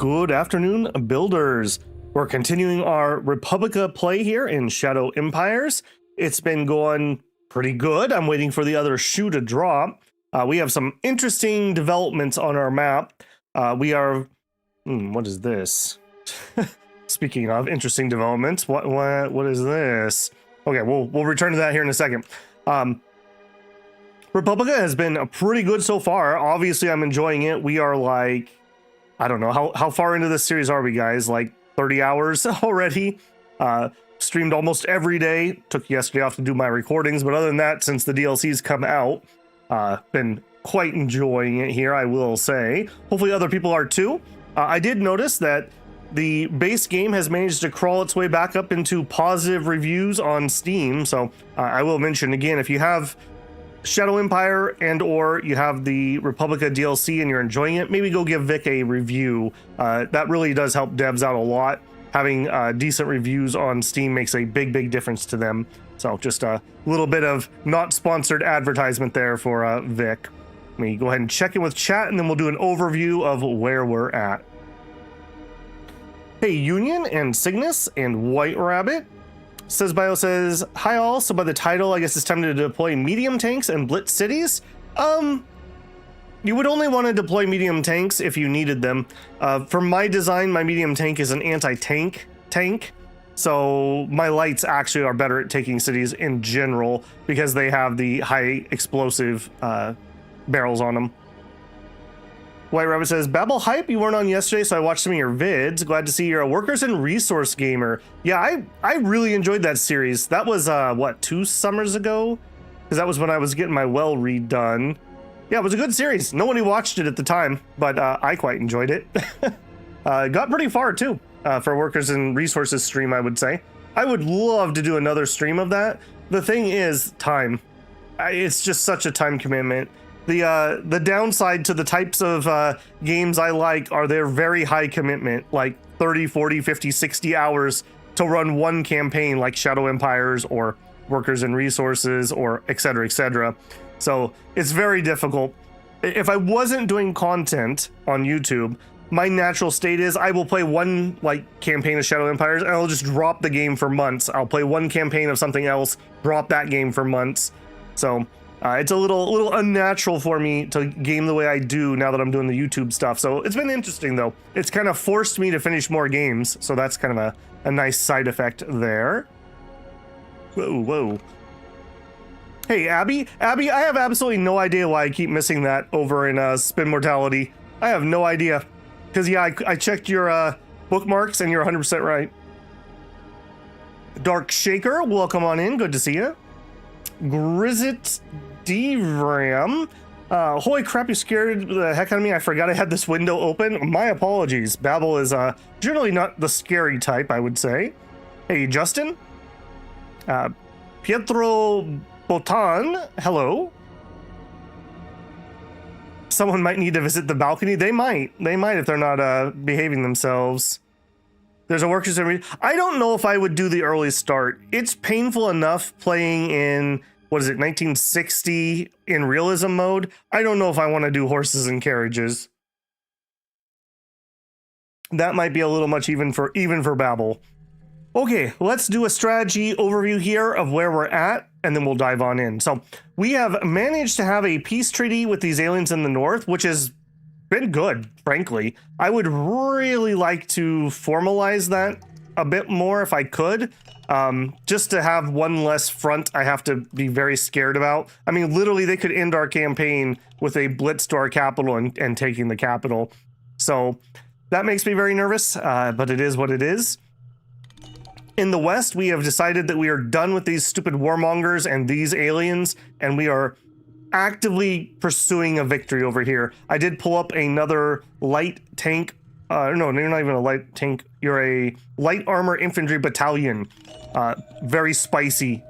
Good afternoon, builders. We're continuing our Republica play here in Shadow Empires. It's been going pretty good. I'm waiting for the other shoe to drop. We have some interesting developments on our map. What is this? Speaking of interesting developments, what is this? Okay, we'll return to that here in a second. Republica has been pretty good so far. Obviously, I'm enjoying it. We are like, I don't know, how far into this series are we, guys? Like 30 hours already. Streamed almost every day. Took yesterday off to do my recordings, but other than that, since the DLCs come out, been quite enjoying it here, I will say. Hopefully other people are too. I did notice that the base game has managed to crawl its way back up into positive reviews on Steam, so I will mention again, if you have Shadow Empire and or you have the Republica DLC and you're enjoying it, maybe go give Vic a review. That really does help devs out a lot. Having decent reviews on Steam makes a big difference to them. So just a little bit of not sponsored advertisement there for Vic. Let me go ahead and check in with chat and then we'll do an overview of where we're at. Hey, Union and Cygnus and White Rabbit. Says Bio says, hi all, so by the title, I guess it's time to deploy medium tanks and blitz cities. You would only want to deploy medium tanks if you needed them. For my design, my medium tank is an anti-tank tank. So my lights actually are better at taking cities in general because they have the high explosive barrels on them. White Rabbit says, Babel hype, you weren't on yesterday, so I watched some of your vids. Glad to see you're a workers and resource gamer. Yeah, I really enjoyed that series. That was, what, 2 summers ago? Because that was when I was getting my well redone. Yeah, it was a good series. Nobody watched it at the time, but I quite enjoyed it. Got pretty far, too, for a workers and resources stream, I would say. I would love to do another stream of that. The thing is, time. It's just such a time commitment. The downside to the types of games I like are they're very high commitment, like 30, 40, 50, 60 hours to run one campaign like Shadow Empires or Workers and Resources or et cetera, so it's very difficult. If I wasn't doing content on YouTube, my natural state is I will play one campaign of Shadow Empires and I'll just drop the game for months. I'll play one campaign of something else, drop that game for months. So it's a little unnatural for me to game the way I do now that I'm doing the YouTube stuff. So it's been interesting, though. It's kind of forced me to finish more games. So that's kind of a nice side effect there. Whoa. Hey, Abby, I have absolutely no idea why I keep missing that over in Spin Mortality. I have no idea. Because, yeah, I checked your bookmarks and you're 100% right. Dark Shaker, welcome on in. Good to see you. Grizzit DRAM. Holy crap, you scared the heck out of me. I forgot I had this window open. My apologies. Babel is generally not the scary type, I would say. Hey, Justin. Pietro Botan, hello. Someone might need to visit the balcony. They might if they're not behaving themselves. There's a workers and I don't know if I would do the early start. It's painful enough playing in, what is it, 1960 in realism mode. I don't know if I want to do horses and carriages. That might be a little much even for Babel. Okay, let's do a strategy overview here of where we're at, and then we'll dive on in. So we have managed to have a peace treaty with these aliens in the north, which has been good, frankly. I would really like to formalize that a bit more if I could. Just to have one less front I have to be very scared about. I mean, literally, they could end our campaign with a blitz to our capital and taking the capital. So that makes me very nervous, but it is what it is. In the West, we have decided that we are done with these stupid warmongers and these aliens, and we are actively pursuing a victory over here. I did pull up another light tank. No, you're not even a light tank. You're a light armor infantry battalion. Very spicy,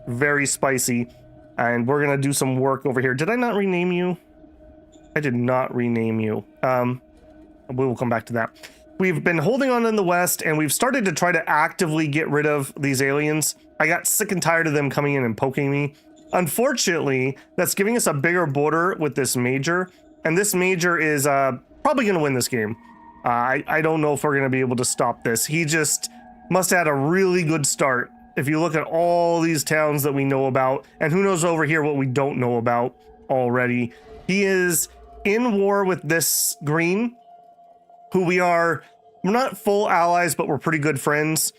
and we're gonna do some work over here. Did I not rename you? I did not rename you. We will come back to that. We've been holding on in the West, and we've started to try to actively get rid of these aliens. I got sick and tired of them coming in and poking me. Unfortunately, that's giving us a bigger border with this major, and this major is probably going to win this game. I don't know if we're going to be able to stop this. He just must have had a really good start. If you look at all these towns that we know about, and who knows over here what we don't know about already. He is in war with this green, who we're not full allies, but we're pretty good friends.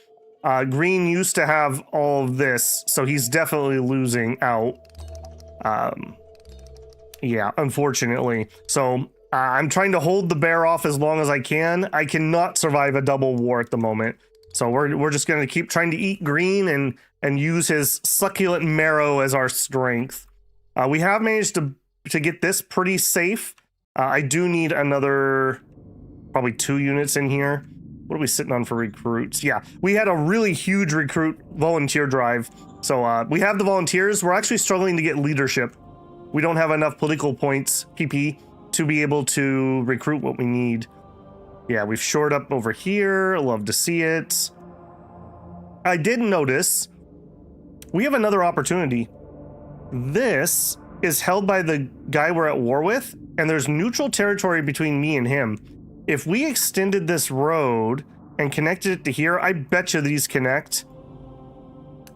Green used to have all of this, so he's definitely losing out. Yeah, unfortunately. So I'm trying to hold the bear off as long as I can. I cannot survive a double war at the moment. So we're just going to keep trying to eat green and use his succulent marrow as our strength. We have managed to get this pretty safe. I do need another, probably 2 units in here. What are we sitting on for recruits? Yeah, we had a really huge recruit volunteer drive. So we have the volunteers. We're actually struggling to get leadership. We don't have enough political points, PP, to be able to recruit what we need. Yeah, we've shored up over here. Love to see it. I did notice we have another opportunity. This is held by the guy we're at war with, and there's neutral territory between me and him. If we extended this road and connected it to here, I bet you these connect.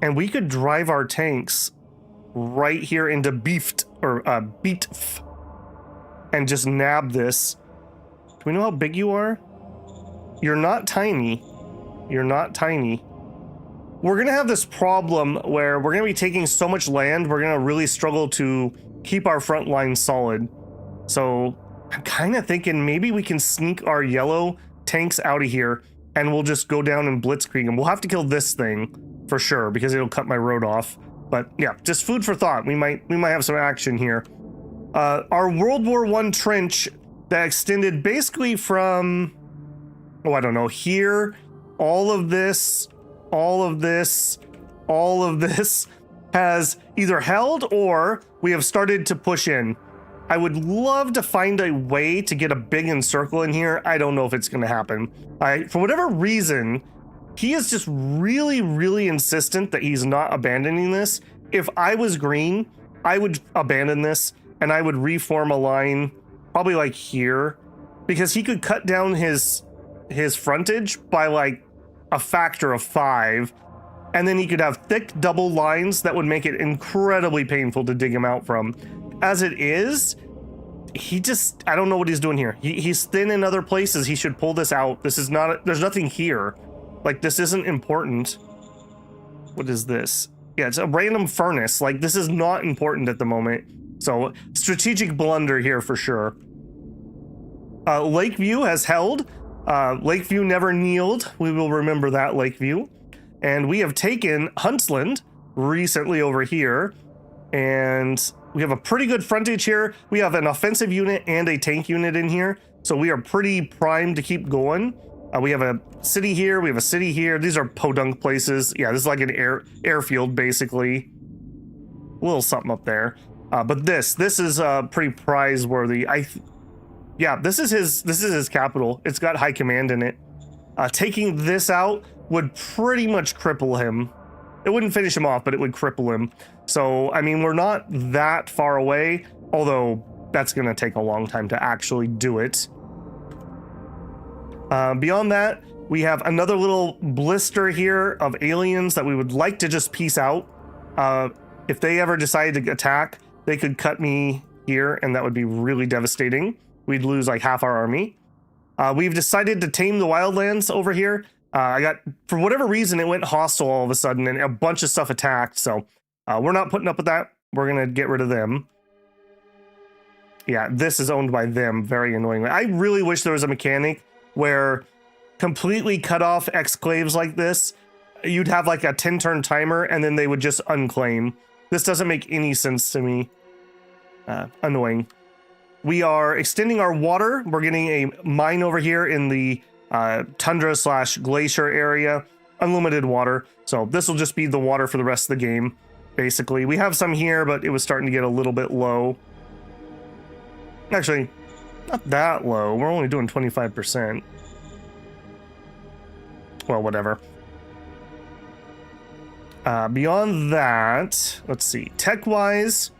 And we could drive our tanks right here into Beeft, or Beetf, and just nab this. Do we know how big you are? You're not tiny. You're not tiny. We're going to have this problem where we're going to be taking so much land, we're going to really struggle to keep our front line solid. So I'm kind of thinking maybe we can sneak our yellow tanks out of here and we'll just go down and blitzkrieg them. We'll have to kill this thing for sure because it'll cut my road off. But yeah, just food for thought. We might have some action here. Our World War I trench that extended basically from, oh, I don't know, here, all of this has either held or we have started to push in. I would love to find a way to get a big encircle in here. I don't know if it's going to happen. For whatever reason, he is just really, really insistent that he's not abandoning this. If I was green, I would abandon this and I would reform a line probably like here, because he could cut down his frontage by like a factor of 5, and then he could have thick double lines that would make it incredibly painful to dig him out from. As it is, I don't know what he's doing here. He's thin in other places. He should pull this out. This is not, there's nothing here. Like, this isn't important. What is this? Yeah, it's a random furnace. Like, this is not important at the moment. So, strategic blunder here for sure. Lakeview has held. Lakeview never kneeled. We will remember that, Lakeview. And we have taken Huntsland recently over here. And we have a pretty good frontage here. We have an offensive unit and a tank unit in here. So we are pretty primed to keep going. We have a city here. We have a city here. These are podunk places. Yeah, this is like an airfield, basically. A little something up there. But this is pretty prize-worthy. Yeah, this is his capital. It's got high command in it. Taking this out would pretty much cripple him. It wouldn't finish him off, but it would cripple him. So, I mean, we're not that far away, although that's going to take a long time to actually do it. Beyond that, we have another little blister here of aliens that we would like to just piece out. If they ever decided to attack, they could cut me here, and that would be really devastating. We'd lose like half our army. We've decided to tame the wildlands over here. For whatever reason, it went hostile all of a sudden, and a bunch of stuff attacked. So we're not putting up with that. We're going to get rid of them. Yeah, this is owned by them, very annoyingly. I really wish there was a mechanic where completely cut off exclaves like this, you'd have like a 10-turn timer, and then they would just unclaim. This doesn't make any sense to me. Annoying. We are extending our water. We're getting a mine over here in the tundra/glacier area. Unlimited water. So this will just be the water for the rest of the game, basically. We have some here, but it was starting to get a little bit low. Actually, not that low. We're only doing 25%. Well, whatever. Beyond that, let's see. Tech-wise,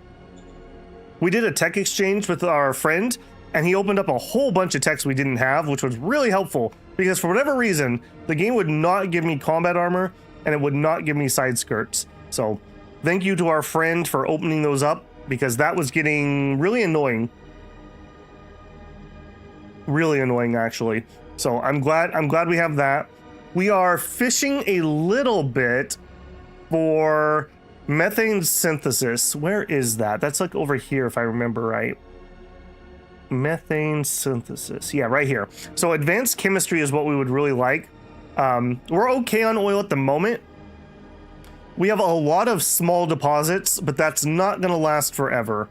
we did a tech exchange with our friend. and he opened up a whole bunch of techs we didn't have, which was really helpful because for whatever reason, the game would not give me combat armor and it would not give me side skirts. So thank you to our friend for opening those up because that was getting really annoying. Really annoying, actually. So I'm glad we have that. We are fishing a little bit for methane synthesis. Where is that? That's like over here, if I remember right. Methane synthesis. Yeah, right here. So advanced chemistry is what we would really like. We're okay on oil at the moment. We have a lot of small deposits, but that's not going to last forever.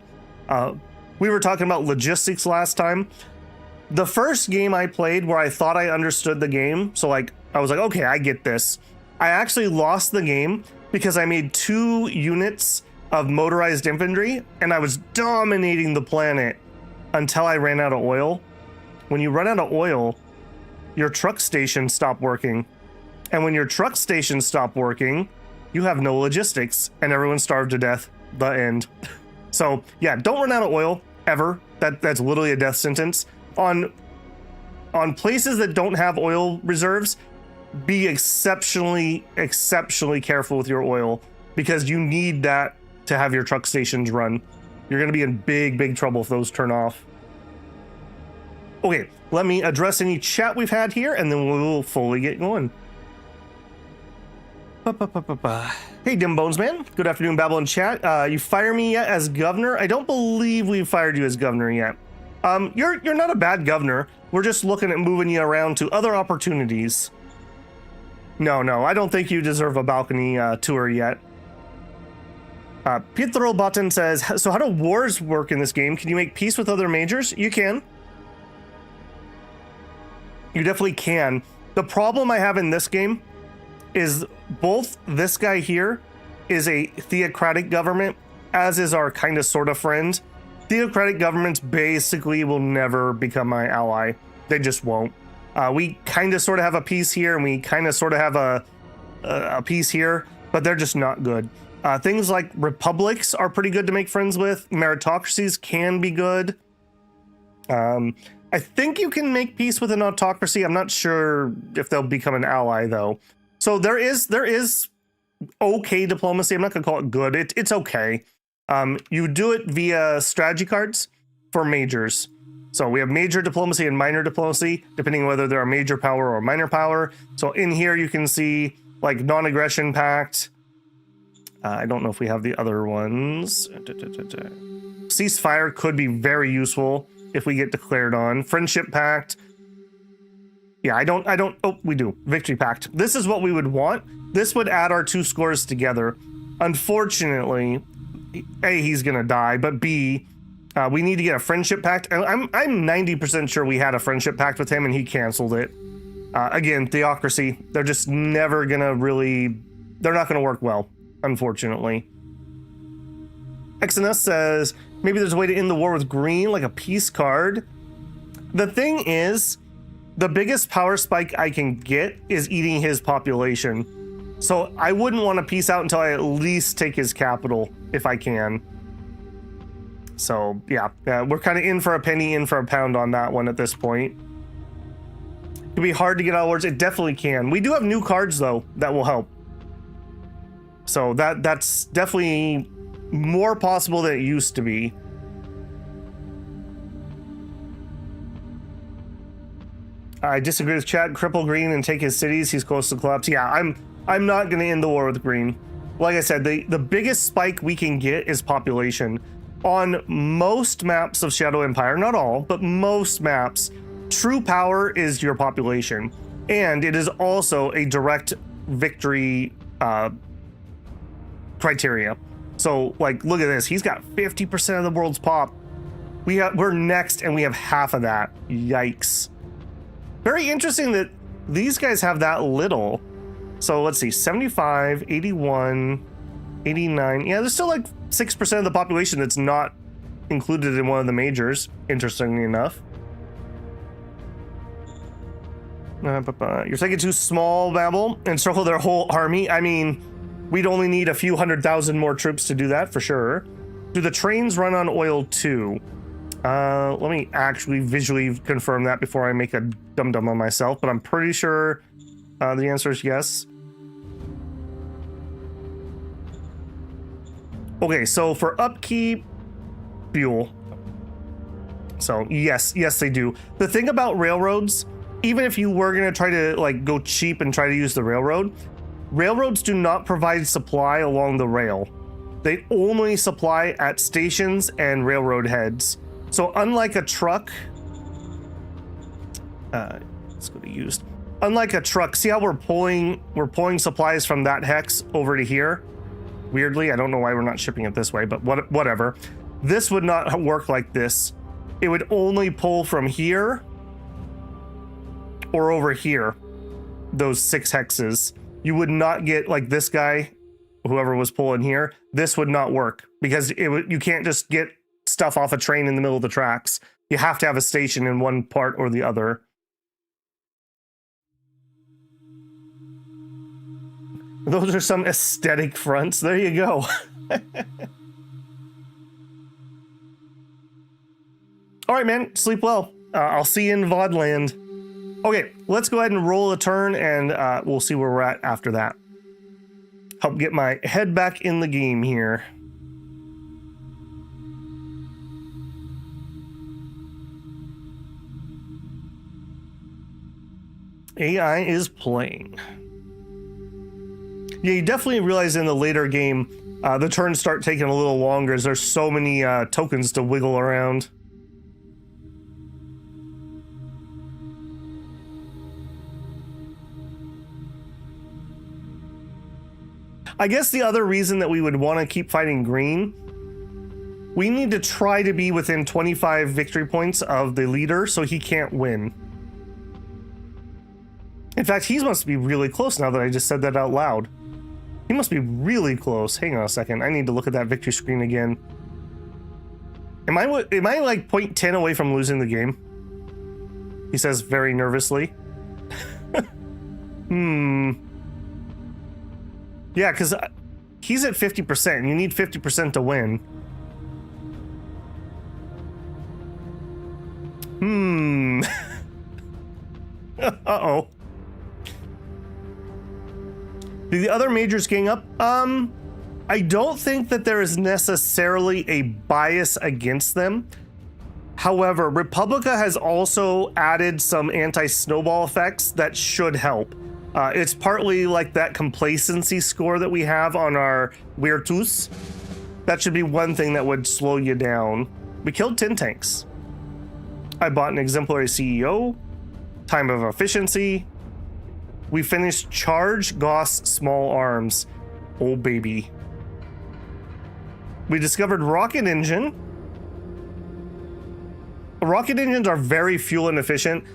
We were talking about logistics last time. The first game I played where I thought I understood the game, so like I was like, okay, I get this. I actually lost the game because I made 2 units of motorized infantry and I was dominating the planet until I ran out of oil. When you run out of oil, your truck stations stop working. And when your truck stations stop working, you have no logistics and everyone starved to death. The end. So yeah, don't run out of oil ever. That's literally a death sentence. On places that don't have oil reserves, be exceptionally careful with your oil because you need that to have your truck stations run. You're going to be in big trouble if those turn off. Okay, let me address any chat we've had here and then we'll fully get going. Hey, Dim Bones Man. Good afternoon, Babel in chat. You fire me yet as governor? I don't believe we've fired you as governor yet. You're not a bad governor. We're just looking at moving you around to other opportunities. No, I don't think you deserve a balcony tour yet. Pietro Button says, so how do wars work in this game? Can you make peace with other majors? You can. You definitely can. The problem I have in this game is both this guy here is a theocratic government, as is our kind of sort of friend. Theocratic governments basically will never become my ally. They just won't. We kind of sort of have a piece here and we kind of sort of have a piece here, but they're just not good. Things like republics are pretty good to make friends with. Meritocracies can be good. I think you can make peace with an autocracy. I'm not sure if they'll become an ally though. So there is okay diplomacy. I'm not gonna call it good. It's okay. You do it via strategy cards for majors. So we have major diplomacy and minor diplomacy, depending on whether they're a major power or a minor power. So in here you can see like non-aggression pact. I don't know if we have the other ones. Ceasefire could be very useful if we get declared on. Friendship pact. Yeah, I don't, oh, we do. Victory pact. This is what we would want. This would add our 2 scores together. Unfortunately, A, he's gonna die, but B, we need to get a friendship pact. And I'm 90% sure we had a friendship pact with him and he canceled it. Again, theocracy, they're just never gonna really, they're not gonna work well, unfortunately. Exodus says, maybe there's a way to end the war with green, like a peace card. The thing is, the biggest power spike I can get is eating his population. So I wouldn't want to peace out until I at least take his capital if I can. So yeah, we're kind of in for a penny, in for a pound on that one at this point. It can be hard to get out of wars. It definitely can. We do have new cards though that will help. So that's definitely more possible than it used to be. I disagree with chat. Cripple green and take his cities. He's close to collapse. Yeah, I'm not going to end the war with green. Like I said, the biggest spike we can get is population. On most maps of Shadow Empire, not all, but most maps, true power is your population. And it is also a direct victory criteria. So, like, look at this. He's got 50% of the world's pop. We're next, and we have half of that. Yikes. Very interesting that these guys have that little. So let's see, 75, 81, 89. Yeah, there's still like 6% of the population that's not included in one of the majors, interestingly enough. You're taking too small, Babel, and circle their whole army. I mean, we'd only need a few 100,000 more troops to do that for sure. Do the trains run on oil too? Let me actually visually confirm that before I make a dum-dum on myself, but I'm pretty sure the answer is yes. Okay, so for upkeep, fuel. So yes, they do. The thing about railroads, even if you were gonna try to like go cheap and try to use the railroads do not provide supply along the rail. They only supply at stations and railroad heads. So unlike a truck, let's go to used. Unlike a truck, see how we're pulling supplies from that hex over to here? Weirdly, I don't know why we're not shipping it this way, but whatever. This would not work like this. It would only pull from here or over here, those 6 hexes. You would not get like this guy, whoever was pulling here. This would not work because you can't just get stuff off a train in the middle of the tracks. You have to have a station in one part or the other. Those are some aesthetic fronts. There you go. All right, man. Sleep well. I'll see you in VOD land. Okay, let's go ahead and roll a turn, and we'll see where we're at after that. Help get my head back in the game here. AI is playing. Yeah, you definitely realize in the later game, the turns start taking a little longer as there's so many tokens to wiggle around. I guess the other reason that we would want to keep fighting green, we need to try to be within 25 victory points of the leader so he can't win. In fact, he must be really close now that I just said that out loud. He must be really close. Hang on a second. I need to look at that victory screen again. Am I like 0.10 away from losing the game? He says very nervously. Yeah, because he's at 50%. You need 50% to win. Uh-oh. Do the other majors gang up? I don't think that there is necessarily a bias against them. However, Republica has also added some anti-snowball effects that should help. It's partly like that complacency score that we have on our Virtus. That should be one thing that would slow you down. We killed 10 tanks. I bought an exemplary CEO. Time of efficiency. We finished charge Goss small arms. Oh baby. We discovered rocket engine. Rocket engines are very fuel inefficient.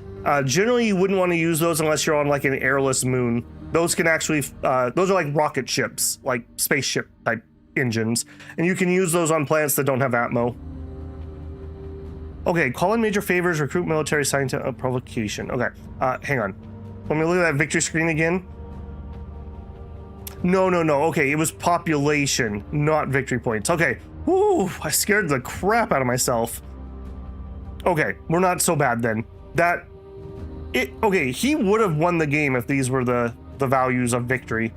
Generally, you wouldn't want to use those unless you're on like an airless moon. Those can actually, those are like rocket ships, like spaceship type engines. And you can use those on planets that don't have Atmo. Okay, call in major favors, recruit military scientist, provocation. Okay, hang on. Let me look at that victory screen again. No. Okay, it was population, not victory points. Okay, whoo, I scared the crap out of myself. Okay, we're not so bad then. Okay, he would have won the game if these were the values of victory.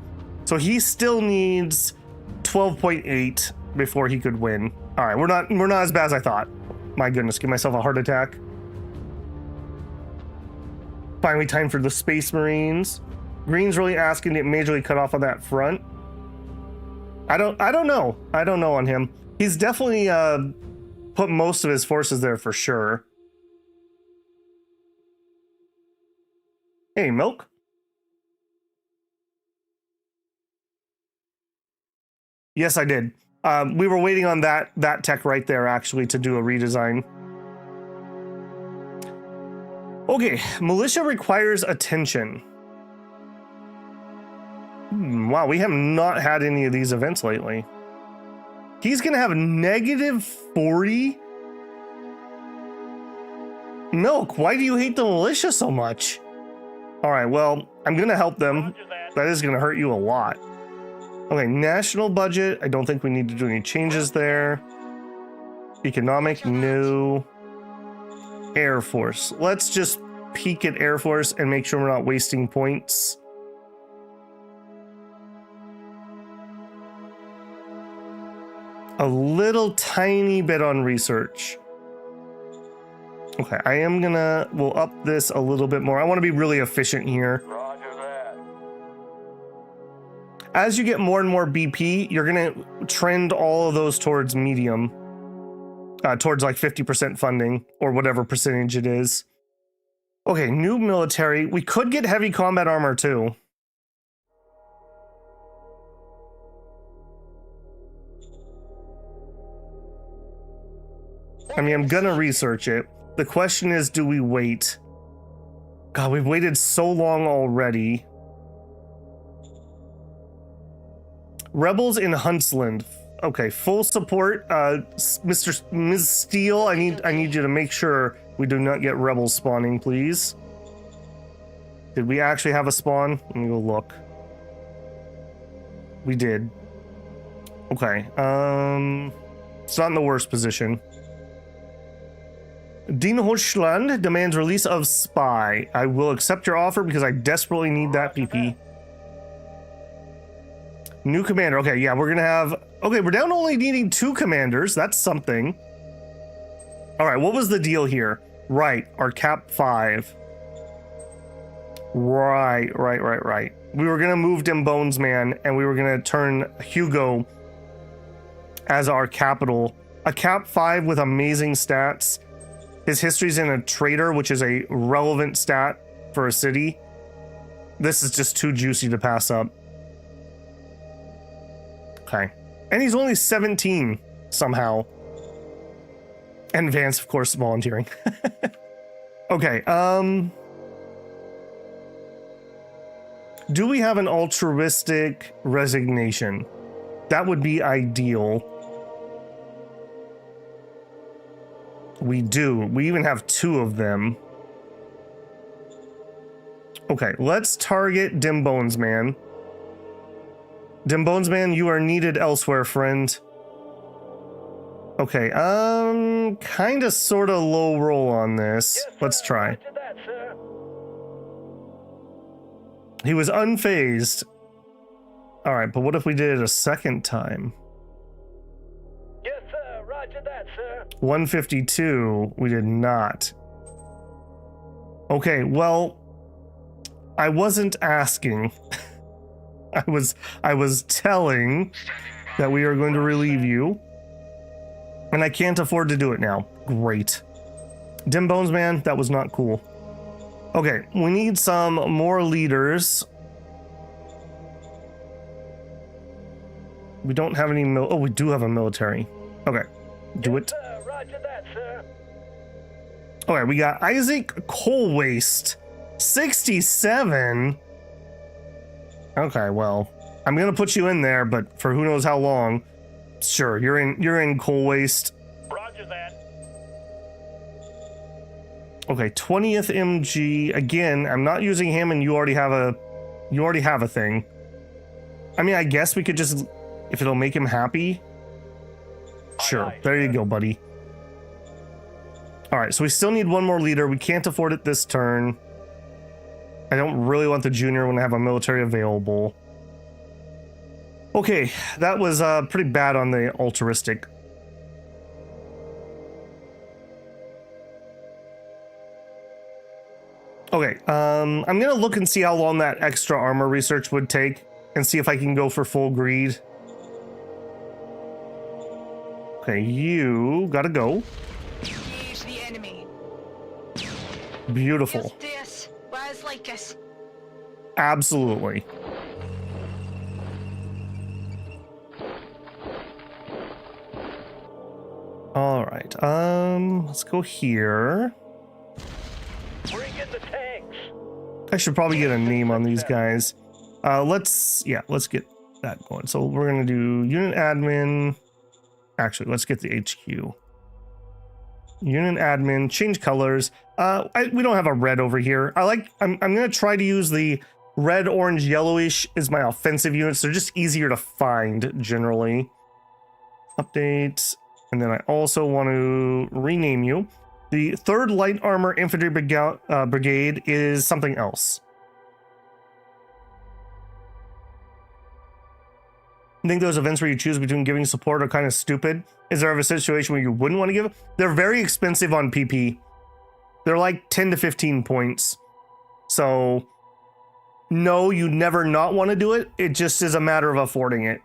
So he still needs 12.8 before he could win. All right, we're not as bad as I thought. My goodness, give myself a heart attack. Finally, time for the Space Marines. Green's really asking to majorly cut off on that front. I don't know. I don't know on him. He's definitely put most of his forces there for sure. Hey, Milk. Yes, I did. We were waiting on that tech right there, actually, to do a redesign. Okay, militia requires attention. Wow, we have not had any of these events lately. He's gonna have -40? Milk, why do you hate the militia so much? All right, well, I'm gonna help them. That is gonna hurt you a lot. Okay, national budget. I don't think we need to do any changes there. Economic, no. Air Force. Let's just peek at Air Force and make sure we're not wasting points. A little tiny bit on research. Okay, we'll up this a little bit more. I want to be really efficient here. Roger that. As you get more and more BP, you're going to trend all of those towards medium. Towards like 50% funding or whatever percentage it is. Okay, new military. We could get heavy combat armor too. I mean, I'm gonna research it. The question is, do we wait? God, we've waited so long already. Rebels in Huntsland. Okay, full support. Ms. Steele, I need you to make sure we do not get rebels spawning, please. Did we actually have a spawn? Let me go look. We did. Okay, it's not in the worst position. Dean Hochland demands release of spy. I will accept your offer because I desperately need that PP. New commander. Okay, yeah, we're gonna have... Okay, we're down to only needing 2 commanders. That's something. All right, what was the deal here? Right, our cap 5. Right. We were gonna move Dim Bones Man, and we were gonna turn Hugo as our capital. A cap 5 with amazing stats. His history's in a trader, which is a relevant stat for a city. This is just too juicy to pass up. Okay. And he's only 17 somehow. And Vance, of course, volunteering. Okay, do we have an altruistic resignation? That would be ideal. We do. We even have 2 of them. Okay, let's target Dim Bones Man. Dim Bones Man, you are needed elsewhere, friend. Okay, kind of sort of low roll on this. Yes, let's try. Roger that, sir. He was unfazed. All right, but what if we did it a second time? Yes, sir. Roger that, sir. 152, we did not. Okay, well, I wasn't asking. I was telling that we are going to relieve you. And I can't afford to do it now. Great. Dim Bones Man, that was not cool. Okay, we need some more leaders. We don't have any oh, we do have a military. Okay, do it. Sir, roger that, sir. Okay, we got Isaac Coalwaste, 67. Okay, well, I'm gonna put you in there, but for who knows how long. Sure, you're in Coalwaste. Roger that. Okay, 20th MG. Again, I'm not using him, and you already have a thing. I mean, I guess we could just, if it'll make him happy. Sure, Aye, there you sir. go, buddy. All right, so we still need one more leader. We can't afford it this turn. I don't really want the junior when I have a military available. Okay, that was pretty bad on the altruistic. Okay, I'm gonna look and see how long that extra armor research would take and see if I can go for full greed. Okay, you gotta go. Engage the enemy. Beautiful. This was like us. Absolutely. All right, let's go here. Bring in the tanks. I should probably get a name on these guys. Let's get that going. So we're gonna do unit admin. Actually, let's get the HQ. Unit admin, change colors. We don't have a red over here. I'm gonna try to use the red, orange, yellowish is my offensive units. They're just easier to find generally. Update. And then I also want to rename you. The 3rd Light Armor Infantry Brigade is something else. I think those events where you choose between giving support are kind of stupid. Is there ever a situation where you wouldn't want to give? They're very expensive on PP. They're like 10 to 15 points. So, no, you never not want to do it. It just is a matter of affording it.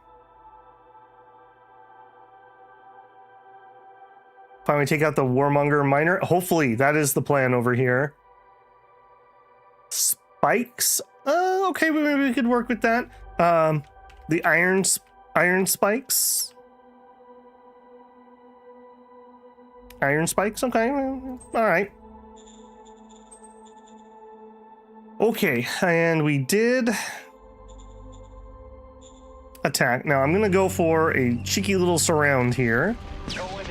Finally take out the Warmonger Miner. Hopefully, that is the plan over here. Spikes? Okay, maybe we could work with that. The iron spikes. Iron spikes, okay. All right. Okay, and we did attack. Now I'm gonna go for a cheeky little surround here. Going in.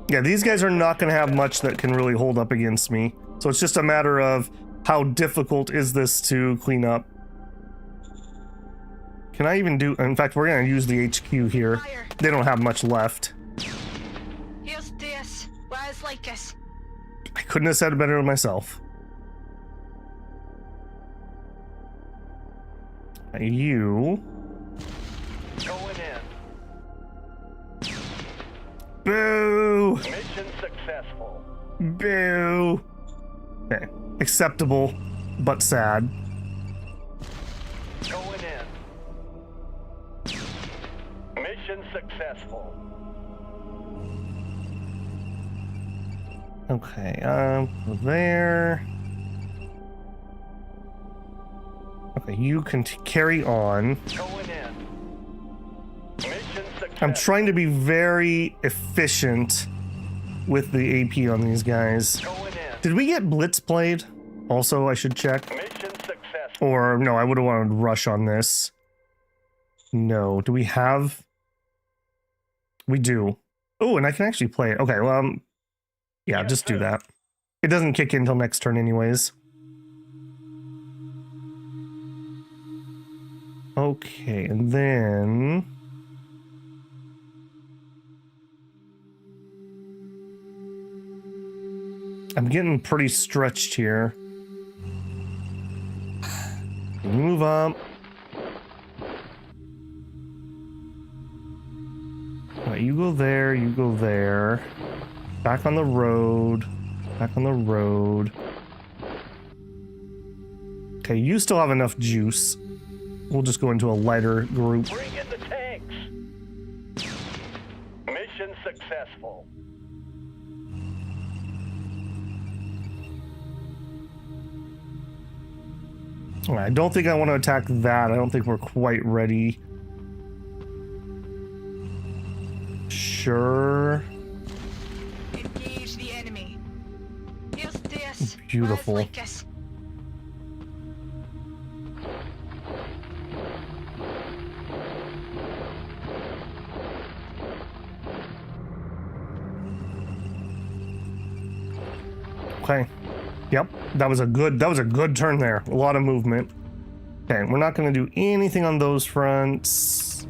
Yeah, these guys are not gonna have much that can really hold up against me. So it's just a matter of how difficult is this to clean up. Can I even do, in fact, we're gonna use the HQ here. Fire. They don't have much left. Here's this. Rise like us. I couldn't have said it better myself. You. Going in. Boo! Mission successful. Boo! Okay. Acceptable, but sad. Going in. Mission successful. Okay, there. Okay, you can carry on. Going in. Mission successful. I'm trying to be very efficient with the AP on these guys. Going in. Did we get blitz played? Also, I should check. Mission successful. Or, no, I would have wanted to rush on this. No. Do we have... We do. Oh, and I can actually play it. Okay, well, yeah, Yes, just do sir. that. It doesn't kick in until next turn anyways. Okay, and then... I'm getting pretty stretched here. Move up. Alright, you go there, you go there. Back on the road. Back on the road. Okay, you still have enough juice. We'll just go into a lighter group. Bring in the tanks. Mission successful. I don't think I want to attack that. I don't think we're quite ready. Sure. Engage the enemy. Here's this. Beautiful. Rise like us. Okay. Yep. That was a good turn there. A lot of movement. Okay, we're not going to do anything on those fronts.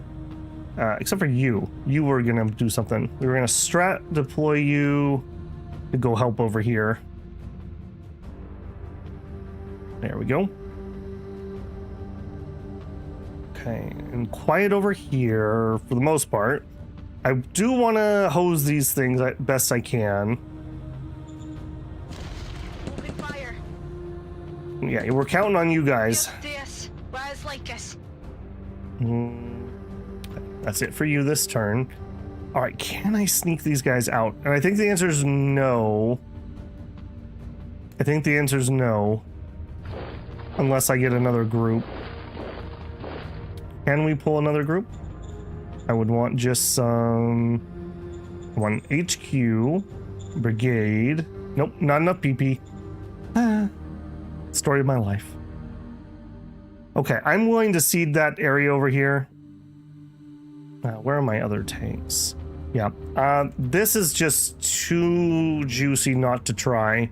Except for you. You were going to do something. We were going to strat deploy you to go help over here. There we go. Okay, and quiet over here for the most part. I do want to hose these things as best I can. Open fire. Yeah, we're counting on you guys. Here's this. Rise like us. That's it for you this turn. All right, can I sneak these guys out? And I think the answer is no. I think the answer is no. Unless I get another group. Can we pull another group? I would want just some... One HQ. Brigade. Nope, not enough PP. Story of my life. Okay, I'm willing to cede that area over here. Where are my other tanks? Yeah, this is just too juicy not to try.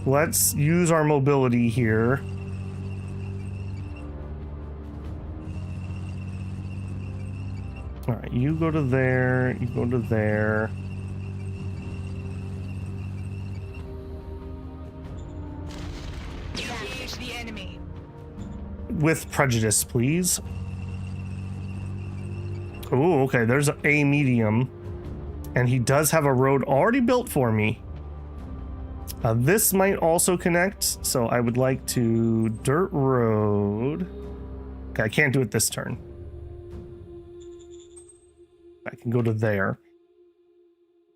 Let's use our mobility here. All right, you go to there, you go to there. Engage the enemy. With prejudice, please. Oh, okay, there's a medium. And he does have a road already built for me. This might also connect, so I would like to dirt road. Okay, I can't do it this turn. I can go to there.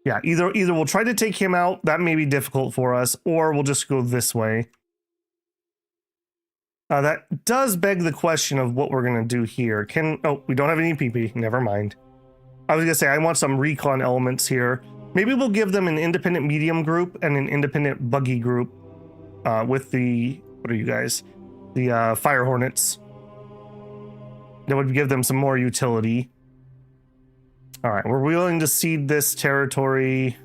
Yeah, either we'll try to take him out. That may be difficult for us, or we'll just go this way. That does beg the question of what we're gonna do here. Oh, we don't have any PP. Never mind. I was gonna say I want some recon elements here. Maybe we'll give them an independent medium group and an independent buggy group with the, what are you guys? The fire hornets. That would give them some more utility. All right, we're willing to cede this territory.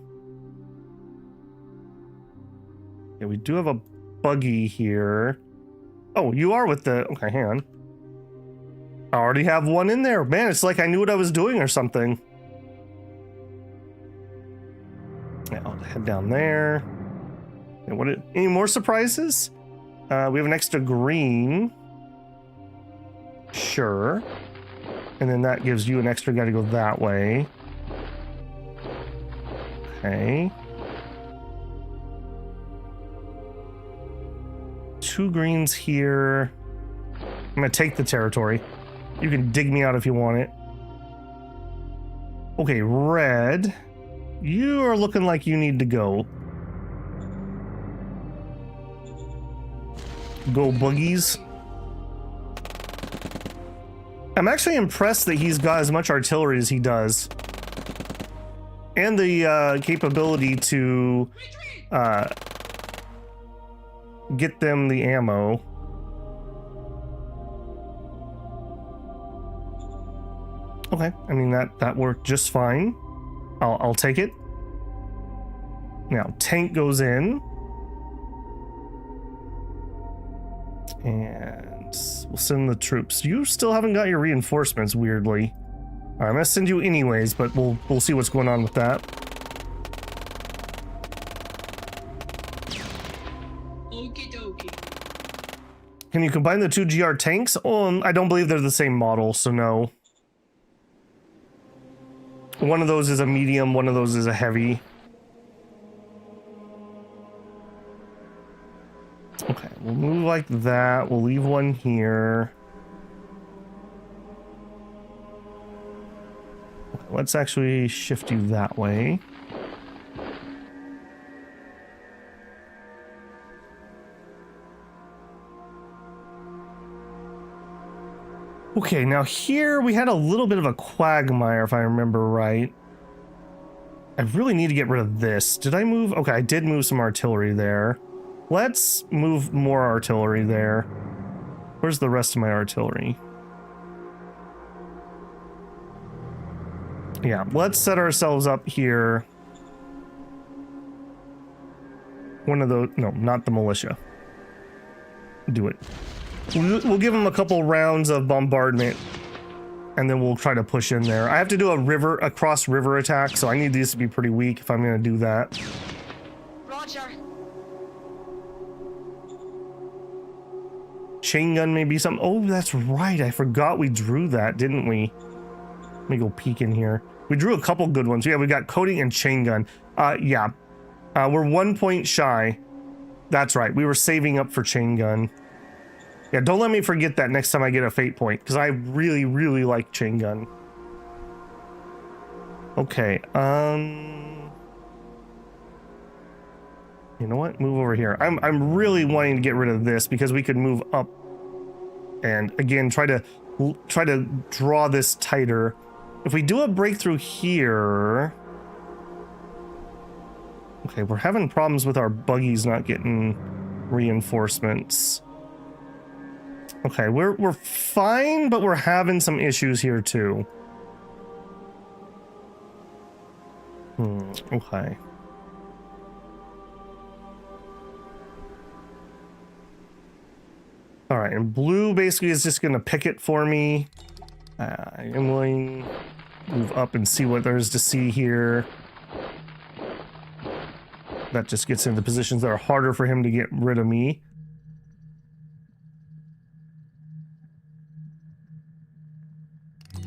Yeah, we do have a buggy here. Oh, you are with the, okay, hang on. I already have one in there. Man, it's like I knew what I was doing or something. Yeah, I'll head down there. And any more surprises? We have an extra green. Sure. And then that gives you an extra guy to go that way. Okay. 2 greens here. I'm gonna take the territory. You can dig me out if you want it. Okay, red. You are looking like you need to go. Go boogies. I'm actually impressed that he's got as much artillery as he does. And the capability to get them the ammo. Okay, I mean that worked just fine. I'll take it. Now tank goes in, and we'll send the troops. You still haven't got your reinforcements, weirdly. All right, I'm gonna send you anyways, but we'll see what's going on with that. Okie dokie. Can you combine the 2 GR tanks? Oh, I don't believe they're the same model, so no. One of those is a medium, one of those is a heavy. Okay, we'll move like that. We'll leave one here. Okay, let's actually shift you that way. Okay, now here we had a little bit of a quagmire, if I remember right. I really need to get rid of this. Did I move? Okay, I did move some artillery there. Let's move more artillery there. Where's the rest of my artillery? Yeah, let's set ourselves up here. One of those, no, not the militia. Do it. We'll give them a couple rounds of bombardment, and then we'll try to push in there. I have to do a cross river attack, so I need these to be pretty weak if I'm going to do that. Roger. Chain gun may be something. Oh, that's right. I forgot we drew that, didn't we? Let me go peek in here. We drew a couple good ones. Yeah, we got coating and chain gun. Yeah. We're 1 point shy. That's right. We were saving up for chain gun. Yeah, don't let me forget that next time I get a fate point, because I really, really like chain gun. Okay, you know what? Move over here. I'm really wanting to get rid of this because we could move up and again try to draw this tighter. If we do a breakthrough here. Okay, we're having problems with our buggies not getting reinforcements. Okay, we're fine, but we're having some issues here too. Okay. All right, and blue basically is just gonna pick it for me. I am willing. move up and see what there is to see here. That just gets into positions that are harder for him to get rid of me.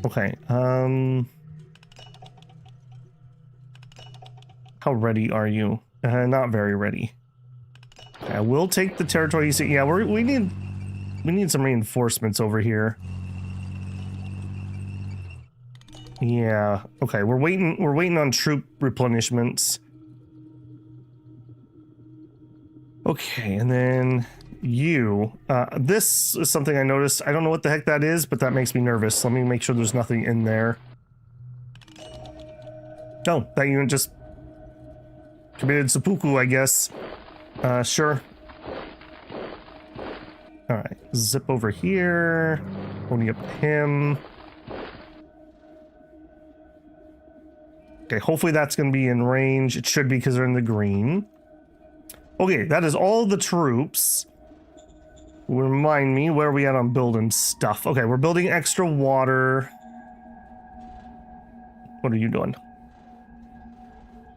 Okay, how ready are you? Not very ready. Okay, I will take the territory. Yeah, we need some reinforcements over here. Yeah. Okay, we're waiting on troop replenishments. Okay, and then you. This is something I noticed. I don't know what the heck that is, but that makes me nervous. Let me make sure there's nothing in there. Oh, that unit just committed seppuku, I guess. Sure. Alright, zip over here. Pony up him. Okay, hopefully that's going to be in range. It should be because they're in the green. Okay, that is all the troops. Remind me, where are we at on building stuff? Okay, we're building extra water. What are you doing?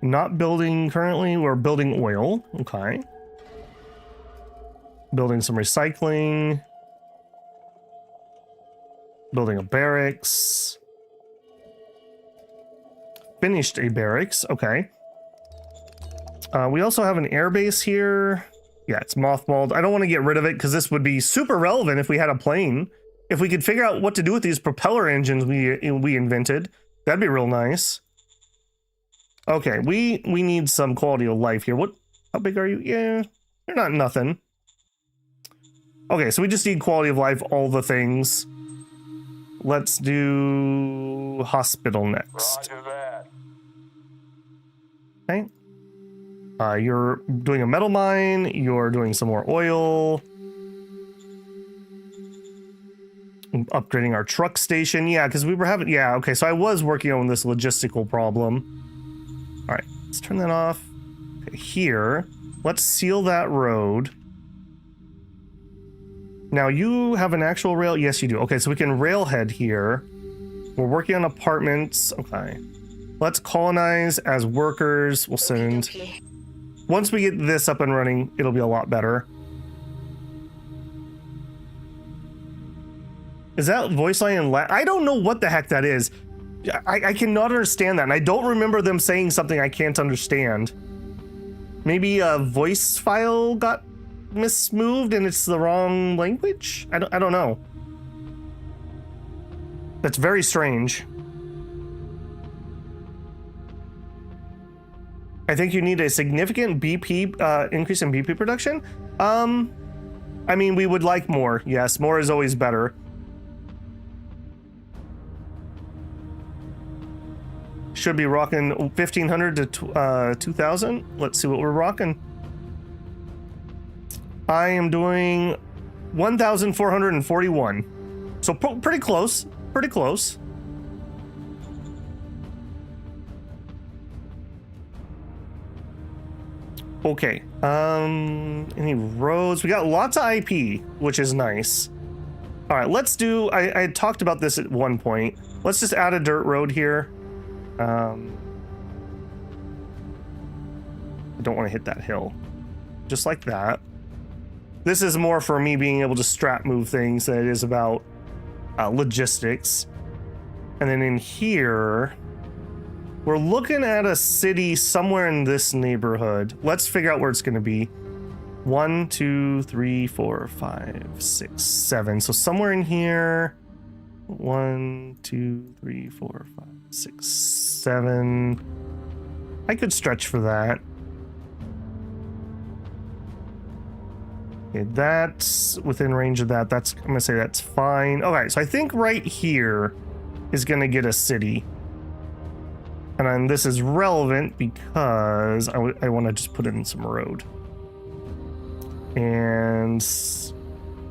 Not building currently, we're building oil. Okay. Building some recycling. Building a barracks. Finished a barracks, okay. We also have an airbase here. Yeah, it's mothballed. I don't want to get rid of it because this would be super relevant if we had a plane. If we could figure out what to do with these propeller engines we invented, that'd be real nice. Okay, we need some quality of life here. How big are you? Yeah, you're not nothing. Okay, so we just need quality of life, all the things. Let's do hospital next. Roger that. Okay. You're doing a metal mine. You're doing some more oil. Upgrading our truck station. Yeah, because we were having... Yeah, okay, so I was working on this logistical problem. All right, let's turn that off. Okay, here, let's seal that road. Now, you have an actual rail? Yes, you do. Okay, so we can railhead here. We're working on apartments. Okay. Let's colonize as workers. We'll send... Okay. Once we get this up and running, it'll be a lot better. Is that voice line in Latin? I don't know what the heck that is. I cannot understand that, and I don't remember them saying something I can't understand. Maybe a voice file got mismoved and it's the wrong language? I don't know. That's very strange. I think you need a significant BP increase in BP production. I mean, we would like more. Yes, more is always better. Should be rocking 1500 to 2000. Let's see what we're rocking. I am doing 1441. So pretty close. Pretty close. Okay, any roads? We got lots of IP, which is nice. All right, let's do, I had talked about this at one point. Let's just add a dirt road here. I don't want to hit that hill. Just like that. This is more for me being able to strap move things than it is about logistics. And then in here... We're looking at a city somewhere in this neighborhood. Let's figure out where it's going to be. 1, 2, 3, 4, 5, 6, 7. So somewhere in here. 1, 2, 3, 4, 5, 6, 7. I could stretch for that. Okay, that's within range of that. I'm going to say that's fine. Okay, so I think right here is going to get a city. And then this is relevant because I want to just put in some road. And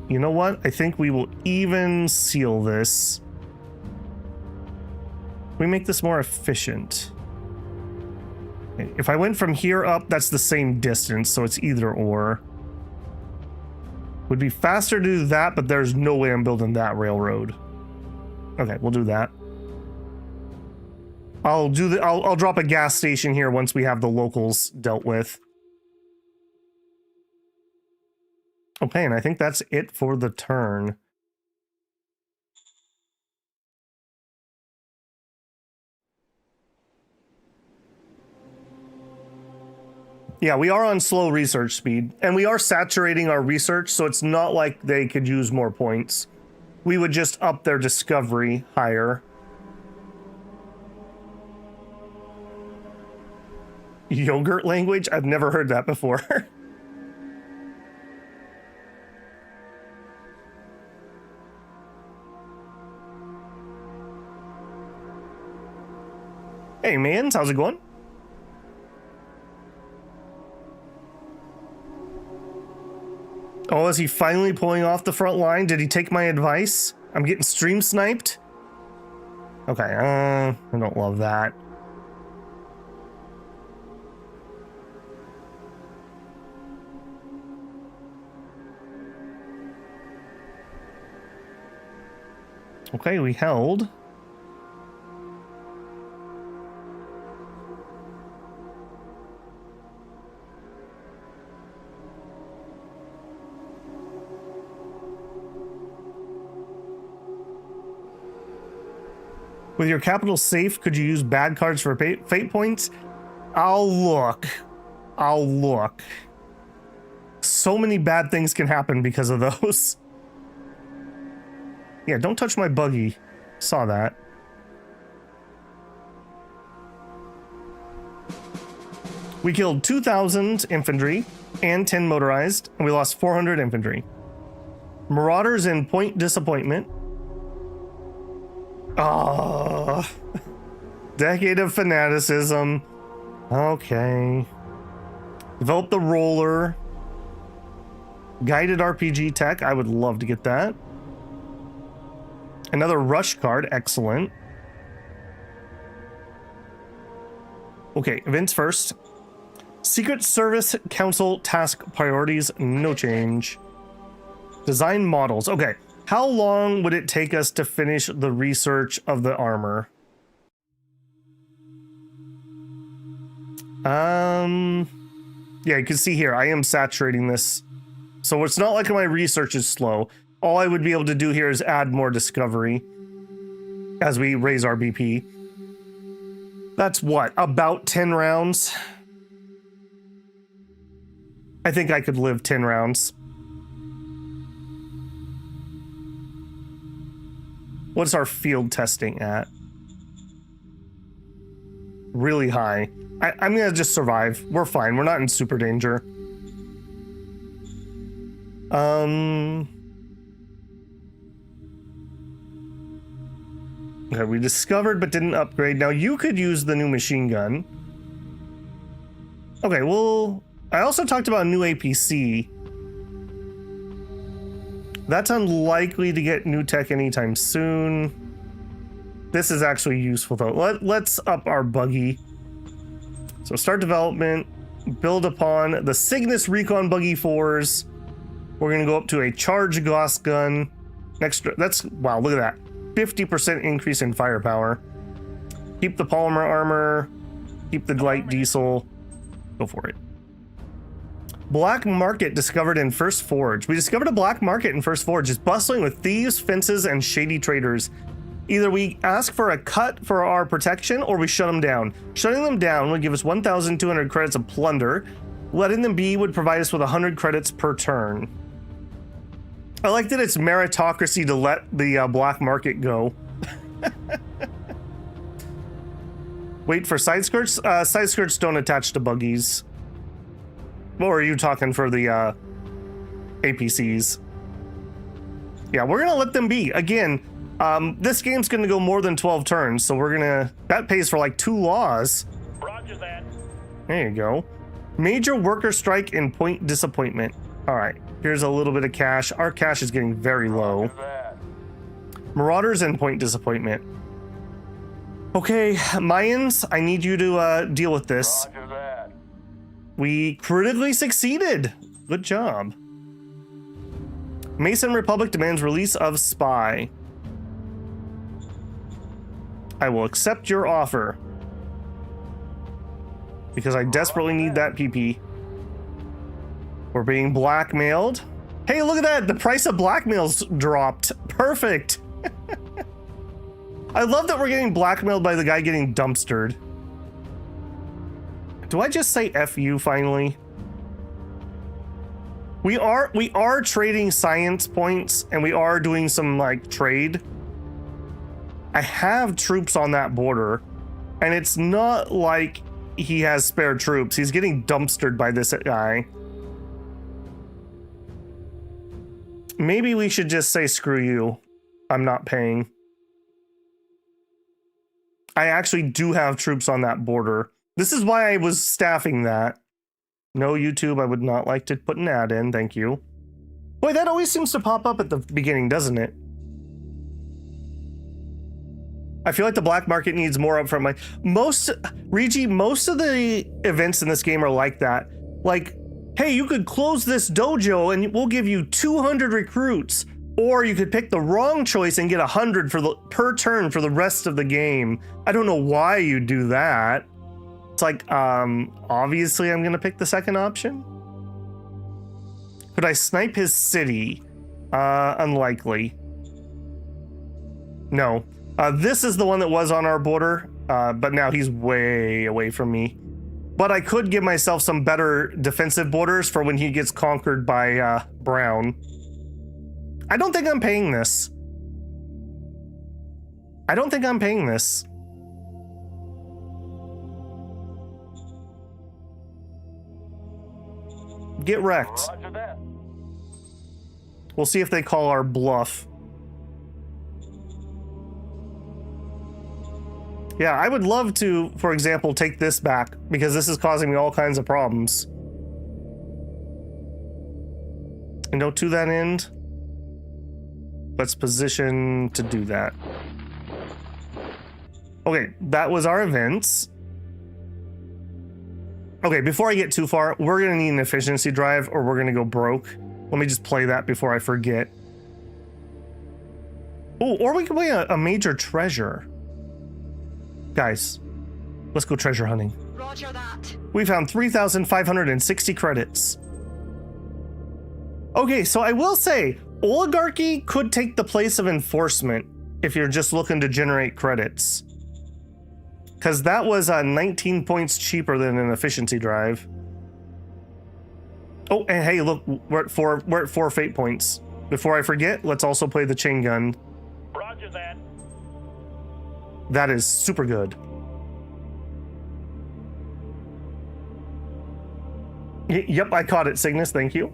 you know what? I think we will even seal this. We make this more efficient. Okay, if I went from here up, that's the same distance, so it's either or. Would be faster to do that, but there's no way I'm building that railroad. Okay, we'll do that. I'll drop a gas station here once we have the locals dealt with. Okay, and I think that's it for the turn. Yeah, we are on slow research speed, and we are saturating our research, so it's not like they could use more points. We would just up their discovery higher. Yogurt language? I've never heard that before. Hey, mans, how's it going? Oh, is he finally pulling off the front line? Did he take my advice? I'm getting stream sniped? Okay, I don't love that. Okay, we held. With your capital safe, could you use bad cards for fate points? I'll look. I'll look. So many bad things can happen because of those. Yeah, don't touch my buggy. Saw that. We killed 2,000 infantry and 10 motorized, and we lost 400 infantry. Marauders in point disappointment. Oh, decade of fanaticism. Okay. Develop the roller. Guided RPG tech. I would love to get that. Another rush card. Excellent. Okay, events first. Secret Service Council task priorities. No change. Design models. Okay. How long would it take us to finish the research of the armor? Yeah, you can see here, I am saturating this. So it's not like my research is slow. All I would be able to do here is add more discovery as we raise our BP. That's what, about 10 rounds? I think I could live 10 rounds. What's our field testing at? Really high. I'm gonna just survive. We're fine. We're not in super danger. Okay, we discovered but didn't upgrade. Now you could use the new machine gun. Okay, well, I also talked about a new APC. That's unlikely to get new tech anytime soon. This is actually useful though. Let's up our buggy. So start development, build upon the Cygnus Recon Buggy 4s. We're gonna go up to a charge Gauss gun. Extra, that's, wow, look at that. 50% increase in firepower. Keep the polymer armor, keep the light diesel, go for it. Black market discovered in First Forge. We discovered a black market in First Forge. It's bustling with thieves, fences, and shady traders. Either we ask for a cut for our protection or we shut them down. Shutting them down would give us 1,200 credits of plunder. Letting them be would provide us with 100 credits per turn. I like that it's meritocracy to let the black market go. Wait for side skirts? Side skirts don't attach to buggies. Or are you talking for the APCs? Yeah, we're gonna let them be. Again, this game's gonna go more than 12 turns, so we're gonna, that pays for like 2 laws. Roger that. There you go. Major worker strike and point disappointment. All right, here's a little bit of cash. Our cash is getting very low. Marauders and point disappointment. Okay, Mayans, I need you to deal with this. Roger that. We critically succeeded. Good job. Mason Republic demands release of spy. I will accept your offer. because I desperately need that PP. We're being blackmailed. Hey, look at that! The price of blackmail's dropped. Perfect. I love that we're getting blackmailed by the guy getting dumpstered. Do I just say F you finally? We are trading science points and we are doing some like trade. I have troops on that border and it's not like he has spare troops. He's getting dumpstered by this guy. Maybe we should just say screw you. I'm not paying. I actually do have troops on that border. This is why I was staffing that. No, YouTube, I would not like to put an ad in, thank you. Boy, that always seems to pop up at the beginning, doesn't it? I feel like the black market needs more upfront money. Most of the events in this game are like that. Like, hey, you could close this dojo and we'll give you 200 recruits. Or you could pick the wrong choice and get 100 per turn for the rest of the game. I don't know why you do that. It's like, obviously I'm gonna pick the second option. Could I snipe his city? Unlikely. No. This is the one that was on our border, but now he's way away from me. But I could give myself some better defensive borders for when he gets conquered by Brown. I don't think I'm paying this. I don't think I'm paying this. Get wrecked. Roger that. We'll see if they call our bluff. Yeah, I would love to, for example, take this back because this is causing me all kinds of problems. And to that end, let's position to do that. Okay, that was our events. Okay, before I get too far, we're gonna need an efficiency drive or we're gonna go broke. Let me just play that before I forget. Oh, or we can play a major treasure. Guys, let's go treasure hunting. Roger that. We found 3,560 credits. Okay, so I will say, oligarchy could take the place of enforcement if you're just looking to generate credits. Because that was 19 points cheaper than an efficiency drive. Oh, and hey, look, we're at four fate points. Before I forget, let's also play the chain gun. Roger that. That is super good. Yep, I caught it, Cygnus, thank you.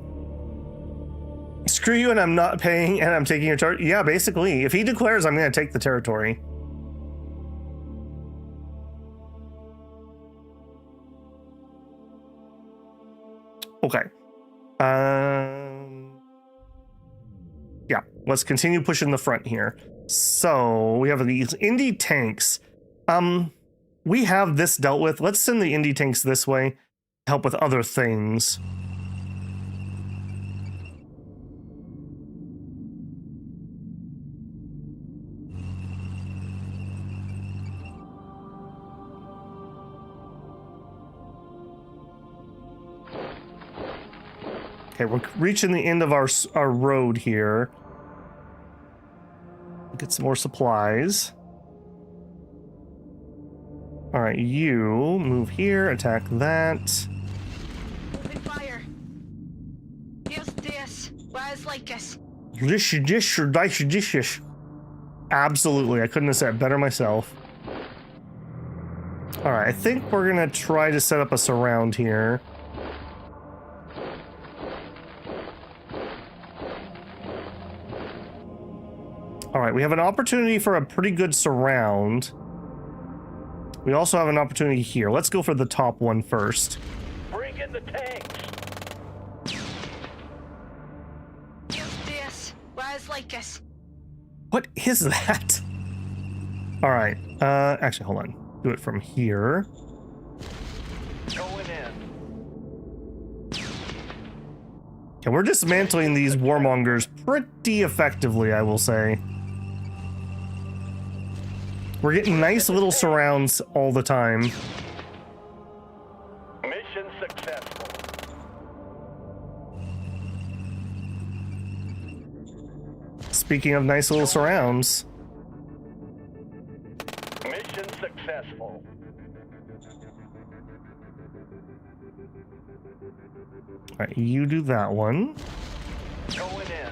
Screw you and I'm not paying and I'm taking your territory. Yeah, basically, if he declares I'm going to take the territory. Okay. Yeah, let's continue pushing the front here. So we have these indie tanks. We have this dealt with. Let's send the indie tanks this way to help with other things. Okay, we're reaching the end of our road here. Get some more supplies. All right, you move here, attack that. Open fire. Here's this. Where's Lycus? Absolutely, I couldn't have said it better myself. All right, I think we're gonna try to set up a surround here. All right, we have an opportunity for a pretty good surround. We also have an opportunity here. Let's go for the top one first. Bring in the tanks. Here's this. Where's Lycus? What is that? All right, actually, hold on. Do it from here. Going in. Okay, we're dismantling these warmongers pretty effectively, I will say. We're getting nice little surrounds all the time. speaking of nice little surrounds. Mission successful. All right, you do that one. Going in.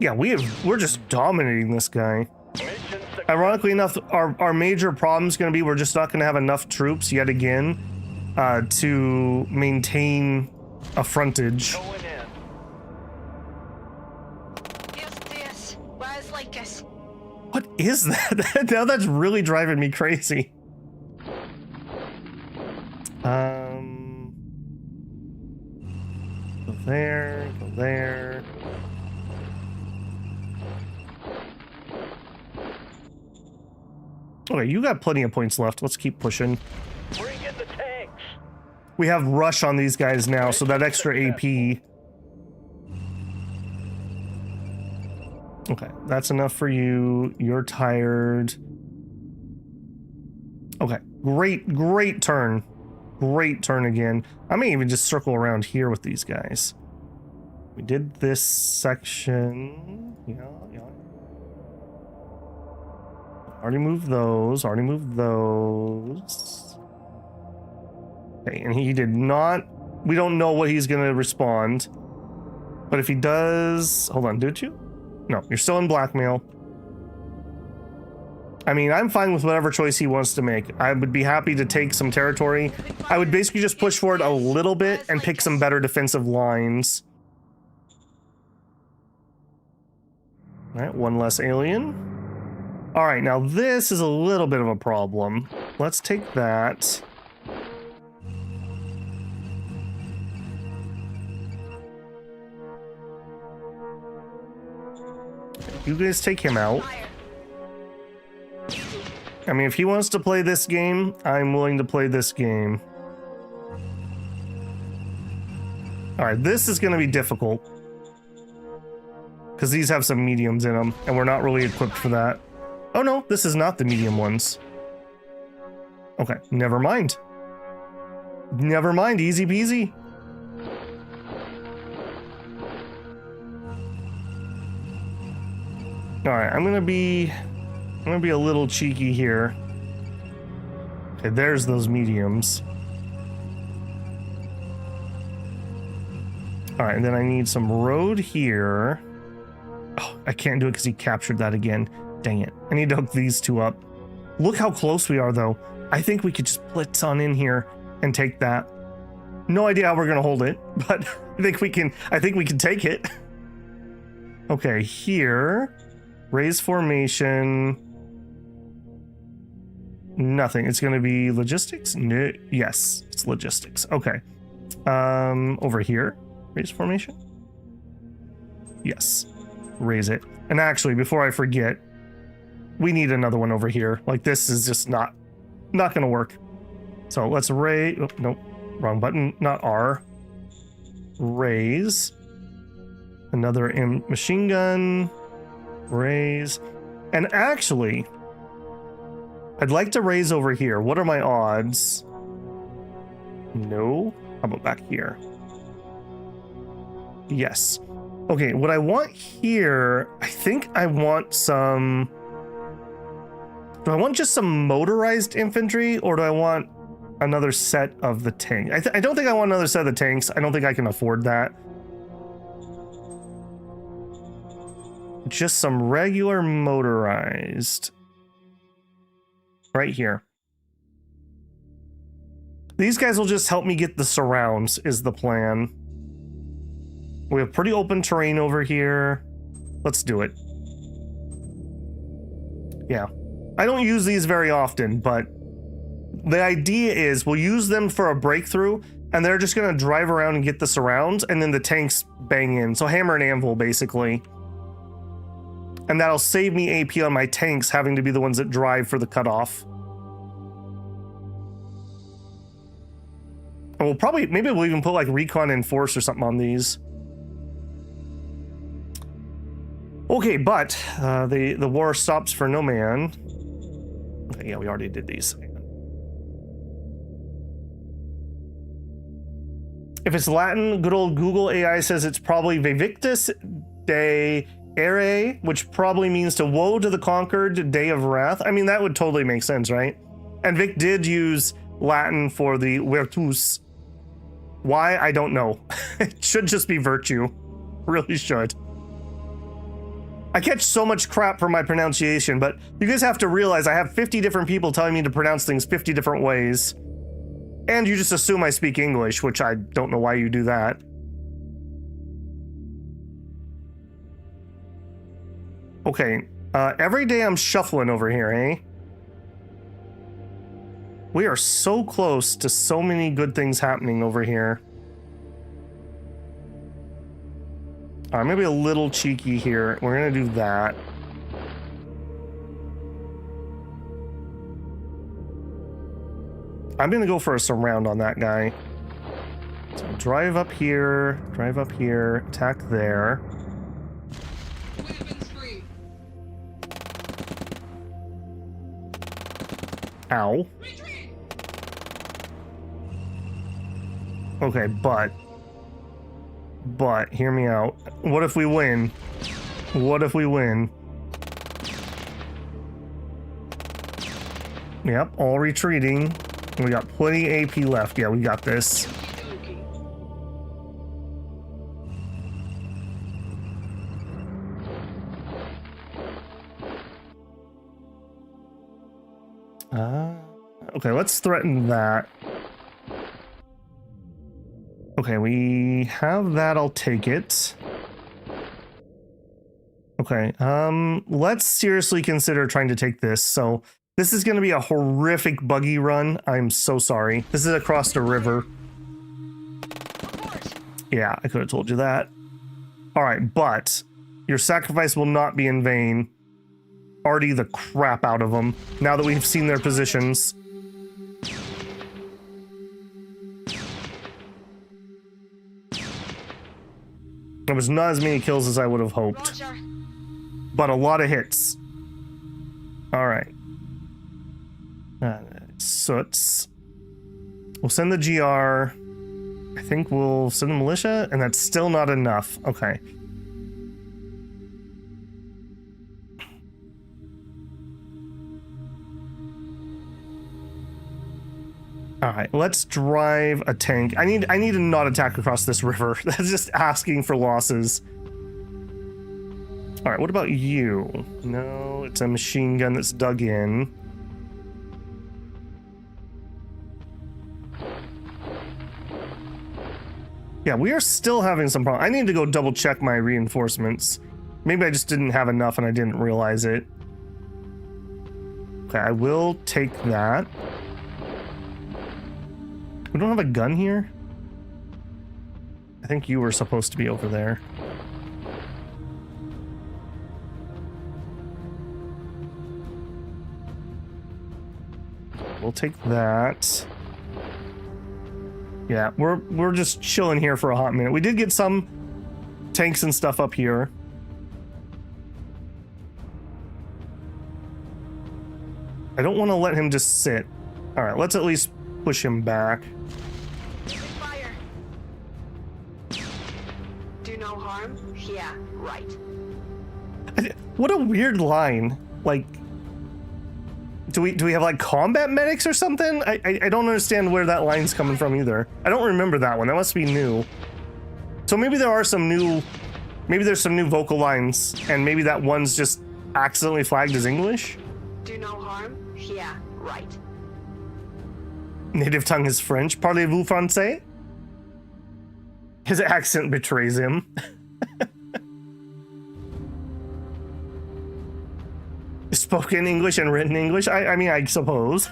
Yeah, we're just dominating this guy. Mission successful. Ironically enough, our major problem is going to be we're just not going to have enough troops yet again to maintain a frontage. Going in. Here's DS. Where's Lycus? What is that? Now that's really driving me crazy. Go there, go there. Okay, you got plenty of points left. Let's keep pushing. Bring in the tanks. We have rush on these guys now, so that extra AP. Okay, that's enough for you. You're tired. Okay, great turn. Great turn again. I may even just circle around here with these guys. We did this section. Yeah. Already moved those. Okay, and he did not. We don't know what he's going to respond. But if he does. Hold on, did you? No, you're still in blackmail. I mean, I'm fine with whatever choice he wants to make. I would be happy to take some territory. I would basically just push forward a little bit and pick some better defensive lines. All right, one less alien. All right, now this is a little bit of a problem. Let's take that. You guys take him out. I mean, if he wants to play this game, I'm willing to play this game. All right, this is going to be difficult. Because these have some mediums in them, and we're not really equipped for that. Oh no, this is not the medium ones. Okay, never mind. Never mind, easy peasy. All right, I'm gonna be a little cheeky here. Okay, there's those mediums. All right, and then I need some road here. Oh, I can't do it because he captured that again. Dang it. I need to hook these two up. Look how close we are, though. I think we could just blitz on in here and take that. No idea how we're gonna hold it, but I think we can take it. Okay, here. Raise formation. Nothing. It's gonna be logistics? No. Yes, it's logistics. Okay. Over here. Raise formation? Yes. Raise it. And actually, before I forget, we need another one over here. Like, this is just not gonna work. So let's raise. Oh, nope. Wrong button. Not R. Raise. Another machine gun. Raise. And actually, I'd like to raise over here. What are my odds? No. How about back here? Yes. Okay, what I want here, I think I want some... Do I want just some motorized infantry, or do I want another set of the tank? I don't think I want another set of the tanks. I don't think I can afford that. Just some regular motorized. Right here. These guys will just help me get the surrounds, is the plan. We have pretty open terrain over here. Let's do it. Yeah. I don't use these very often, but the idea is we'll use them for a breakthrough, and they're just going to drive around and get the surrounds, and then the tanks bang in. So hammer and anvil, basically. And that'll save me AP on my tanks having to be the ones that drive for the cutoff. And we'll probably, maybe we'll even put like recon and force or something on these. Okay, but the war stops for no man. Okay, yeah, we already did these. If it's Latin, good old Google AI says it's probably Vivictus de Ere, which probably means to woe to the conquered, day of wrath. I mean, that would totally make sense, right? And Vic did use Latin for the virtus. Why? I don't know. It should just be virtue. Really should. I catch so much crap for my pronunciation, but you guys have to realize I have 50 different people telling me to pronounce things 50 different ways. And you just assume I speak English, which I don't know why you do that. Okay, every day I'm shuffling over here, eh? We are so close to so many good things happening over here. All right, maybe a little cheeky here. We're gonna do that. I'm gonna go for a surround on that guy. So drive up here, attack there. Weapons free. Ow. Retreat. Okay, but hear me out. What if we win? What if we win? Yep, all retreating. We got plenty AP left. Yeah, we got this. Okie Okay, let's threaten that. Okay, we have that. I'll take it. Okay, let's seriously consider trying to take this. So this is going to be a horrific buggy run. I'm so sorry. This is across the river. Yeah, I could have told you that. All right, but your sacrifice will not be in vain. Arty the crap out of them now that we've seen their positions. There was not as many kills as I would have hoped, Roger. but a lot of hits. All right. Soots. We'll send the GR. I think we'll send the militia, and that's still not enough. Okay. All right, let's drive a tank. I need to not attack across this river. That's just asking for losses. All right, what about you? No, it's a machine gun that's dug in. Yeah, we are still having some problems. I need to go double check my reinforcements. Maybe I just didn't have enough and I didn't realize it. Okay, I will take that. We don't have a gun here? I think you were supposed to be over there. We'll take that. Yeah, we're just chilling here for a hot minute. We did get some tanks and stuff up here. I don't want to let him just sit. All right, let's at least push him back. Fire. Do no harm? Yeah, right. What a weird line. Like, do we have like combat medics or something? I don't understand where that line's coming from either. I don't remember that one. That must be new. So maybe there are some new, maybe there's some new vocal lines, and maybe that one's just accidentally flagged as English. Do no harm? Yeah, right. Native tongue is French. Parlez-vous français? His accent betrays him. Spoken English and written English? I mean, I suppose.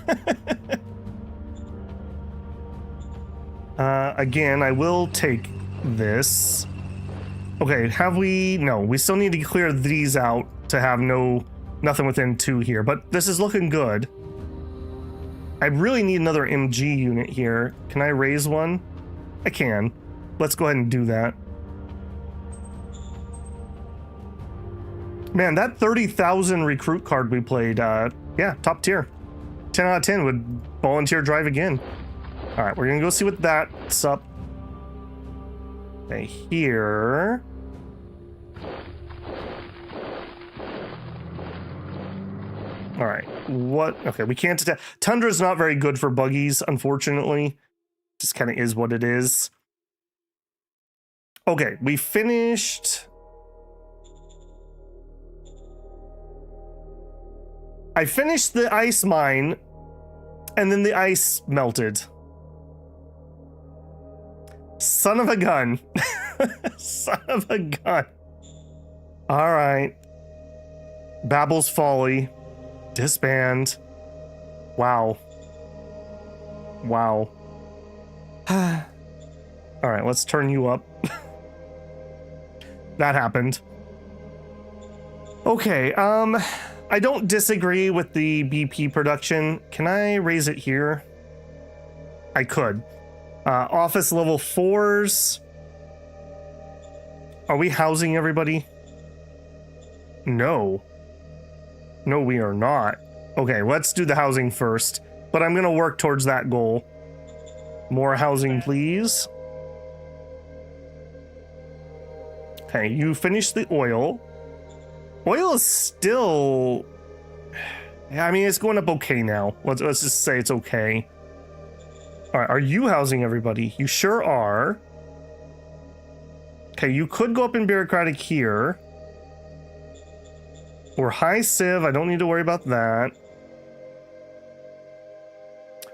Again, I will take this. Okay, have we... No, we still need to clear these out to have nothing within 2 here, but this is looking good. I really need another MG unit here. Can I raise one? I can. Let's go ahead and do that. Man, that 30,000 recruit card we played, yeah, top tier. 10 out of 10 would volunteer drive again. All right, we're gonna go see what that's up. Okay, here. All right. What? Okay, we can't attack. Tundra is not very good for buggies, unfortunately. Just kind of is what it is. Okay, we finished. I finished the ice mine, and then the ice melted. Son of a gun. Son of a gun. All right. Babel's Folly. Disband. Wow. Wow. All right, let's turn you up. That happened. Okay, I don't disagree with the BP production. Can I raise it here? I could. Office level 4s. Are we housing everybody? No. No, we are not. Okay, let's do the housing first. But I'm going to work towards that goal. More housing, please. Okay, you finished the oil. Oil is still... I mean, it's going up okay now. Let's just say it's okay. All right, are you housing everybody? You sure are. Okay, you could go up in bureaucratic here. Or high civ, I don't need to worry about that.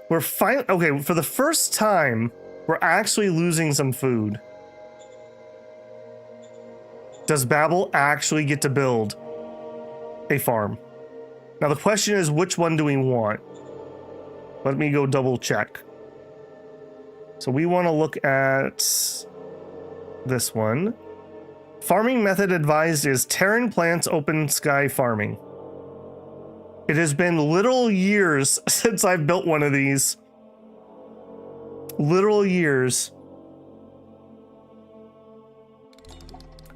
We're fine. Okay, for the first time, we're actually losing some food. Does Babel actually get to build a farm? Now the question is, which one do we want? Let me go double check. So we want to look at this one. Farming method advised is Terran plants open sky farming. It has been literal years since I've built one of these. Literal years.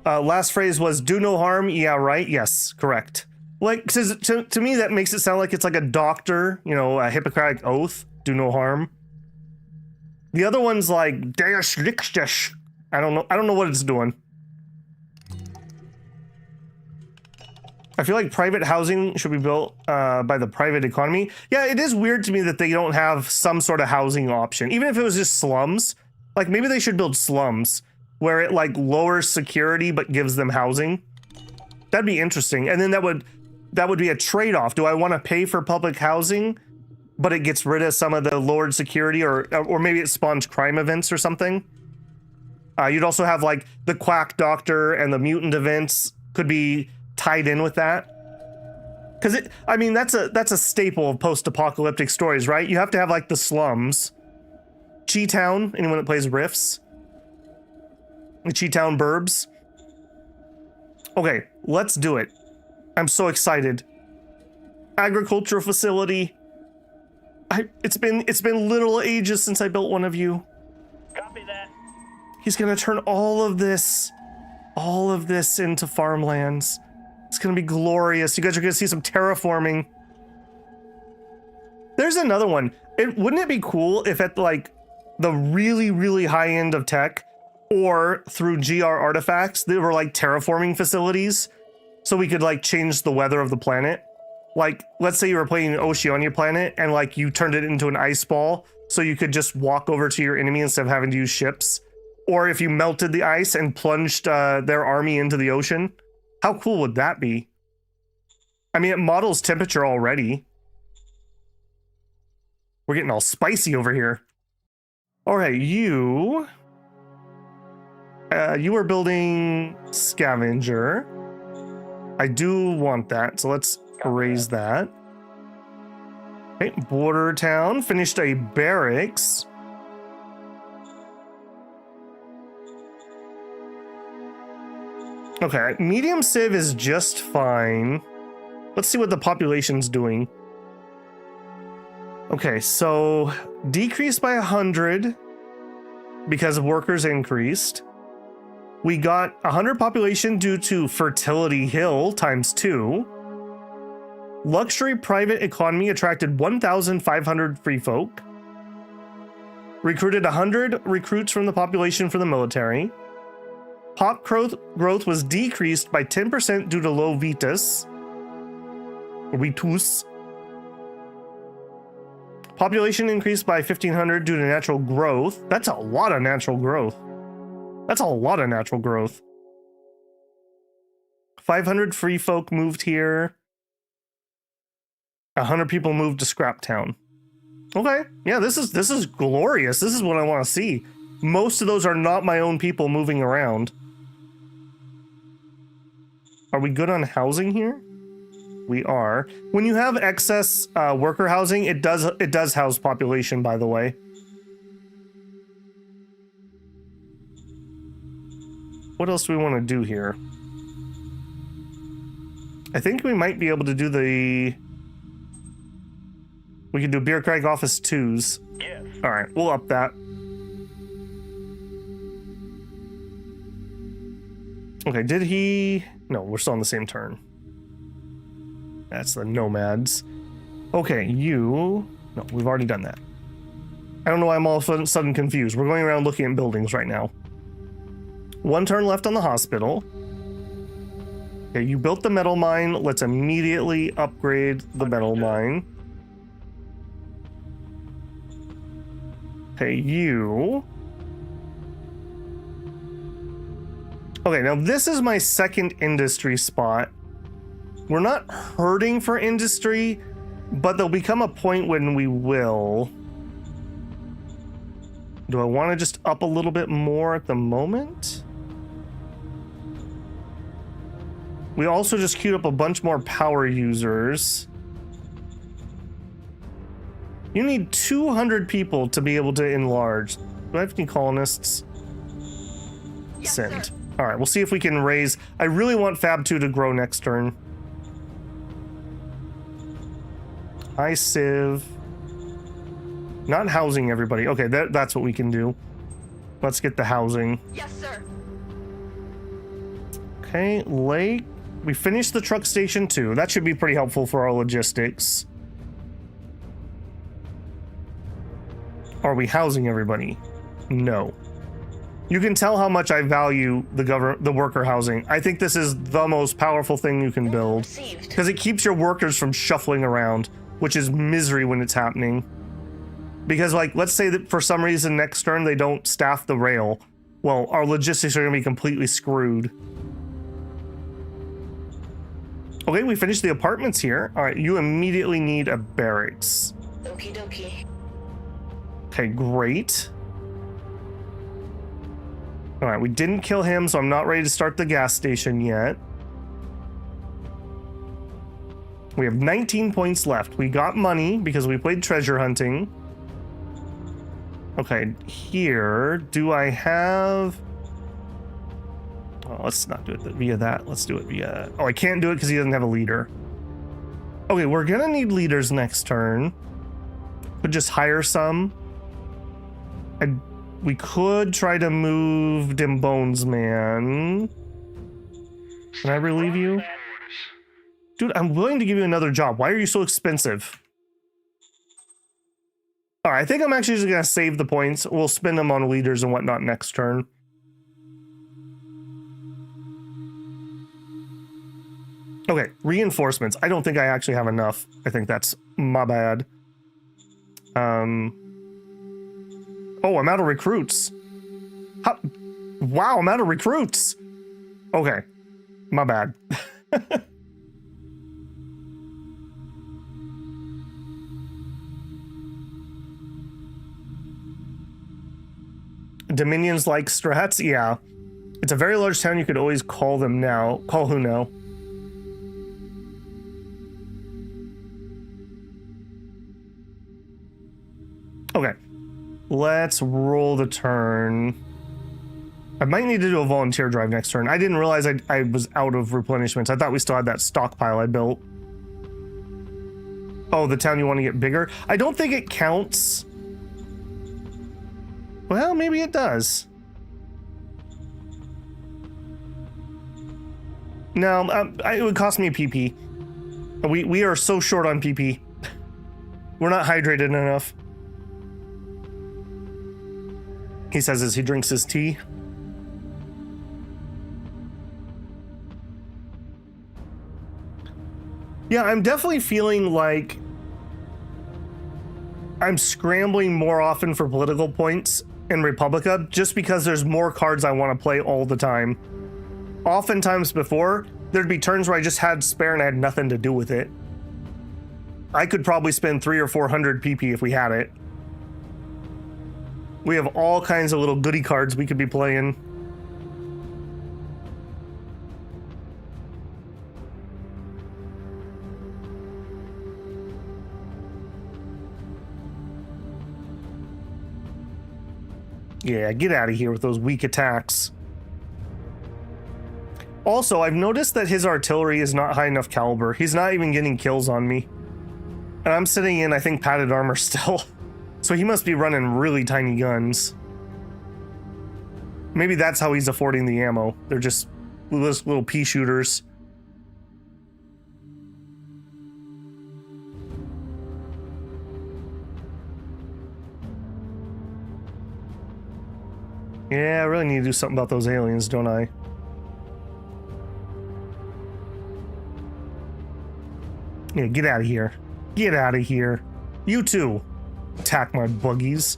Last phrase was do no harm. Yeah, right. Yes, correct. Like, to me, that makes it sound like it's like a doctor, you know, a Hippocratic oath. Do no harm. The other one's like, I don't know what it's doing. I feel like private housing should be built by the private economy. Yeah, it is weird to me that they don't have some sort of housing option. Even if it was just slums, like maybe they should build slums where it like lowers security but gives them housing. That'd be interesting. And then that would be a trade-off. Do I want to pay for public housing, but it gets rid of some of the lowered security, or maybe it spawns crime events or something? You'd also have like the quack doctor and the mutant events could be tied in with that. Because I mean, that's a staple of post-apocalyptic stories, right? You have to have like the slums. Chi-Town, anyone that plays Rifts? The Chi-Town burbs. Okay, let's do it. I'm so excited. Agricultural facility. It's been literal ages since I built one of you. Copy that. He's gonna turn all of this into farmlands. It's gonna be glorious. You guys are gonna see some terraforming. There's another one. Wouldn't it be cool if at like the really, really high end of tech, or through GR artifacts, they were like terraforming facilities, so we could like change the weather of the planet? Like, let's say you were playing an Oceania planet and like you turned it into an ice ball, so you could just walk over to your enemy instead of having to use ships. Or if you melted the ice and plunged their army into the ocean. How cool would that be? I mean, it models temperature already. We're getting all spicy over here. All right, you are building scavenger. I do want that, so let's erase that. Okay, border town finished a barracks. Okay, medium civ is just fine. Let's see what the population's doing. Okay, so decreased by 100 because of workers increased. We got 100 population due to Fertility Hill ×2. Luxury private economy attracted 1,500 free folk. Recruited 100 recruits from the population for the military. Pop growth was decreased by 10% due to low Vitus. Population increased by 1,500 due to natural growth. That's a lot of natural growth. That's a lot of natural growth. 500 free folk moved here. 100 people moved to Scrap Town. Okay, yeah, this is glorious. This is what I want to see. Most of those are not my own people moving around. Are we good on housing here? We are. When you have excess worker housing, it does house population, by the way. What else do we want to do here? I think we might be able to do the... We can do Beer Craig Office 2s. Yes. All right, we'll up that. Okay, did he... No, we're still on the same turn. That's the nomads. Okay, you... No, we've already done that. I don't know why I'm all of a sudden confused. We're going around looking at buildings right now. 1 turn left on the hospital. Okay, you built the metal mine. Let's immediately upgrade the metal mine. Okay, you... Okay, now this is my second industry spot. We're not hurting for industry, but there'll become a point when we will. Do I want to just up a little bit more at the moment? We also just queued up a bunch more power users. You need 200 people to be able to enlarge. Do I have any colonists? Yes, Send. sir. All right, we'll see if we can raise. I really want Fab 2 to grow next turn. Hi, Civ. Not housing everybody. Okay, that's what we can do. Let's get the housing. Yes, sir. Okay, Lake. We finished the truck station too. That should be pretty helpful for our logistics. Are we housing everybody? No. You can tell how much I value the worker housing. I think this is the most powerful thing you can build because it keeps your workers from shuffling around, which is misery when it's happening. Because, like, let's say that for some reason next turn they don't staff the rail. Well, our logistics are going to be completely screwed. Okay, we finished the apartments here. All right, you immediately need a barracks. Okie dokie. Okay, great. All right, we didn't kill him, so I'm not ready to start the gas station yet. We have 19 points left. We got money because we played treasure hunting. Okay, here, do I have... Oh, let's not do it via that. Let's do it via... Oh, I can't do it because he doesn't have a leader. Okay, we're gonna need leaders next turn. Could just hire some. We could try to move Dim Bones Man. Can I relieve you? Dude, I'm willing to give you another job. Why are you so expensive? All right, I think I'm actually just gonna save the points. We'll spend them on leaders and whatnot next turn. Okay, reinforcements. I don't think I actually have enough. I think that's my bad. Oh, I'm out of recruits. Wow, I'm out of recruits. Okay, my bad. Dominions like strats? Yeah. It's a very large town. You could always call them now. Call who now? Okay. Let's roll the turn. I might need to do a volunteer drive next turn. I didn't realize I was out of replenishments. I thought we still had that stockpile I built. Oh, the town you want to get bigger? I don't think it counts. Well, maybe it does. No, it would cost me a PP. We are so short on PP. We're not hydrated enough. He says as he drinks his tea. Yeah, I'm definitely feeling like I'm scrambling more often for political points in Republica just because there's more cards I want to play all the time. Oftentimes before, there'd be turns where I just had spare and I had nothing to do with it. I could probably spend 300 or 400 PP if we had it. We have all kinds of little goodie cards we could be playing. Yeah, get out of here with those weak attacks. Also, I've noticed that his artillery is not high enough caliber. He's not even getting kills on me. And I'm sitting in, I think, padded armor still. So he must be running really tiny guns. Maybe that's how he's affording the ammo. They're just little pea shooters. Yeah, I really need to do something about those aliens, don't I? Yeah, get out of here. Get out of here. You too. Attack my buggies.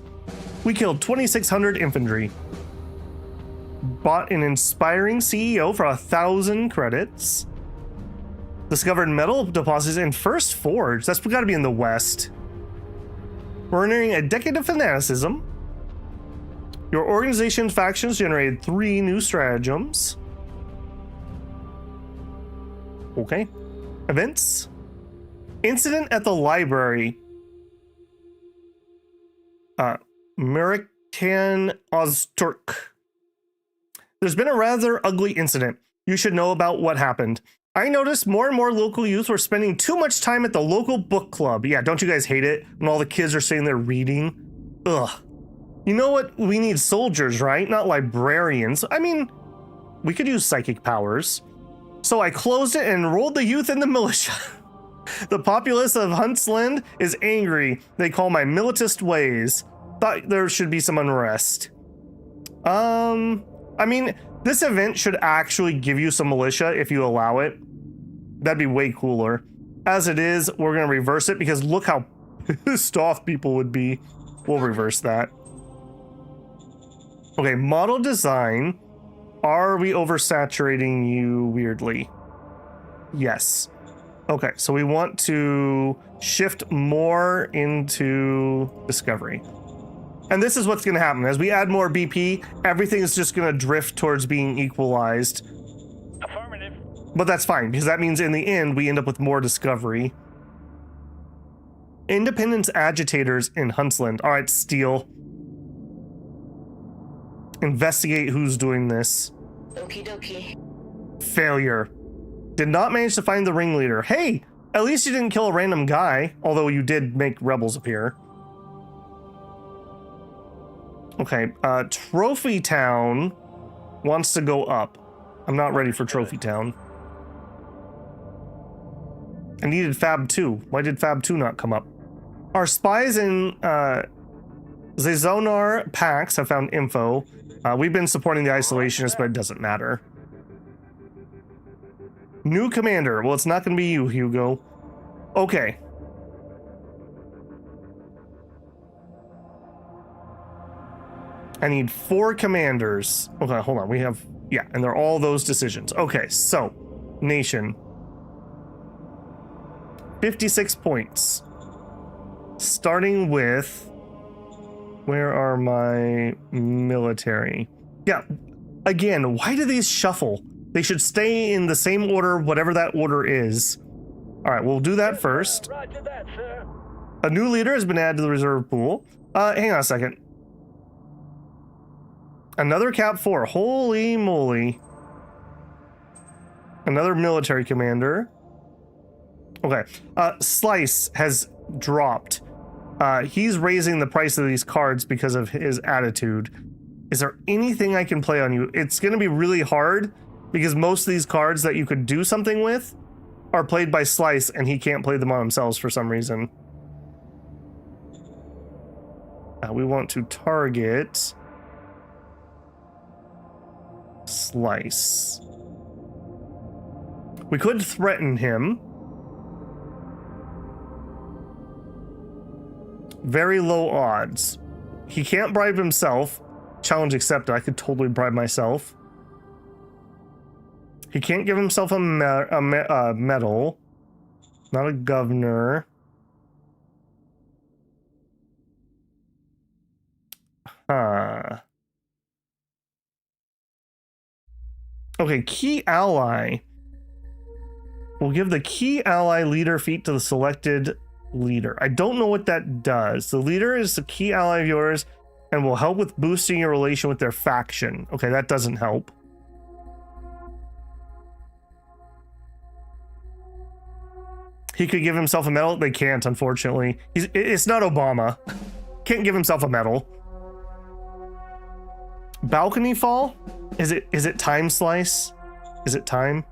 We killed 2,600 infantry. Bought an inspiring CEO for 1,000 credits. Discovered metal deposits in First Forge. That's got to be in the west. We're entering a decade of fanaticism. Your organization's factions generated 3 new stratagems. Okay. Events. Incident at the library. American Ozturk. There's been a rather ugly incident. You should know about what happened. I noticed more and more local youth were spending too much time at the local book club. Yeah, don't you guys hate it when all the kids are sitting there reading? Ugh. You know what? We need soldiers, right? Not librarians. I mean, we could use psychic powers. So I closed it and enrolled the youth in the militia. The populace of Huntsland is angry. They call my militist ways. Thought there should be some unrest. I mean, this event should actually give you some militia if you allow it. That'd be way cooler. As it is, we're going to reverse it because look how pissed off people would be. We'll reverse that. Okay, model design. Are we oversaturating you weirdly? Yes. Okay, so we want to shift more into discovery. And this is what's going to happen. As we add more BP, everything is just going to drift towards being equalized. Affirmative. But that's fine, because that means in the end, we end up with more discovery. Independence agitators in Huntsland. All right, Steel. Investigate who's doing this. Okie dokie. Failure. Did not manage to find the ringleader. Hey, at least you didn't kill a random guy, although you did make rebels appear. Okay, Trophy Town wants to go up. I'm not ready for Trophy Town. I needed Fab 2. Why did Fab 2 not come up? Our spies in Zezonar Pax have found info. We've been supporting the isolationists, but it doesn't matter. New commander. Well, it's not going to be you, Hugo. Okay. I need 4 commanders. Okay, hold on. We have... Yeah, and they're all those decisions. Okay, so... Nation. 56 points. Starting with... Where are my military? Yeah, again, why do these shuffle? They should stay in the same order, whatever that order is. All right, we'll do that first. Roger that, sir. A new leader has been added to the reserve pool. Hang on a second. Another Cap 4. Holy moly. Another military commander. Okay. Slice has dropped. He's raising the price of these cards because of his attitude. Is there anything I can play on you? It's going to be really hard because most of these cards that you could do something with are played by Slice and he can't play them on himself for some reason. We want to target Slice. We could threaten him. Very low odds. He can't bribe himself. Challenge accepted. I could totally bribe myself. He can't give himself a medal. Not a governor. Huh. Okay, key ally. We'll give the key ally leader feat to the selected leader. I don't know what that does. The leader is a key ally of yours and will help with boosting your relation with their faction. Okay, that doesn't help. He could give himself a medal. They can't, unfortunately. It's not Obama. Can't give himself a medal. Balcony fall? Is it time slice? Is it time?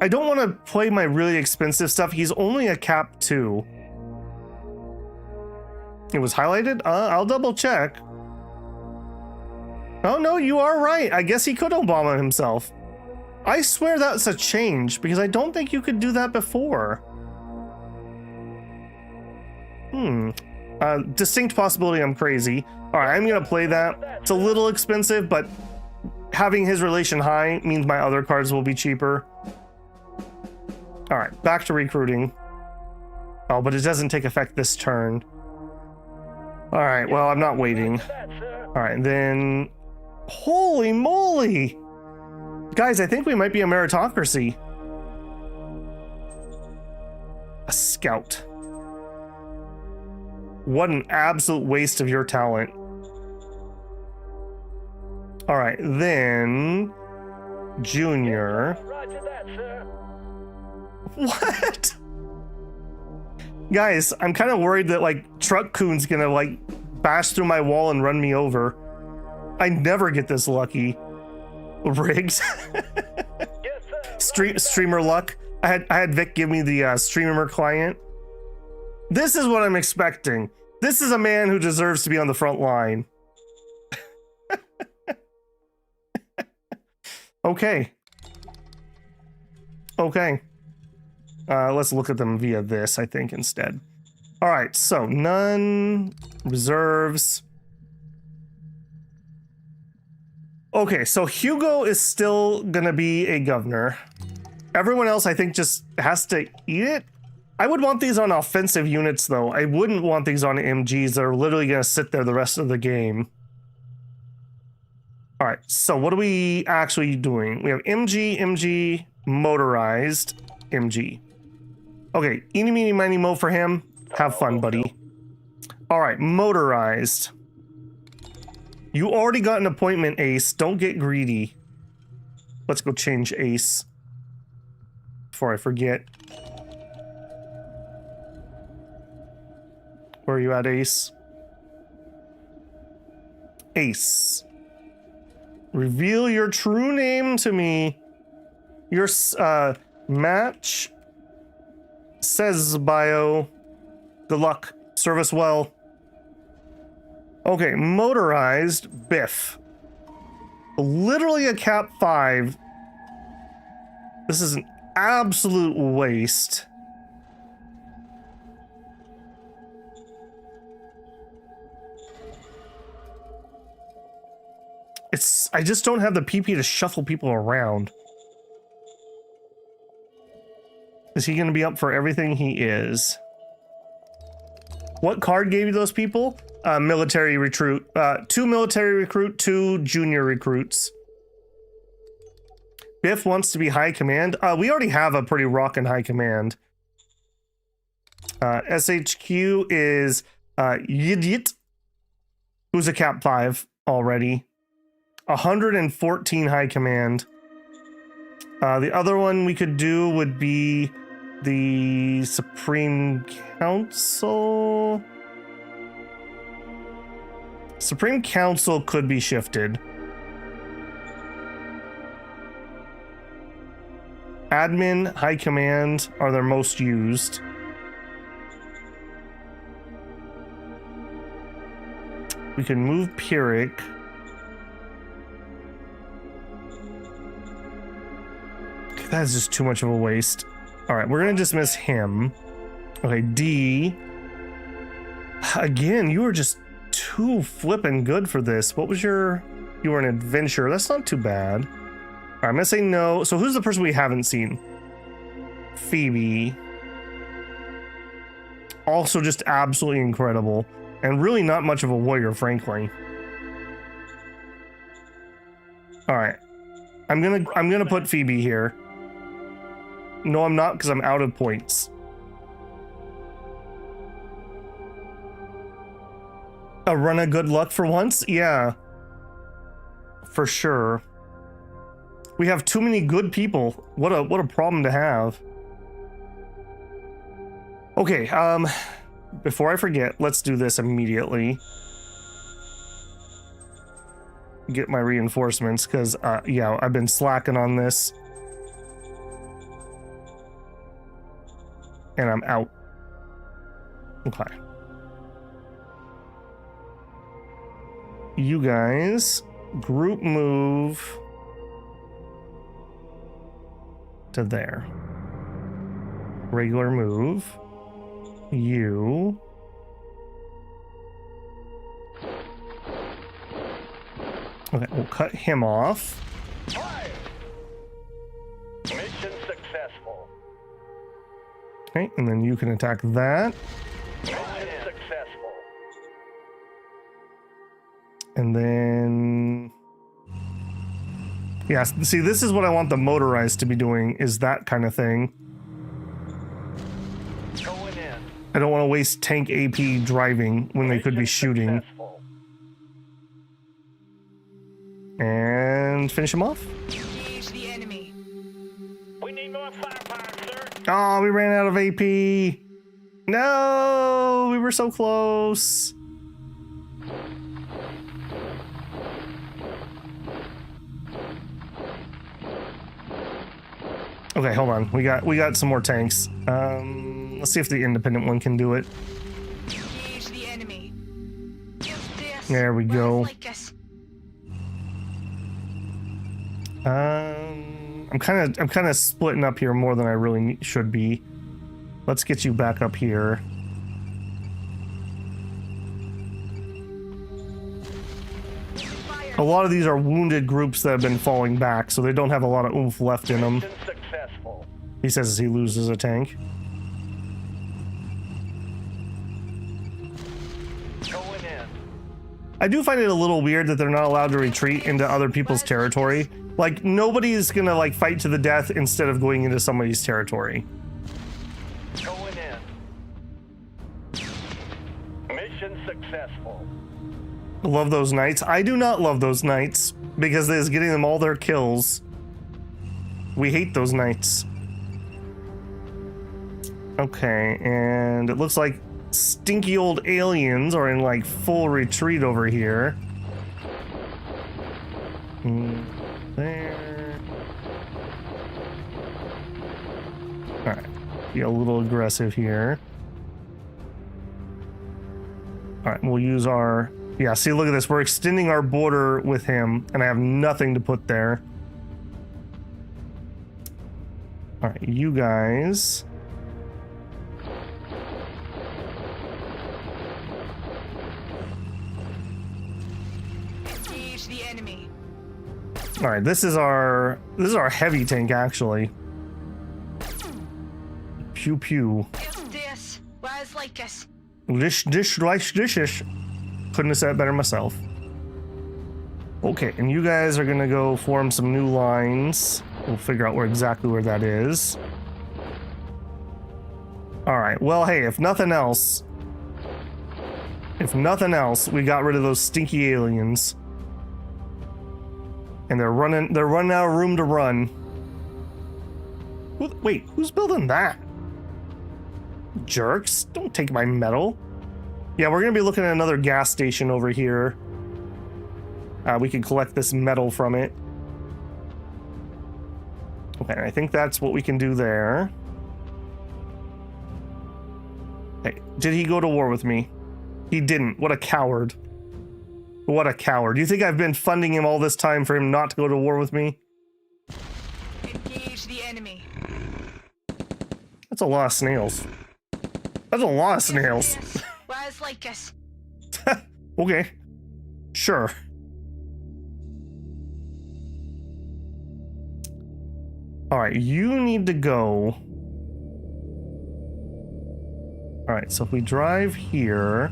I don't want to play my really expensive stuff. He's only a cap 2. It was highlighted? I'll double check. Oh no, you are right. I guess he could Obama himself. I swear that's a change because I don't think you could do that before. Distinct possibility I'm crazy. All right, I'm gonna play that. It's a little expensive, but having his relation high means my other cards will be cheaper. All right, back to recruiting. Oh, but it doesn't take effect this turn. All right, well, I'm not waiting. All right, then... Holy moly! Guys, I think we might be a meritocracy. A scout. What an absolute waste of your talent. All right, then... Junior. Roger that, sir. What? Guys, I'm kind of worried that like Truck Coon's gonna like bash through my wall and run me over. I never get this lucky. Rigged. Yes, sir. Streamer luck. I had Vic give me the streamer client. This is what I'm expecting. This is a man who deserves to be on the front line. Okay. Okay. Let's look at them via this, I think, instead. All right, so none reserves. Okay, so Hugo is still gonna be a governor. Everyone else, I think, just has to eat it. I would want these on offensive units, though. I wouldn't want these on MGs that are literally gonna sit there the rest of the game. All right, so what are we actually doing? We have MG, motorized, MG. Okay, eeny, meeny, miny, mo for him. Have fun, buddy. All right, motorized. You already got an appointment, Ace. Don't get greedy. Let's go change Ace before I forget. Where are you at, Ace? Ace. Reveal your true name to me. Your match says bio. Good luck. Serve us well. Okay, motorized Biff. Literally a cap 5. This is an absolute waste. I just don't have the PP to shuffle people around. Is he going to be up for everything? He is. What card gave you those people? Military recruit. 2 military recruit, 2 junior recruits. Biff wants to be high command. We already have a pretty rockin' high command. SHQ is Yidit, who's a cap 5 already. 114 high command. The other one we could do would be the Supreme Council. Supreme Council could be shifted. Admin, High Command are their most used. We can move Pyrrhic. That is just too much of a waste. All right, we're gonna dismiss him. Okay, D. Again, you were just too flippin' good for this. What was your... You were an adventurer. That's not too bad. All right, I'm gonna say no. So who's the person we haven't seen? Phoebe. Also just absolutely incredible. And really not much of a warrior, frankly. All right. I'm gonna put Phoebe here. No, I'm not, because I'm out of points. A run of good luck for once? Yeah. For sure. We have too many good people. What a problem to have. Okay, before I forget, let's do this immediately. Get my reinforcements, because, yeah, I've been slacking on this. And I'm out. Okay. You guys, group move to there. Regular move. You. Okay, we'll cut him off. Fire! Mission successful. Okay, and then you can attack that. Mission successful. And then... Yeah, see, this is what I want the motorized to be doing, is that kind of thing. Going in. I don't want to waste tank AP driving when they could be shooting. Successful. And finish him off. Engage the enemy. We need more firepower, sir. Oh, we ran out of AP. No, we were so close. Okay, hold on. We got some more tanks. Let's see if the independent one can do it. Engage the enemy. There we go. Like us. I'm kind of splitting up here more than I really should be. Let's get you back up here. A lot of these are wounded groups that have been falling back, so they don't have a lot of oomph left in them. Mission successful. He says as he loses a tank. Going in. I do find it a little weird that they're not allowed to retreat into other people's territory. Like, nobody's gonna, like, fight to the death instead of going into somebody's territory. Going in. Mission successful. Love those knights. I do not love those knights because it is getting them all their kills. We hate those knights. Okay, and it looks like stinky old aliens are in like full retreat over here. There. Alright, be a little aggressive here. Alright, we'll use our... Yeah, see, look at this. We're extending our border with him, and I have nothing to put there. Alright, you guys... Engage the enemy. Alright, this is our heavy tank, actually. Pew pew. This was like us. Dishes. Couldn't have said it better myself. Okay, and you guys are gonna go form some new lines. We'll figure out exactly where that is. Alright, well, hey, if nothing else, we got rid of those stinky aliens. And they're running out of room to run. Wait, who's building that? Jerks, don't take my metal. Yeah, we're gonna be looking at another gas station over here. We can collect this metal from it. Okay, I think that's what we can do there. Hey, did he go to war with me? He didn't. What a coward. What a coward. Do you think I've been funding him all this time for him not to go to war with me? Engage the enemy. That's a lot of snails. That's a lot of snails. Where's like us? Okay. Sure. Alright, you need to go. Alright, so if we drive here.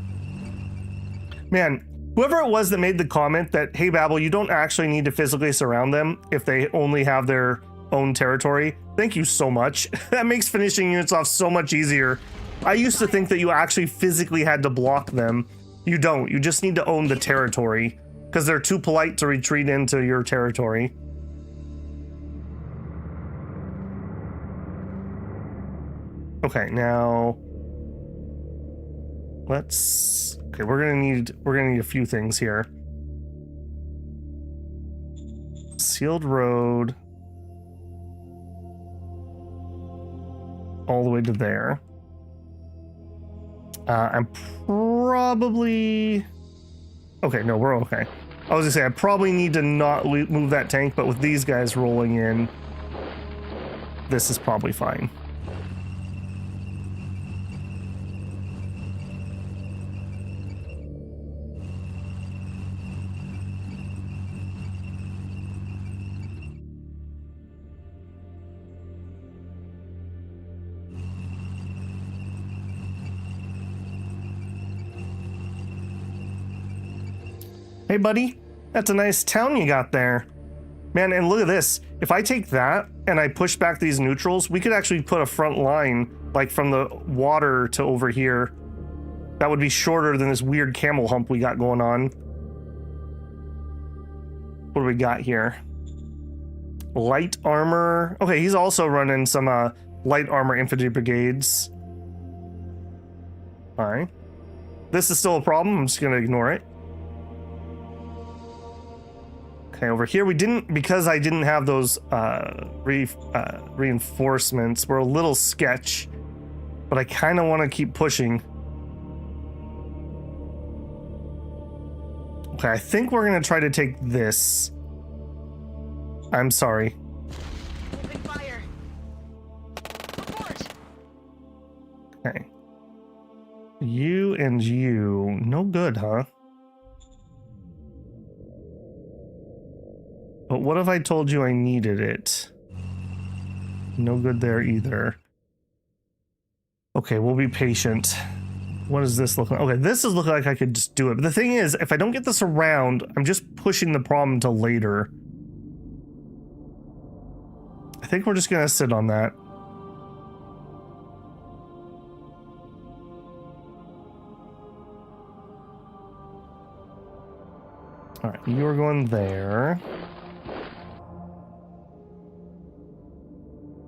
Man, whoever it was that made the comment that, hey Babel, you don't actually need to physically surround them if they only have their own territory. Thank you so much. That makes finishing units off so much easier. I used to think that you actually physically had to block them. You don't. You just need to own the territory because they're too polite to retreat into your territory. Okay, now let's. Okay, we're gonna need a few things here. Sealed road all the way to there. I'm probably okay. No, we're okay. I was gonna say I probably need to not move that tank, but with these guys rolling in, this is probably fine. Hey buddy, that's a nice town you got there. Man, and look at this. If I take that and I push back these neutrals, we could actually put a front line, like from the water to over here. That would be shorter than this weird camel hump we got going on. What do we got here? Light armor. Okay, he's also running some light armor infantry brigades. All right. This is still a problem. I'm just gonna ignore it. Okay, over here we didn't, because I didn't have those reinforcements. We're a little sketch, but I kind of want to keep pushing. Okay, I think we're gonna try to take this. I'm sorry. Open fire. Report. Okay. You and you, no good, huh? But what if I told you I needed it? No good there either. Okay, we'll be patient. What does this look like? Okay, this is looking like I could just do it. But the thing is, if I don't get this around, I'm just pushing the problem until later. I think we're just gonna sit on that. All right, you're going there.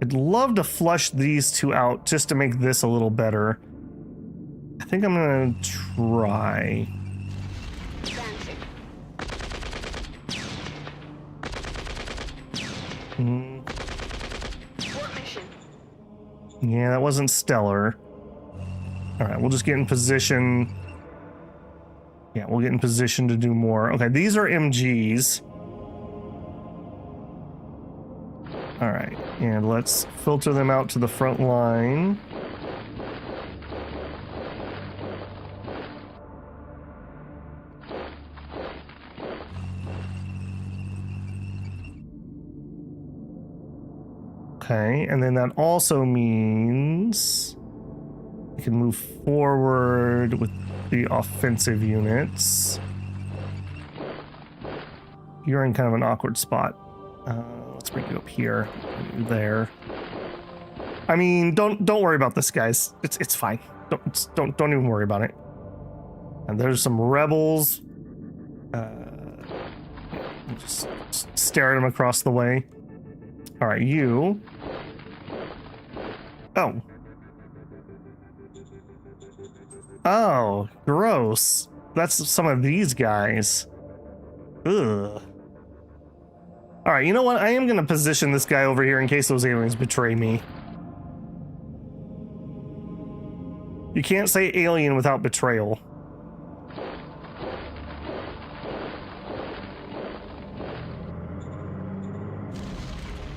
I'd love to flush these two out just to make this a little better. I think I'm gonna try. Yeah, that wasn't stellar. All right, we'll just get in position. Yeah, we'll get in position to do more. Okay, these are MGs. All right, and let's filter them out to the front line. Okay, and then that also means we can move forward with the offensive units. You're in kind of an awkward spot. Let's bring you up here. You there. I mean, don't worry about this, guys. It's fine. Don't even worry about it. And there's some rebels. Just stare at them across the way. All right, you. Oh. Oh, gross. That's some of these guys. Ugh. All right, you know what? I am going to position this guy over here in case those aliens betray me. You can't say alien without betrayal.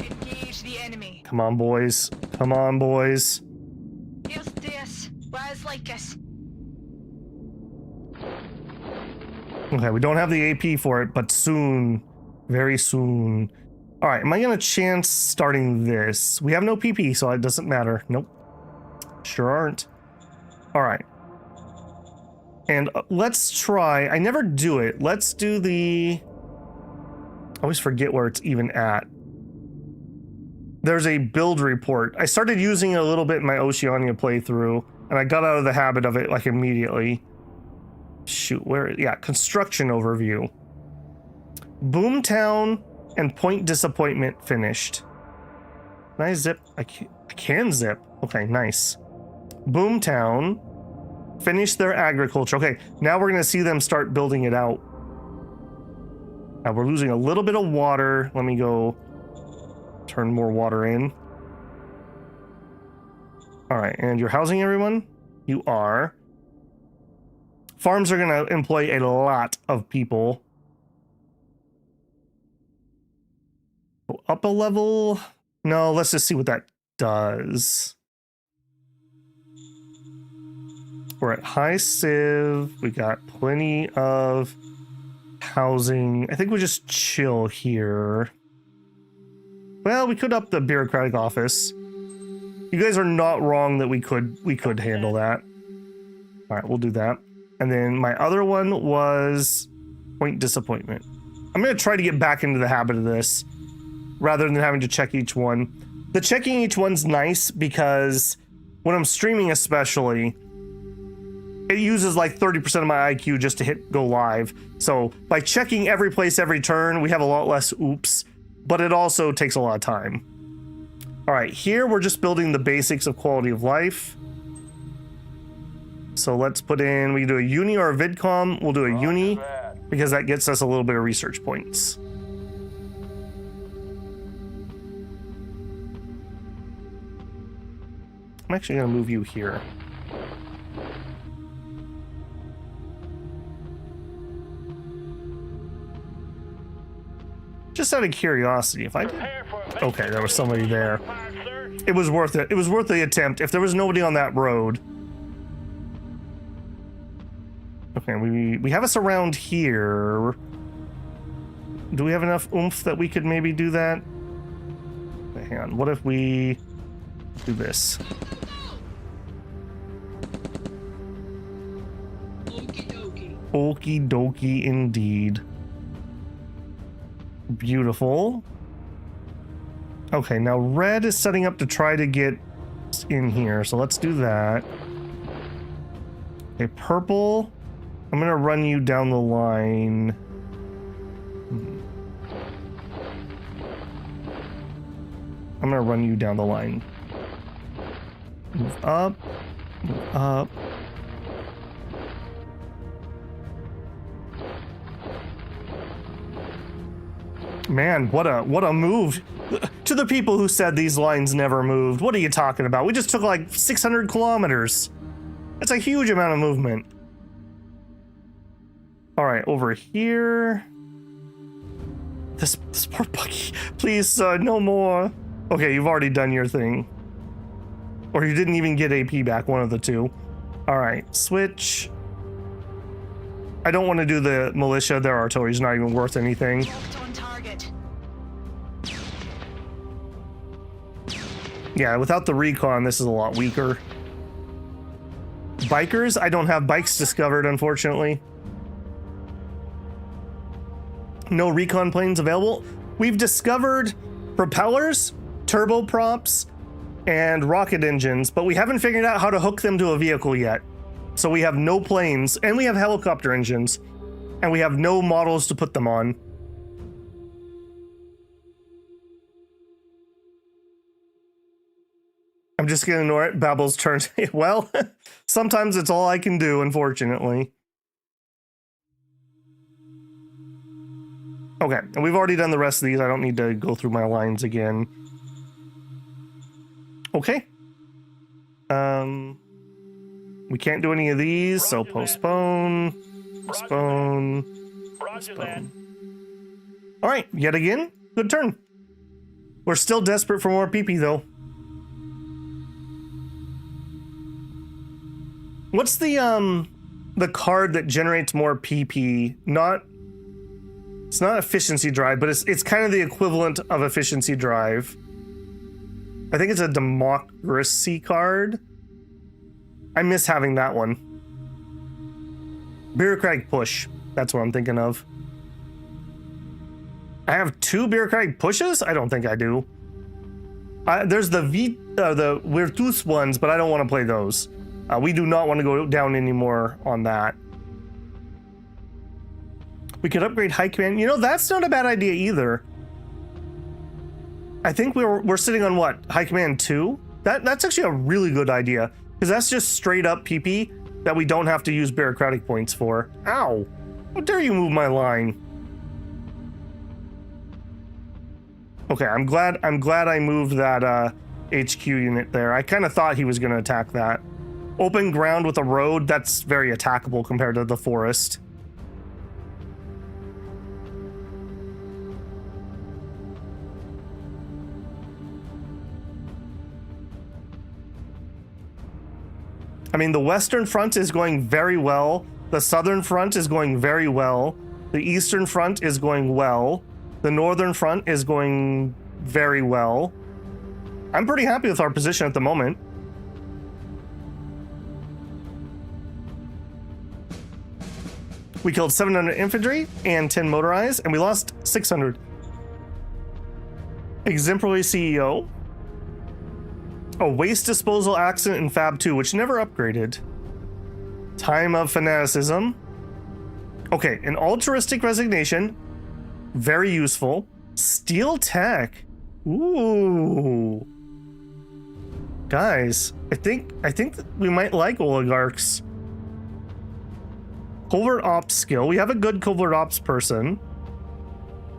Engage the enemy. Come on, boys. Come on, boys. Here's DS. Where's like us? Okay, we don't have the AP for it, but soon. Very soon. All right, am I going to chance starting this? We have no PP, so it doesn't matter. Nope. Sure aren't. All right. And let's try. I never do it. Let's do the... I always forget where it's even at. There's a build report. I started using it a little bit in my Oceania playthrough, and I got out of the habit of it like immediately. Shoot, where? Yeah, construction overview. Boomtown and Point Disappointment finished. Can I zip? I can zip. Okay, nice. Boomtown finished their agriculture. Okay, now we're going to see them start building it out. We're losing a little bit of water. Let me go turn more water in. All right, and you're housing everyone? You are. Farms are going to employ a lot of people. Go up a level? No, let's just see what that does. We're at high civ. We got plenty of housing. I think we just chill here. Well, we could up the bureaucratic office. You guys are not wrong that we could handle that. All right, we'll do that. And then my other one was Point Disappointment. I'm going to try to get back into the habit of this rather than having to check each one. The checking each one's nice because when I'm streaming especially, it uses like 30% of my IQ just to hit go live. So by checking every place every turn, we have a lot less oops, but it also takes a lot of time. All right, here we're just building the basics of quality of life. So let's put in, we can do a uni or a vidcom. We'll do a uni because that gets us a little bit of research points. I'm actually going to move you here. Just out of curiosity, if I did... Okay, there was somebody there. It was worth it. It was worth the attempt. If there was nobody on that road... Okay, we have us around here. Do we have enough oomph that we could maybe do that? Hang on, what if we do this? Okie dokie. Okie dokie indeed. Beautiful. Okay, now red is setting up to try to get in here, so let's do that. Okay, purple. I'm gonna run you down the line. I'm gonna run you down the line. Move up. Move up. Man, what a move. To the people who said these lines never moved, what are you talking about? We just took like 600 kilometers. That's a huge amount of movement. All right, over here. This poor Bucky. Please, no more. Okay, you've already done your thing. Or you didn't even get AP back, one of the two. All right, switch. I don't want to do the militia. Their artillery's not even worth anything. Locked on target. Yeah, without the recon, this is a lot weaker. Bikers? I don't have bikes discovered, unfortunately. No recon planes available. We've discovered propellers, turboprops, and rocket engines, but we haven't figured out how to hook them to a vehicle yet. So we have no planes, and we have helicopter engines, and we have no models to put them on. I'm just gonna ignore it. Babel's turn. Well, sometimes it's all I can do, unfortunately. Okay, and we've already done the rest of these. I don't need to go through my lines again. Okay. We can't do any of these, so postpone, postpone, postpone. All right, yet again, good turn. We're still desperate for more PP though. What's the the card that generates more PP. It's not efficiency drive, but it's kind of the equivalent of efficiency drive. I think it's a democracy card. I miss having that one. Bureaucratic push. That's what I'm thinking of. I have 2 bureaucratic pushes? I don't think I do. There's the Virtus ones, but I don't want to play those. We do not want to go down anymore on that. We could upgrade High Command. You know, that's not a bad idea either. I think we're sitting on what? High Command 2? That's actually a really good idea. Because that's just straight up PP that we don't have to use bureaucratic points for. Ow! How dare you move my line? Okay, I'm glad I moved that HQ unit there. I kind of thought he was going to attack that. Open ground with a road, that's very attackable compared to the forest. I mean, the Western Front is going very well. The Southern Front is going very well. The Eastern Front is going well. The Northern Front is going very well. I'm pretty happy with our position at the moment. We killed 700 infantry and 10 motorized, and we lost 600. Exemplary CEO. A waste disposal accident in Fab 2, which never upgraded. Time of fanaticism. Okay, an altruistic resignation. Very useful. Steel tech. Ooh. Guys, I think that we might like oligarchs. Covert ops skill. We have a good covert ops person.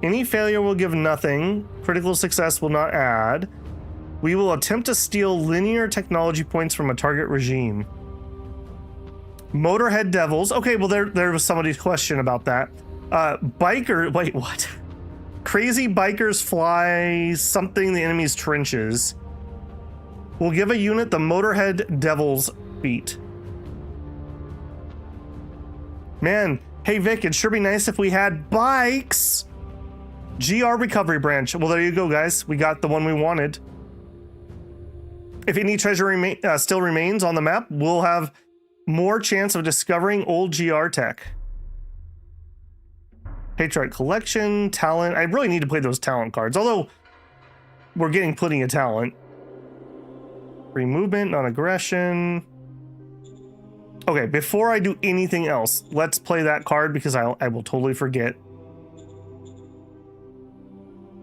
Any failure will give nothing. Critical success will not add. We will attempt to steal linear technology points from a target regime. Motorhead Devils. Okay, well there was somebody's question about that. Wait, what? Crazy bikers fly something the enemy's trenches. We'll give a unit the Motorhead Devils feat. Man, hey Vic, it'd sure be nice if we had bikes. GR Recovery Branch. Well, there you go, guys. We got the one we wanted. If any treasure still remains on the map, we'll have more chance of discovering old GR tech. Patriot Collection, Talent. I really need to play those talent cards, although we're getting plenty of talent. Free movement, non-aggression. Okay, before I do anything else, let's play that card because I will totally forget.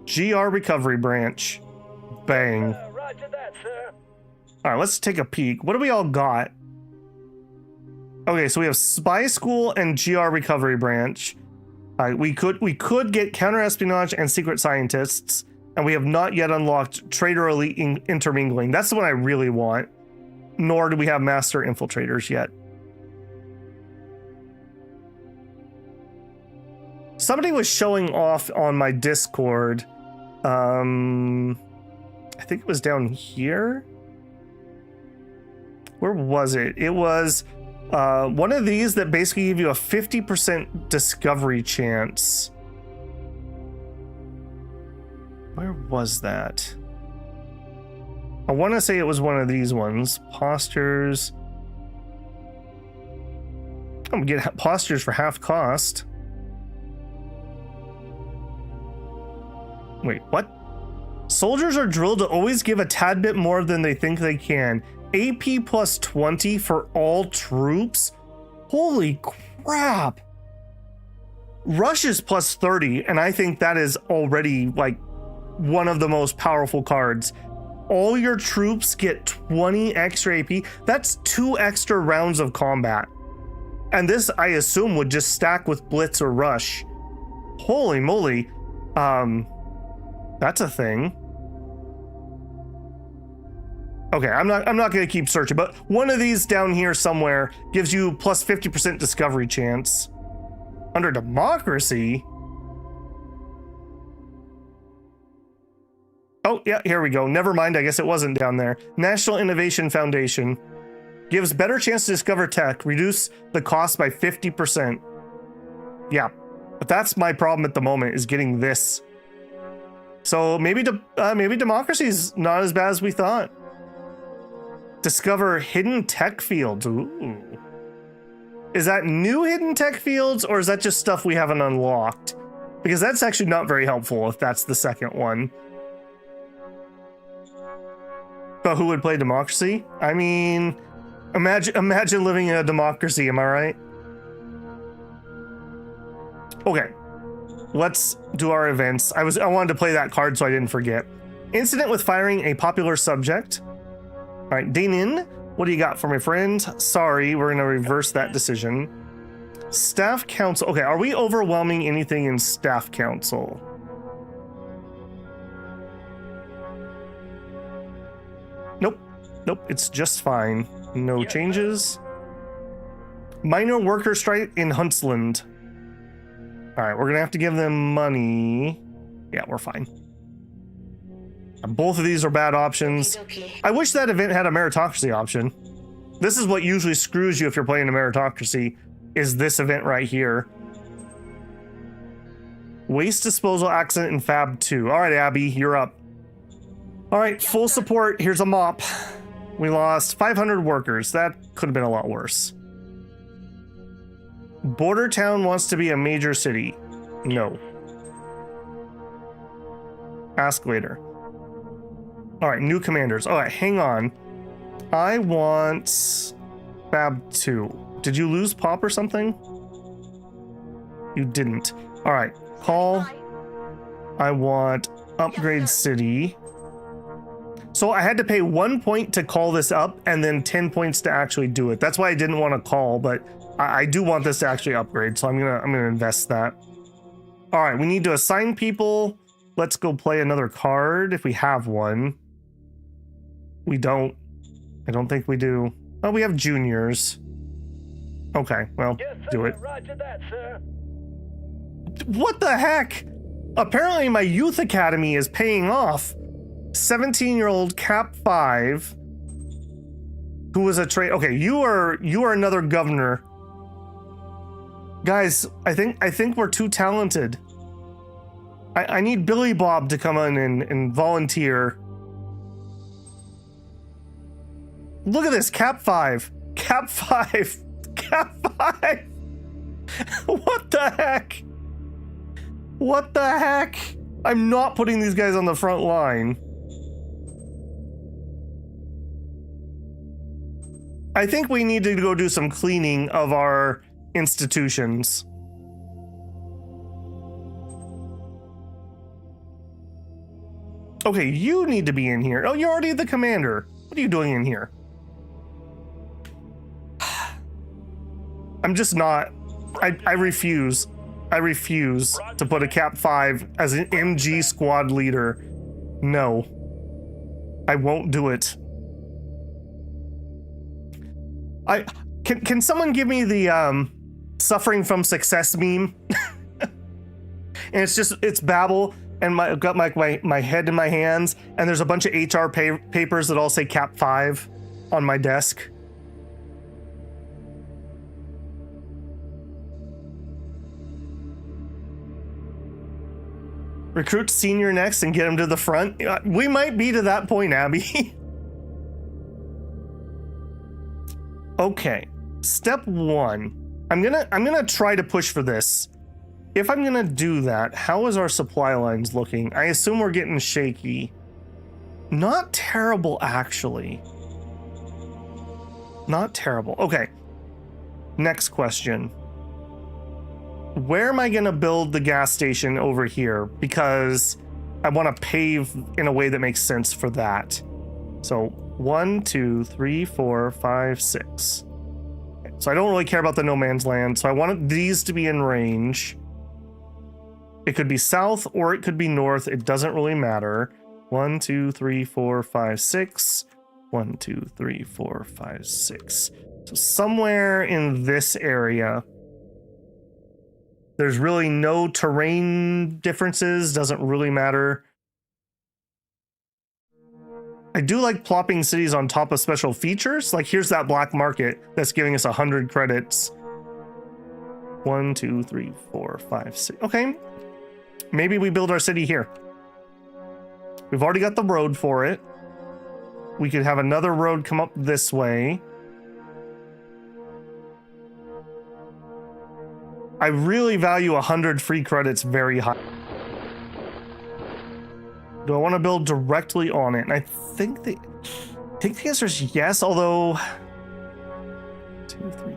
GR Recovery Branch. Bang. Roger that, sir. All right, let's take a peek. What do we all got? Okay, so we have Spy School and GR Recovery Branch. We could get counter-espionage and secret scientists, and we have not yet unlocked Traitor Elite Intermingling. That's the one I really want. Nor do we have Master Infiltrators yet. Somebody was showing off on my Discord. I think it was down here. Where was it? It was one of these that basically give you a 50% discovery chance. Where was that? I want to say it was one of these ones. Postures. I'm gonna get postures for half cost. Wait, what? Soldiers are drilled to always give a tad bit more than they think they can. AP plus 20 for all troops? Holy crap. Rush is plus 30, and I think that is already like one of the most powerful cards. All your troops get 20 extra AP. That's 2 extra rounds of combat. And this, I assume, would just stack with Blitz or Rush. Holy moly. That's a thing. Okay, I'm not gonna keep searching, but one of these down here somewhere gives you plus 50% discovery chance. Under democracy. Oh, yeah, here we go. Never mind, I guess it wasn't down there. National Innovation Foundation. Gives better chance to discover tech. Reduce the cost by 50%. Yeah, but that's my problem at the moment, is getting this. So maybe democracy is not as bad as we thought. Discover hidden tech fields. Ooh. Is that new hidden tech fields, or is that just stuff we haven't unlocked? Because that's actually not very helpful if that's the second one. But who would play democracy? I mean, imagine living in a democracy, am I right? Okay, let's do our events. I wanted to play that card so I didn't forget. Incident with firing a popular subject. All right, Danin, what do you got for my friend? Sorry, we're gonna reverse that decision. Staff council. Okay, are we overwhelming anything in staff council? Nope, it's just fine. No changes. Minor worker strike in Huntsland. All right, we're gonna have to give them money. Yeah, we're fine. Both of these are bad options. I wish that event had a meritocracy option. This is what usually screws you if you're playing a meritocracy, is this event right here. Waste disposal accident in Fab 2. All right, Abby, you're up. All right, full support. Here's a mop. We lost 500 workers. That could have been a lot worse. Border town wants to be a major city. No. Ask later. All right, new commanders. All right, hang on. I want Fab 2. Did you lose Pop or something? You didn't. All right, call. I want upgrade city. So I had to pay 1 point to call this up and then 10 points to actually do it. That's why I didn't want to call, but I do want this to actually upgrade, so I'm gonna invest that. All right, we need to assign people. Let's go play another card if we have one. We don't. I don't think we do. Oh, we have juniors. Okay, well, Yes, sir. do it. Roger that, sir. What the heck? Apparently my youth academy is paying off. 17-year-old Cap 5 who was a trade. Okay, you are another governor. Guys, I think we're too talented. I need Billy Bob to come in and volunteer. Look at this, Cap 5. Cap 5. Cap 5. What the heck? What the heck? I'm not putting these guys on the front line. I think we need to go do some cleaning of our institutions. Okay, you need to be in here. Oh, you're already the commander. What are you doing in here? I'm just not. I refuse. I refuse to put a Cap 5 as an MG squad leader. No. I won't do it. Can someone give me the suffering from success meme? And it's Babel, and I've got my head in my hands, and there's a bunch of HR papers that all say Cap 5 on my desk. Recruit senior next and get him to the front. We might be to that point, Abby. Okay, step 1. I'm gonna try to push for this. If I'm gonna do that, how is our supply lines looking? I assume we're getting shaky. Not terrible, actually. Not terrible. Okay. Next question. Where am I gonna build the gas station over here? Because I want to pave in a way that makes sense for that. So 1, 2, 3, 4, 5, 6. So I don't really care about the no man's land. So I wanted these to be in range. It could be south or it could be north. It doesn't really matter. 1, 2, 3, 4, 5, 6. 1, 2, 3, 4, 5, 6. So somewhere in this area. There's really no terrain differences. Doesn't really matter. I do like plopping cities on top of special features. Like here's that black market that's giving us 100 credits. 1, 2, 3, 4, 5, 6. Okay. Maybe we build our city here. We've already got the road for it. We could have another road come up this way. I really value 100 free credits very high. Do I want to build directly on it? And I think the answer is yes, although 2, 3,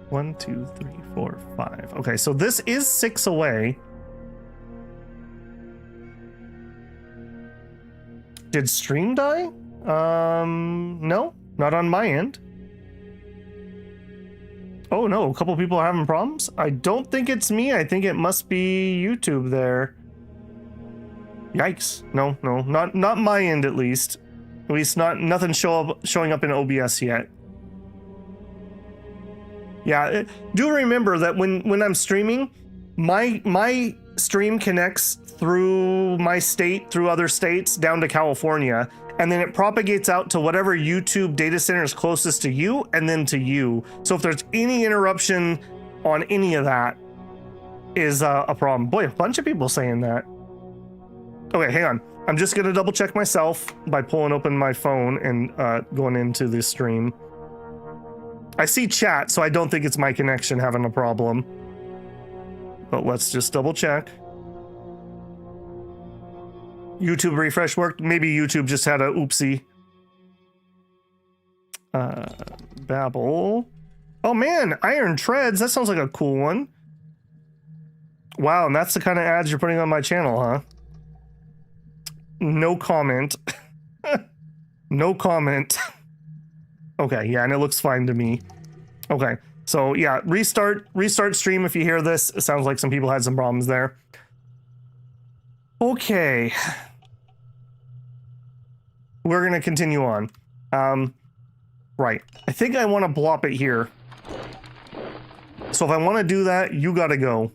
1, 2, 3, 4, 5. Okay, so this is 6 away. Did stream die? No, not on my end. Oh no, a couple people are having problems. I don't think it's me. I think it must be YouTube there. Yikes. No, not my end at least. At least nothing showing up in OBS yet. Yeah, do remember that when I'm streaming, my stream connects through my state, through other states, down to California, and then it propagates out to whatever YouTube data center is closest to you, and then to you. So if there's any interruption on any of that, is a problem. Boy, a bunch of people saying that. Okay, hang on. I'm just gonna double check myself by pulling open my phone and going into the stream. I see chat, so I don't think it's my connection having a problem. But let's just double check. YouTube refresh worked. Maybe YouTube just had a oopsie. Babel. Oh man, Iron Treads. That sounds like a cool one. Wow, and that's the kind of ads you're putting on my channel, huh? No comment. No comment. Okay, yeah, and it looks fine to me. Okay, so yeah, restart stream if you hear this. It sounds like some people had some problems there. Okay. We're gonna continue on. Right. I think I want to blop it here. So if I want to do that, you gotta go.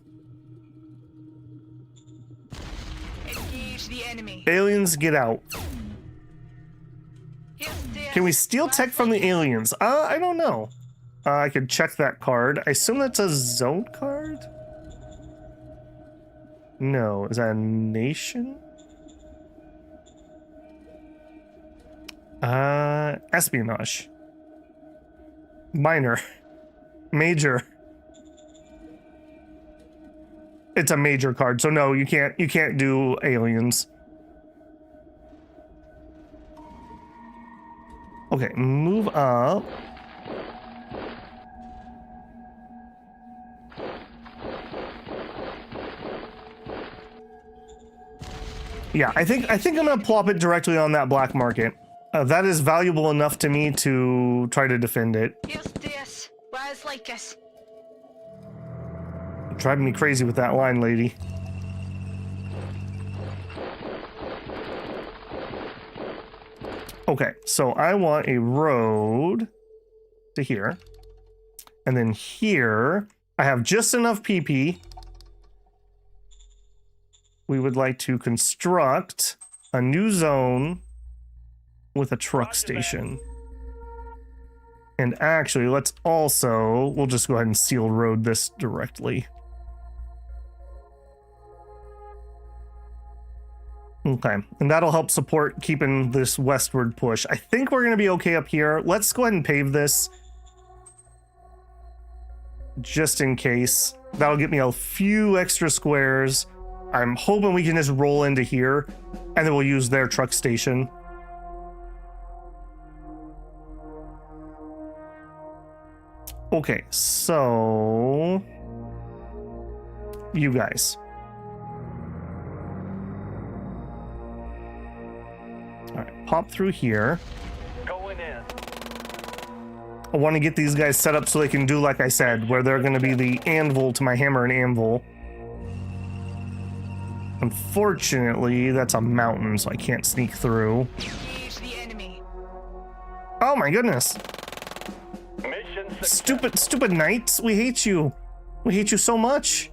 Engage the enemy. Aliens, get out. Can we steal tech from the aliens? I don't know. I could check that card. I assume that's a zone card? No. Is that a nation? Espionage. Minor. Major. It's a major card, so no, you can't do aliens. Okay, move up. Yeah, I think I'm gonna plop it directly on that black market. That is valuable enough to me to try to defend it. Here's this. Where's like us? Driving me crazy with that line, lady. Okay, so I want a road to here. And then here, I have just enough PP. We would like to construct a new zone with a truck station. And actually, let's also, we'll just go ahead and seal road this directly. Okay, and that'll help support keeping this westward push. I think we're going to be okay up here. Let's go ahead and pave this. Just in case. That'll get me a few extra squares. I'm hoping we can just roll into here, and then we'll use their truck station. Okay, so... you guys. Alright, pop through here. Going in. I want to get these guys set up so they can do like I said, where they're going to be the anvil to my hammer and anvil. Unfortunately, that's a mountain, so I can't sneak through. Engage the enemy. Oh my goodness. Mission success. Stupid knights. We hate you. We hate you so much.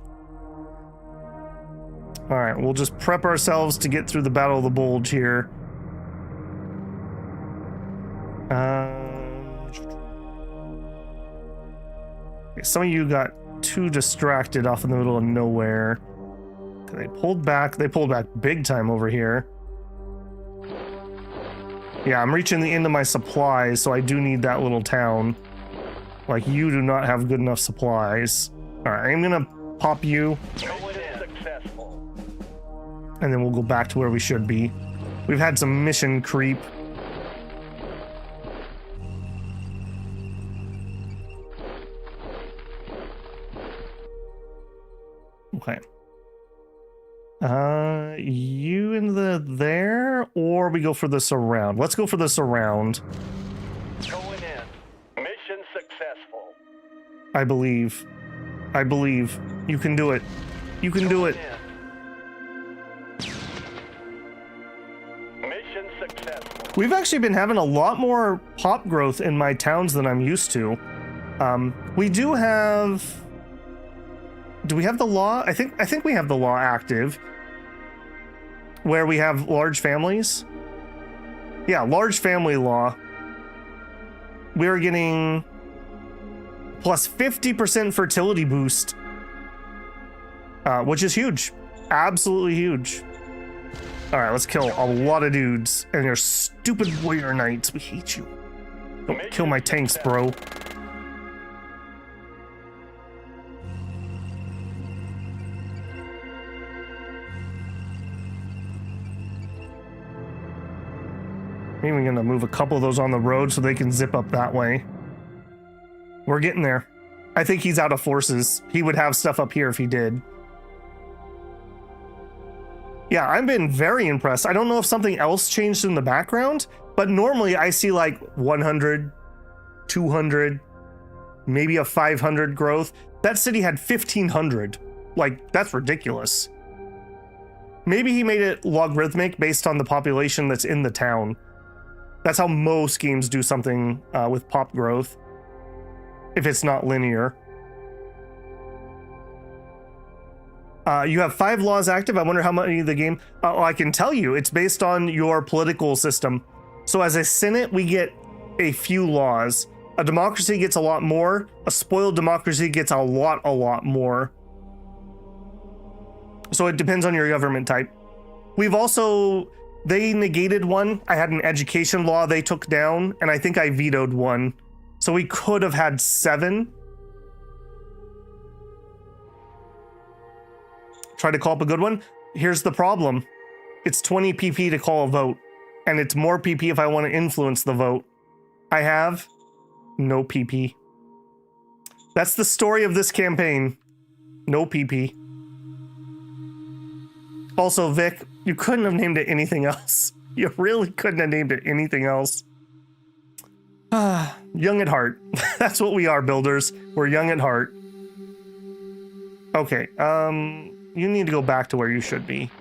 Alright, we'll just prep ourselves to get through the Battle of the Bulge here. Some of you got too distracted off in the middle of nowhere. They pulled back. They pulled back big time over here. Yeah, I'm reaching the end of my supplies, so I do need that little town. Like, you do not have good enough supplies. All right, I'm gonna pop you. Successful. And then we'll go back to where we should be. We've had some mission creep. Okay. You in the there, or we go for the surround? Let's go for the surround. Going in. Mission successful. I believe. I believe. You can do it. You can do it. Mission successful. We've actually been having a lot more pop growth in my towns than I'm used to. We do have... Do we have the law? I think we have the law active. Where we have large families. Yeah, large family law. We're getting plus 50% fertility boost. Which is huge. Absolutely huge. Alright, let's kill a lot of dudes. And your stupid warrior knights. We hate you. Don't kill my tanks, bro. Maybe we're gonna move a couple of those on the road so they can zip up that way. We're getting there. I think he's out of forces. He would have stuff up here if he did. Yeah, I've been very impressed. I don't know if something else changed in the background, but normally I see like 100, 200, maybe a 500 growth. That city had 1,500. Like, that's ridiculous. Maybe he made it logarithmic based on the population that's in the town. That's how most games do something with pop growth, if it's not linear. You have 5 laws active. I wonder how many of the game... I can tell you, it's based on your political system. So as a Senate, we get a few laws. A democracy gets a lot more. A spoiled democracy gets a lot more. So it depends on your government type. We've also... They negated one. I had an education law they took down, and I think I vetoed one. So we could have had 7. Try to call up a good one. Here's the problem. It's 20 PP to call a vote, and it's more PP if I want to influence the vote. I have no PP. That's the story of this campaign. No PP. Also, Vic, you couldn't have named it anything else. You really couldn't have named it anything else. Young at heart. That's what we are, builders. We're young at heart. Okay, you need to go back to where you should be.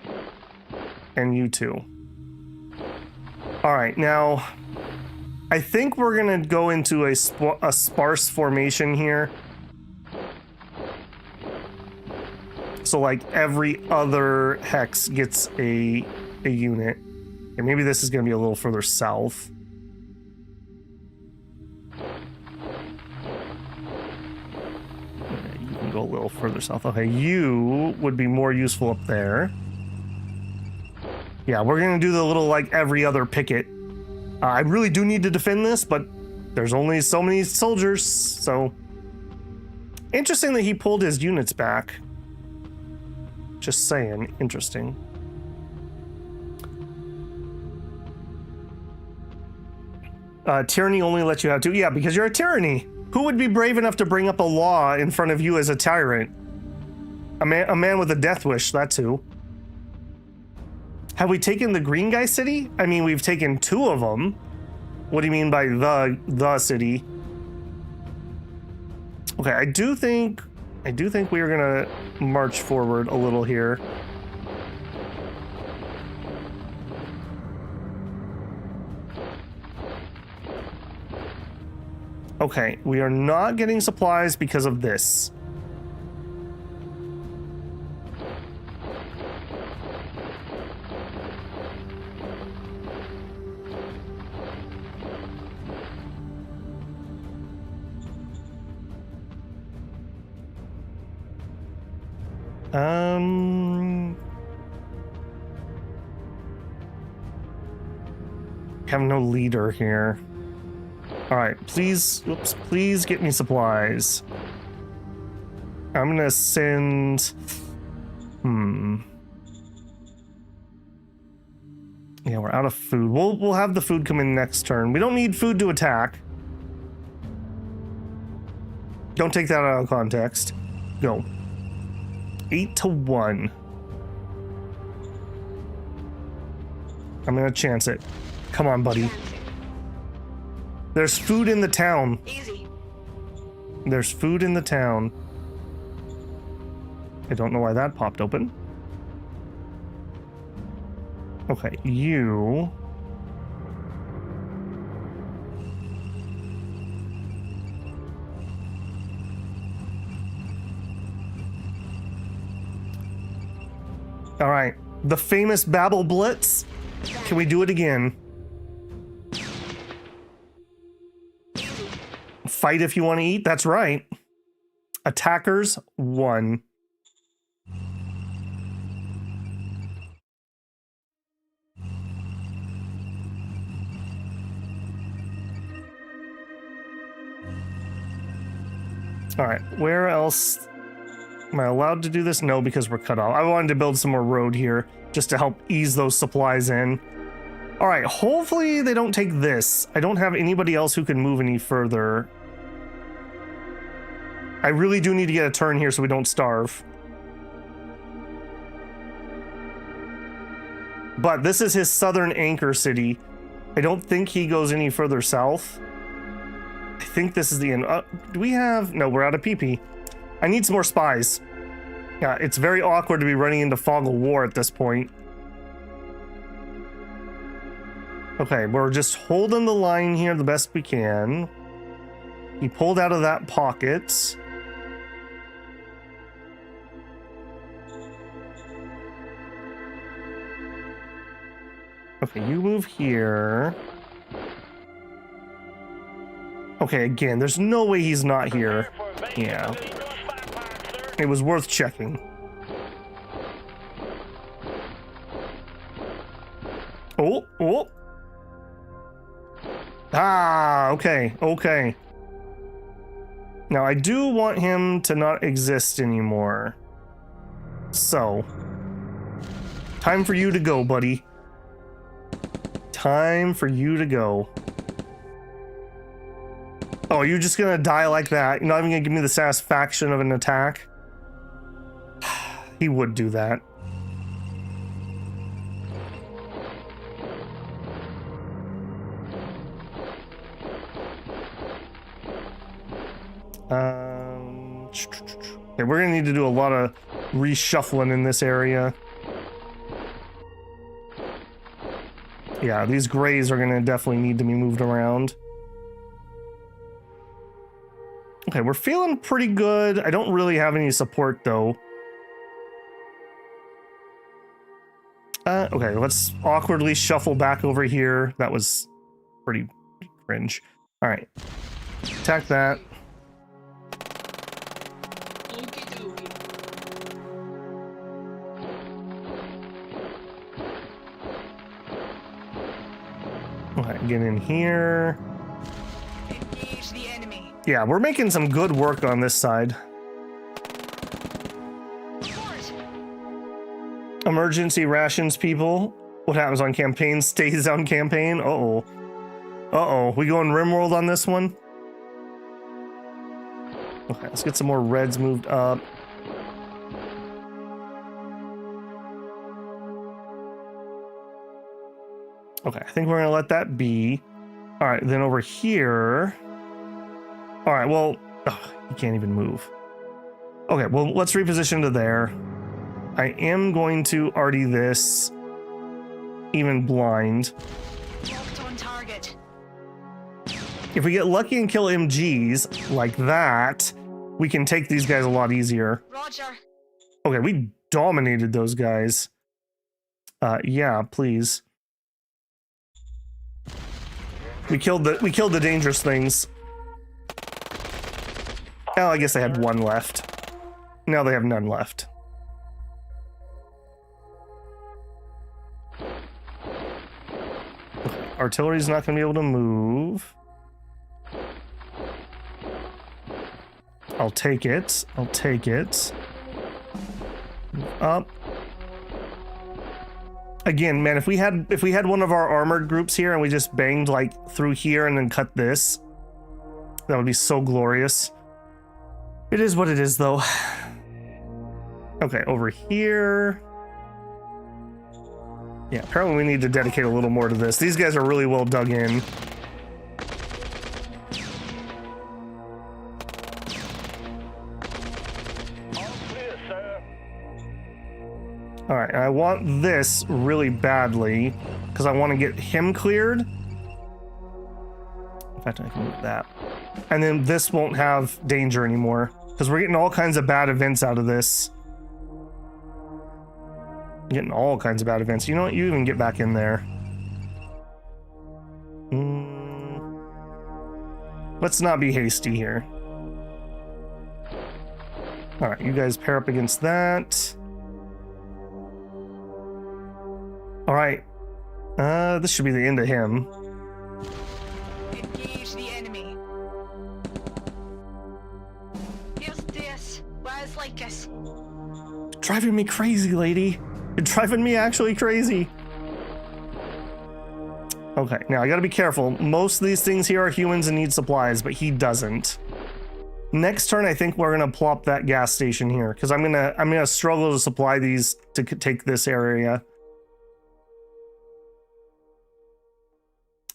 And you too. Alright, now, I think we're gonna go into a sparse formation here. So like every other hex gets a unit. And maybe this is gonna be a little further south. You can go a little further south. Okay, you would be more useful up there. Yeah, we're gonna do the little like every other picket. I really do need to defend this, but there's only so many soldiers, so... Interesting that he pulled his units back. Just saying, interesting. Tyranny only lets you have 2. Yeah, because you're a tyranny. Who would be brave enough to bring up a law in front of you as a tyrant? A man with a death wish, that's who. Have we taken the green guy city? I mean, we've taken 2 of them. What do you mean by the city? Okay, I do think we are gonna march forward a little here. Okay, we are not getting supplies because of this. Have no leader here. All right, please, oops, please get me supplies. I'm gonna send, yeah, we're out of food. We'll have the food come in next turn. We don't need food to attack. Don't take that out of context. Go. 8-1. I'm gonna chance it. Come on, buddy. There's food in the town. Easy. There's food in the town. I don't know why that popped open. Okay, you... All right, the famous Babel Blitz. Can we do it again? Fight if you want to eat. That's right. Attackers 1. All right, where else am I allowed to do this? No, because we're cut off. I wanted to build some more road here just to help ease those supplies in. All right, hopefully they don't take this. I don't have anybody else who can move any further. I really do need to get a turn here so we don't starve. But this is his southern anchor city. I don't think he goes any further south. I think this is the end. Do we have... No, we're out of PP. I need some more spies. Yeah, it's very awkward to be running into fog of war at this point. Okay, we're just holding the line here the best we can. He pulled out of that pocket. Okay, you move here. Okay, again, there's no way he's not here. Yeah. It was worth checking. Oh, oh. Ah, okay, okay. Now, I do want him to not exist anymore. So, time for you to go, buddy. Time for you to go. Oh, you're just gonna die like that? You're not even gonna give me the satisfaction of an attack? He would do that. Okay, we're gonna need to do a lot of reshuffling in this area. Yeah, these grays are gonna definitely need to be moved around. Okay, we're feeling pretty good. I don't really have any support though. Okay, let's awkwardly shuffle back over here. That was pretty cringe. All right, attack that. Okie dokie. Okay, get in here. Engage the enemy. Yeah, we're making some good work on this side. Report. Emergency rations, people. What happens on campaign stays on campaign. Uh-oh. Uh-oh. We going RimWorld on this one? Okay, let's get some more reds moved up. Okay, I think we're gonna let that be. All right, then over here. All right, well, you can't even move. Okay, well, let's reposition to there. I am going to arty this even blind. Locked on target. If we get lucky and kill MGs like that, we can take these guys a lot easier. Roger. Okay, we dominated those guys. Yeah, please. We killed the dangerous things. Oh, I guess they had one left. Now they have none left. artillery's not gonna be able to move. I'll take it. I'll take it. Move up. Again, man, if we had one of our armored groups here and we just banged like through here and then cut this, that would be so glorious. It is what it is, though. Okay, over here. Yeah, apparently we need to dedicate a little more to this. These guys are really well dug in. All right, I want this really badly because I want to get him cleared. In fact, I can move that. And then this won't have danger anymore because we're getting all kinds of bad events out of this. Getting all kinds of bad events. You know what? You even get back in there. Let's not be hasty here. All right, you guys pair up against that. All right, this should be the end of him. Engage the enemy. Here's DS. Where's Lycus? Driving me crazy, lady. You're driving me actually crazy. Okay, now I gotta be careful. Most of these things here are humans and need supplies, but he doesn't. Next turn, I think we're gonna plop that gas station here because I'm gonna struggle to supply these to take this area.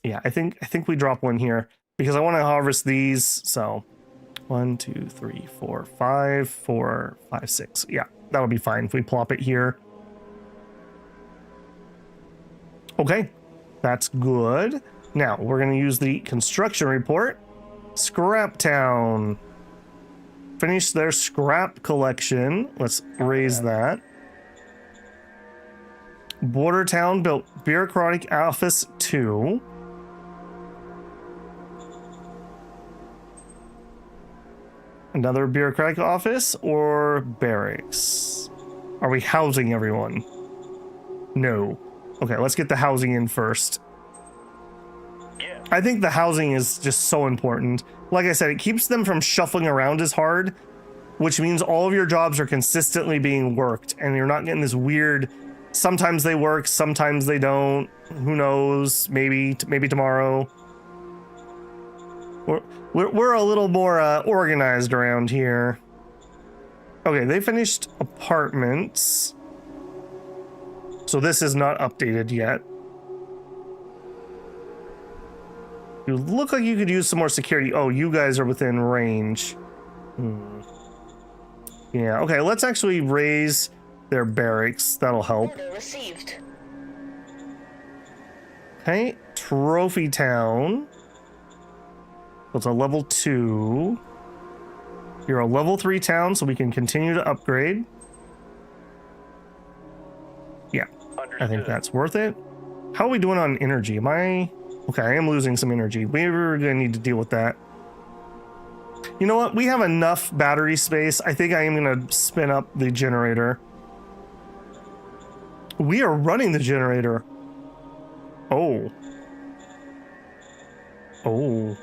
Yeah, I think we drop one here because I want to harvest these. So 1, 2, 3, 4, 5, 4, 5, 6. Yeah, that would be fine if we plop it here. Okay, that's good. Now we're going to use the construction report. Scrap Town. Finish their scrap collection. Let's raise that. Border Town built bureaucratic office 2. Another bureaucratic office or barracks? Are we housing everyone? No. Okay, let's get the housing in first. Yeah. I think the housing is just so important. Like I said, it keeps them from shuffling around as hard, which means all of your jobs are consistently being worked and you're not getting this weird, sometimes they work, sometimes they don't. Who knows? Maybe tomorrow. We're a little more organized around here. Okay, they finished apartments. So this is not updated yet. You look like you could use some more security. Oh, you guys are within range. Yeah, okay, let's actually raise their barracks. That'll help. Order received. Okay, Trophy Town. It's a level 2. You're a level 3 town, so we can continue to upgrade. Yeah, I think that's worth it. How are we doing on energy? Am I... Okay, I am losing some energy. We're gonna need to deal with that. You know what? We have enough battery space. I think I am gonna spin up the generator. We are running the generator. Oh. Oh.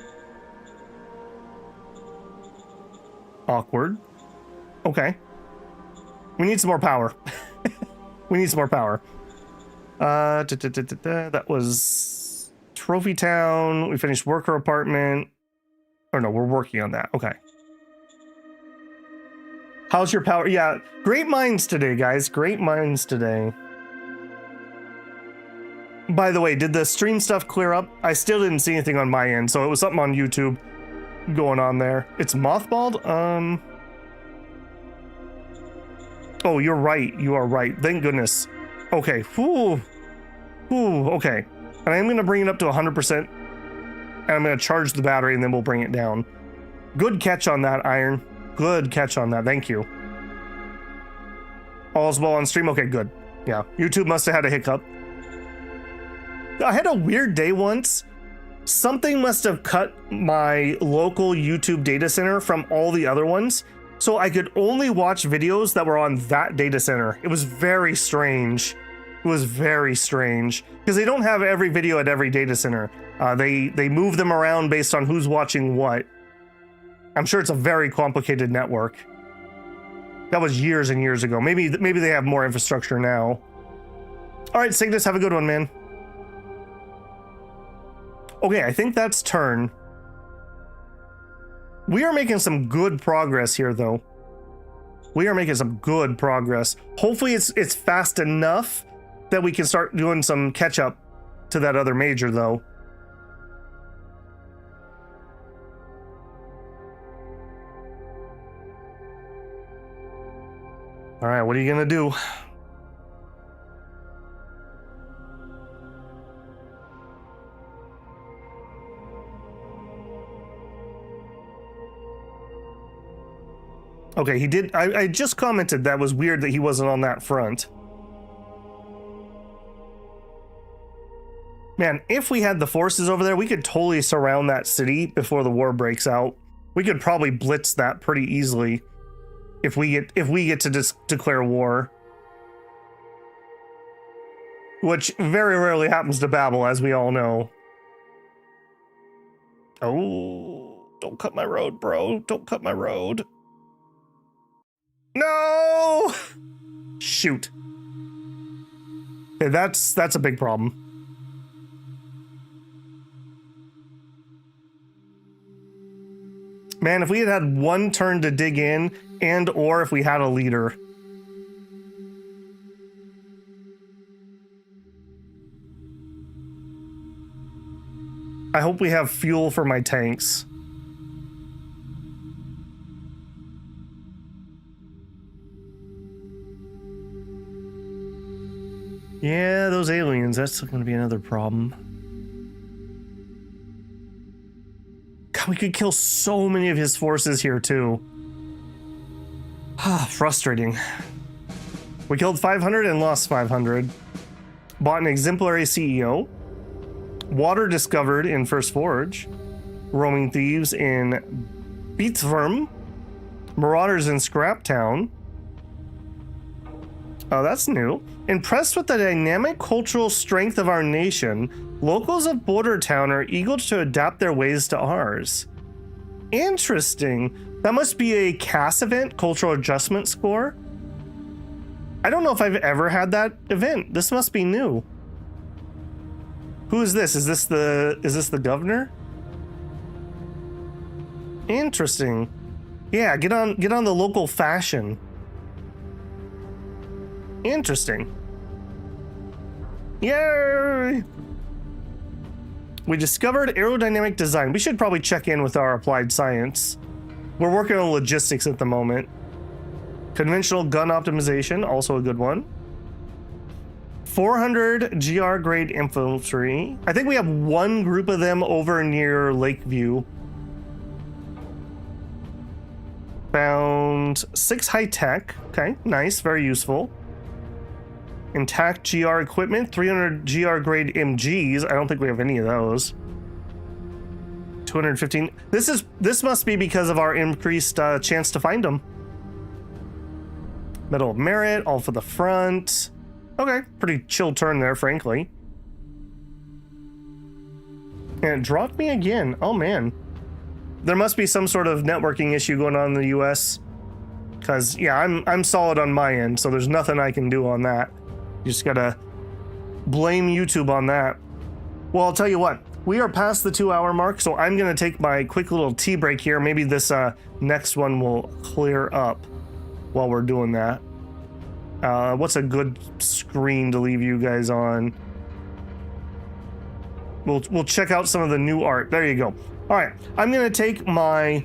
Awkward. Okay. We need some more power. We need some more power. That was Trophy Town. We finished worker apartment. Or no, we're working on that. Okay. How's your power? Yeah, great minds today, guys. Great minds today. By the way, did the stream stuff clear up? I still didn't see anything on my end, so it was something on YouTube going on there. It's mothballed? Oh, you're right. You are right. Thank goodness. Okay. Whew. Whew. Okay. And I'm going to bring it up to 100%. And I'm going to charge the battery and then we'll bring it down. Good catch on that, Iron. Good catch on that. Thank you. All's well on stream? Okay, good. Yeah. YouTube must have had a hiccup. I had a weird day once. Something must have cut my local YouTube data center from all the other ones, so I could only watch videos that were on that data center. It was very strange. It was very strange because they don't have every video at every data center. They move them around based on who's watching what. I'm sure it's a very complicated network. That was years and years ago. Maybe they have more infrastructure now. All right, Cygnus, have a good one, man. Okay, I think that's turn. We are making some good progress here, though. We are making some good progress. Hopefully it's fast enough that we can start doing some catch up to that other major, though. All right, what are you gonna do? Okay, he did. I just commented that was weird that he wasn't on that front. Man, if we had the forces over there, we could totally surround that city before the war breaks out. We could probably blitz that pretty easily if we get to declare war. Which very rarely happens to Babel, as we all know. Oh, don't cut my road, bro. Don't cut my road. No! Shoot. Yeah, that's a big problem. Man, if we had one turn to dig in, and or if we had a leader. I hope we have fuel for my tanks. Yeah, those aliens, that's going to be another problem. God, we could kill so many of his forces here, too. Frustrating. We killed 500 and lost 500. Bought an exemplary CEO. Water discovered in First Forge. Roaming thieves in Beatsverm. Marauders in Scrap Town. Oh, that's new. Impressed with the dynamic cultural strength of our nation, locals of Border Town are eager to adapt their ways to ours. Interesting. That must be a CAS event, cultural adjustment score. I don't know if I've ever had that event. This must be new. Who is this? Is this the governor? Interesting. Yeah, get on the local fashion. Interesting. Yay! We discovered aerodynamic design. We should probably check in with our applied science. We're working on logistics at the moment. Conventional gun optimization, also a good one. 400 GR grade infantry. I think we have one group of them over near Lakeview. Found 6 high tech. Okay, nice, very useful. Intact GR equipment, 300 GR grade MGs. I don't think we have any of those. 215. This must be because of our increased chance to find them. Medal of Merit, all for the front. Okay, pretty chill turn there, frankly. And it dropped me again. Oh man. There must be some sort of networking issue going on in the US. Cause yeah, I'm solid on my end, so there's nothing I can do on that. You just gotta blame YouTube on that. Well, I'll tell you what, we are past the 2-hour mark, so I'm gonna take my quick little tea break here. Maybe this next one will clear up while we're doing that. What's a good screen to leave you guys on? We'll check out some of the new art. There you go. All right, I'm gonna take my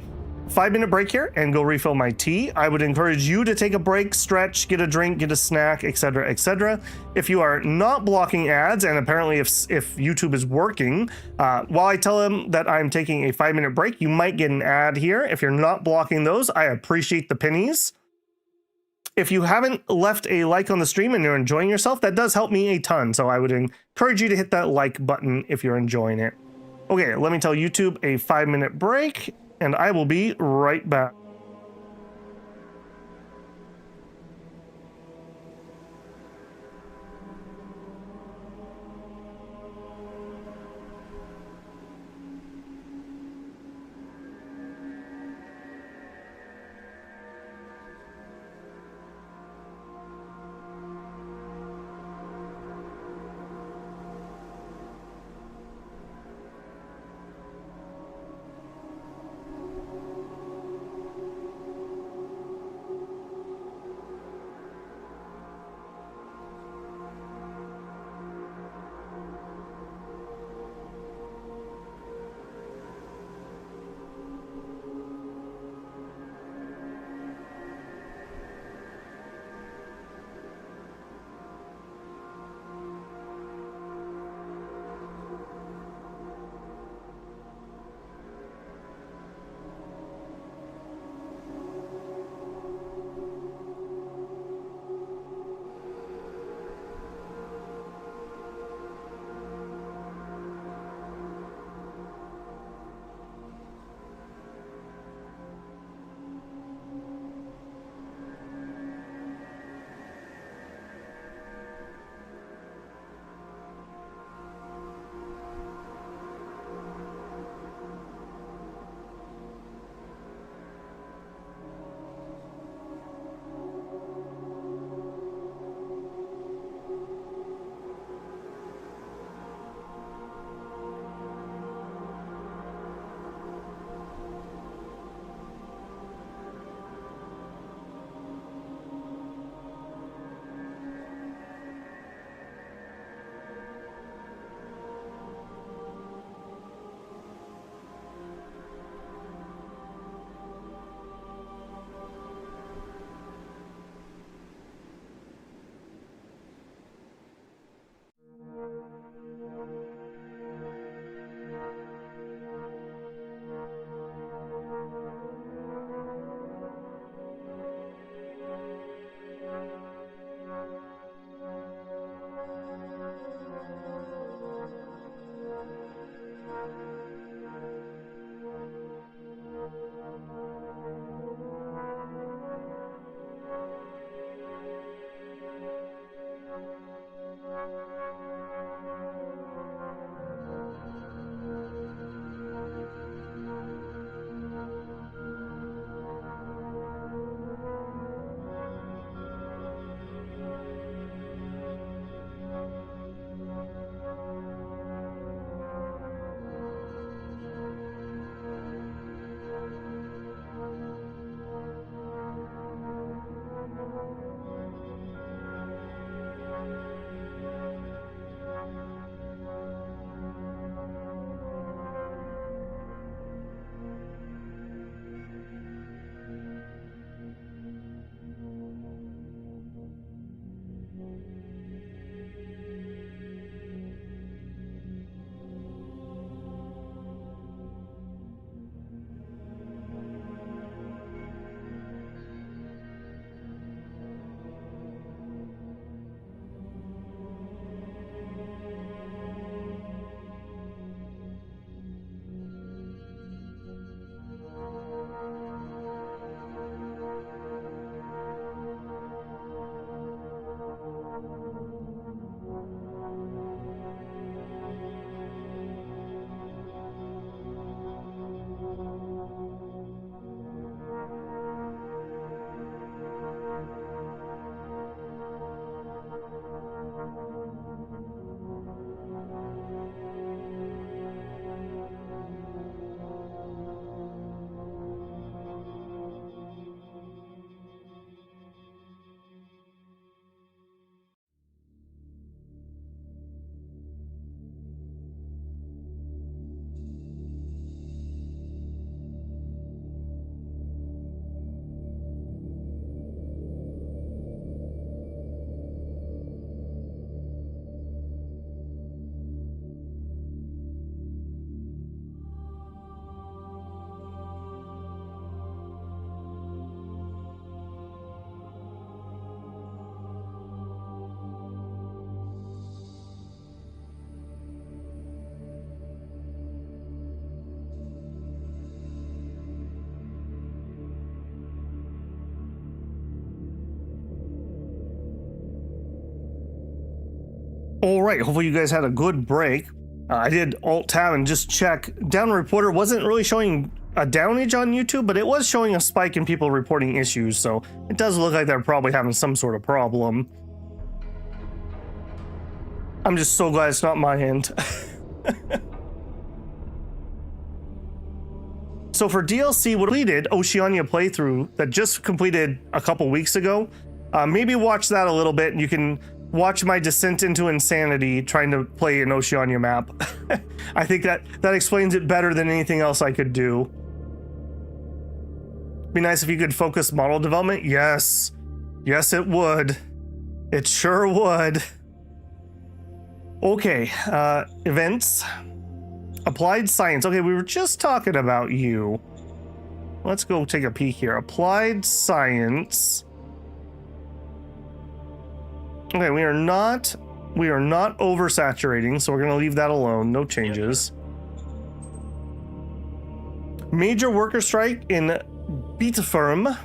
5-minute break here and go refill my tea. I would encourage you to take a break, stretch, get a drink, get a snack, etc., etc. If you are not blocking ads, and apparently if YouTube is working, while I tell them that I'm taking a 5-minute break, you might get an ad here. If you're not blocking those, I appreciate the pennies. If you haven't left a like on the stream and you're enjoying yourself, that does help me a ton. So I would encourage you to hit that like button if you're enjoying it. Okay, let me tell YouTube a 5-minute break, and I will be right back. All right, hopefully you guys had a good break. I did Alt-Tab and just check. Down Reporter wasn't really showing a downage on YouTube, but it was showing a spike in people reporting issues, so it does look like they're probably having some sort of problem. I'm just so glad it's not my end. So for DLC, what completed Oceania playthrough that just completed a couple weeks ago, maybe watch that a little bit and you can watch my descent into insanity trying to play an Oceania map. I think that explains it better than anything else I could do. Be nice if you could focus model development. Yes. Yes, it would. It sure would. Okay, events. Applied science. Okay, we were just talking about you. Let's go take a peek here. Applied science. Okay, we are not oversaturating, so we're gonna leave that alone. No changes. Major worker strike in Beatfirm.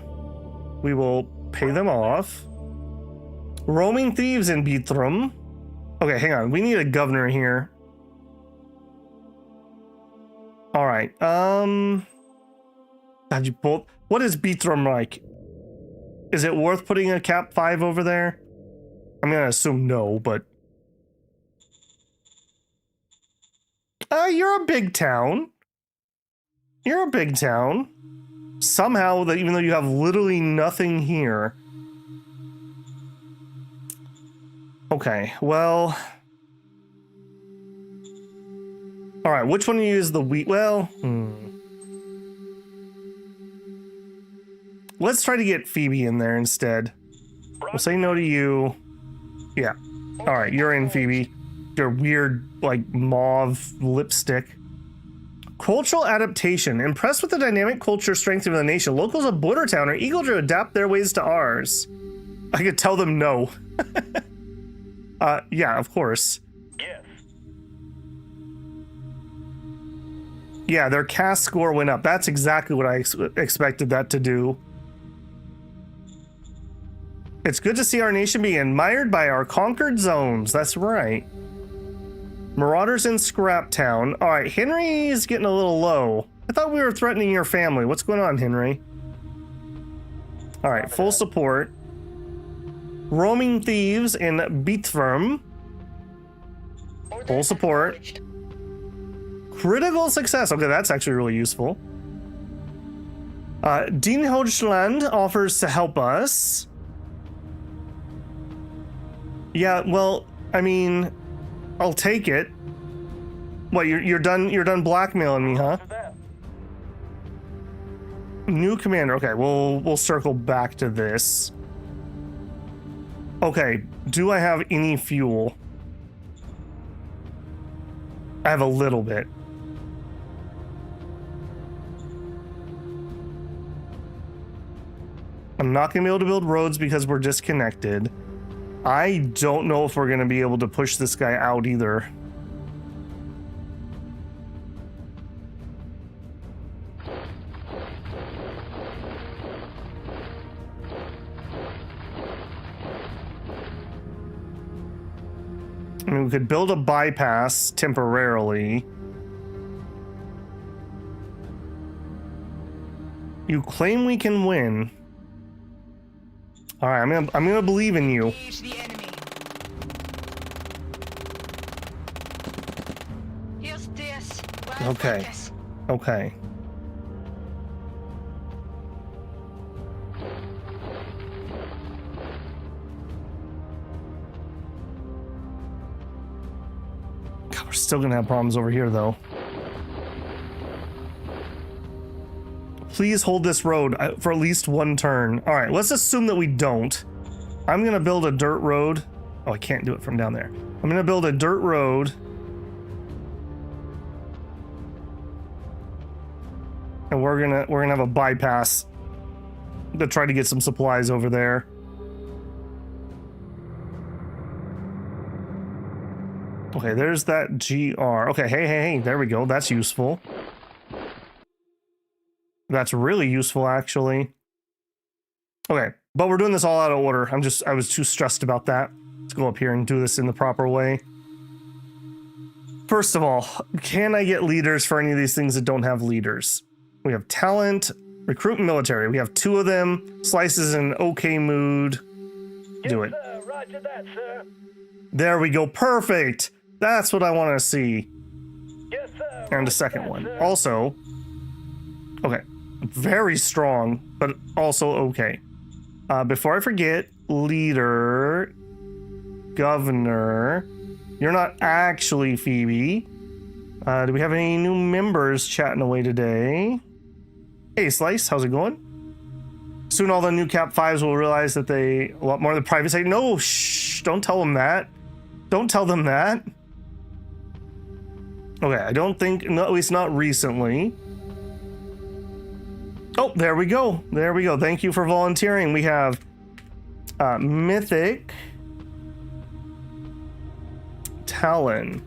We will pay them off. Roaming thieves in Beatrum. Okay, hang on. We need a governor here. All right. God, you both. What is Beatrum like? Is it worth putting a cap 5 over there? I'm gonna assume no, but you're a big town. You're a big town. Somehow, that even though you have literally nothing here. Okay, well. All right, which one do you use the wheat? Well, let's try to get Phoebe in there instead. We'll say no to you. Yeah. All right, you're in, Phoebe. Your weird, like, mauve lipstick. Cultural adaptation. Impressed with the dynamic culture strength of the nation, locals of Bordertown are eager to adapt their ways to ours. I could tell them no. Yeah, of course. Yes. Yeah, their cast score went up. That's exactly what I expected that to do. It's good to see our nation being admired by our conquered zones. That's right. Marauders in Scrap Town. All right, Henry's getting a little low. I thought we were threatening your family. What's going on, Henry? All right, full support. Roaming thieves in Beatfirm. Full support. Critical success. Okay, that's actually really useful. Dean Hodgland offers to help us. Yeah, well, I mean, I'll take it. What, you're done blackmailing me, huh? New commander. Okay, we'll circle back to this. Okay, do I have any fuel? I have a little bit. I'm not gonna be able to build roads because we're disconnected. I don't know if we're gonna be able to push this guy out either. I mean, we could build a bypass temporarily. You claim we can win. All right, I'm gonna believe in you. Engage the enemy. Here's this. Okay. Okay. God, we're still gonna have problems over here, though. Please hold this road for at least one turn. All right, let's assume that we don't. I'm gonna build a dirt road. Oh, I can't do it from down there. I'm gonna build a dirt road. And we're gonna have a bypass to try to get some supplies over there. Okay, there's that GR. Okay, hey, there we go. That's useful. That's really useful, actually. Okay, but we're doing this all out of order. I was too stressed about that. Let's go up here and do this in the proper way. First of all, can I get leaders for any of these things that don't have leaders? We have talent, recruit, and military. We have 2 of them. Slice is in okay mood. Do it. Sir. Roger that, sir. There we go. Perfect. That's what I want to see. Yes, sir. And a second one. Also, okay, very strong, but also okay. Before I forget, leader, governor. You're not actually Phoebe. Do we have any new members chatting away today? Hey, Slice, how's it going? Soon all the new Cap 5s will realize that a lot more of the private side. No, shh, don't tell them that. Don't tell them that. Okay, I don't think, no, at least not recently. Oh, there we go. There we go. Thank you for volunteering. We have Mythic, Talon.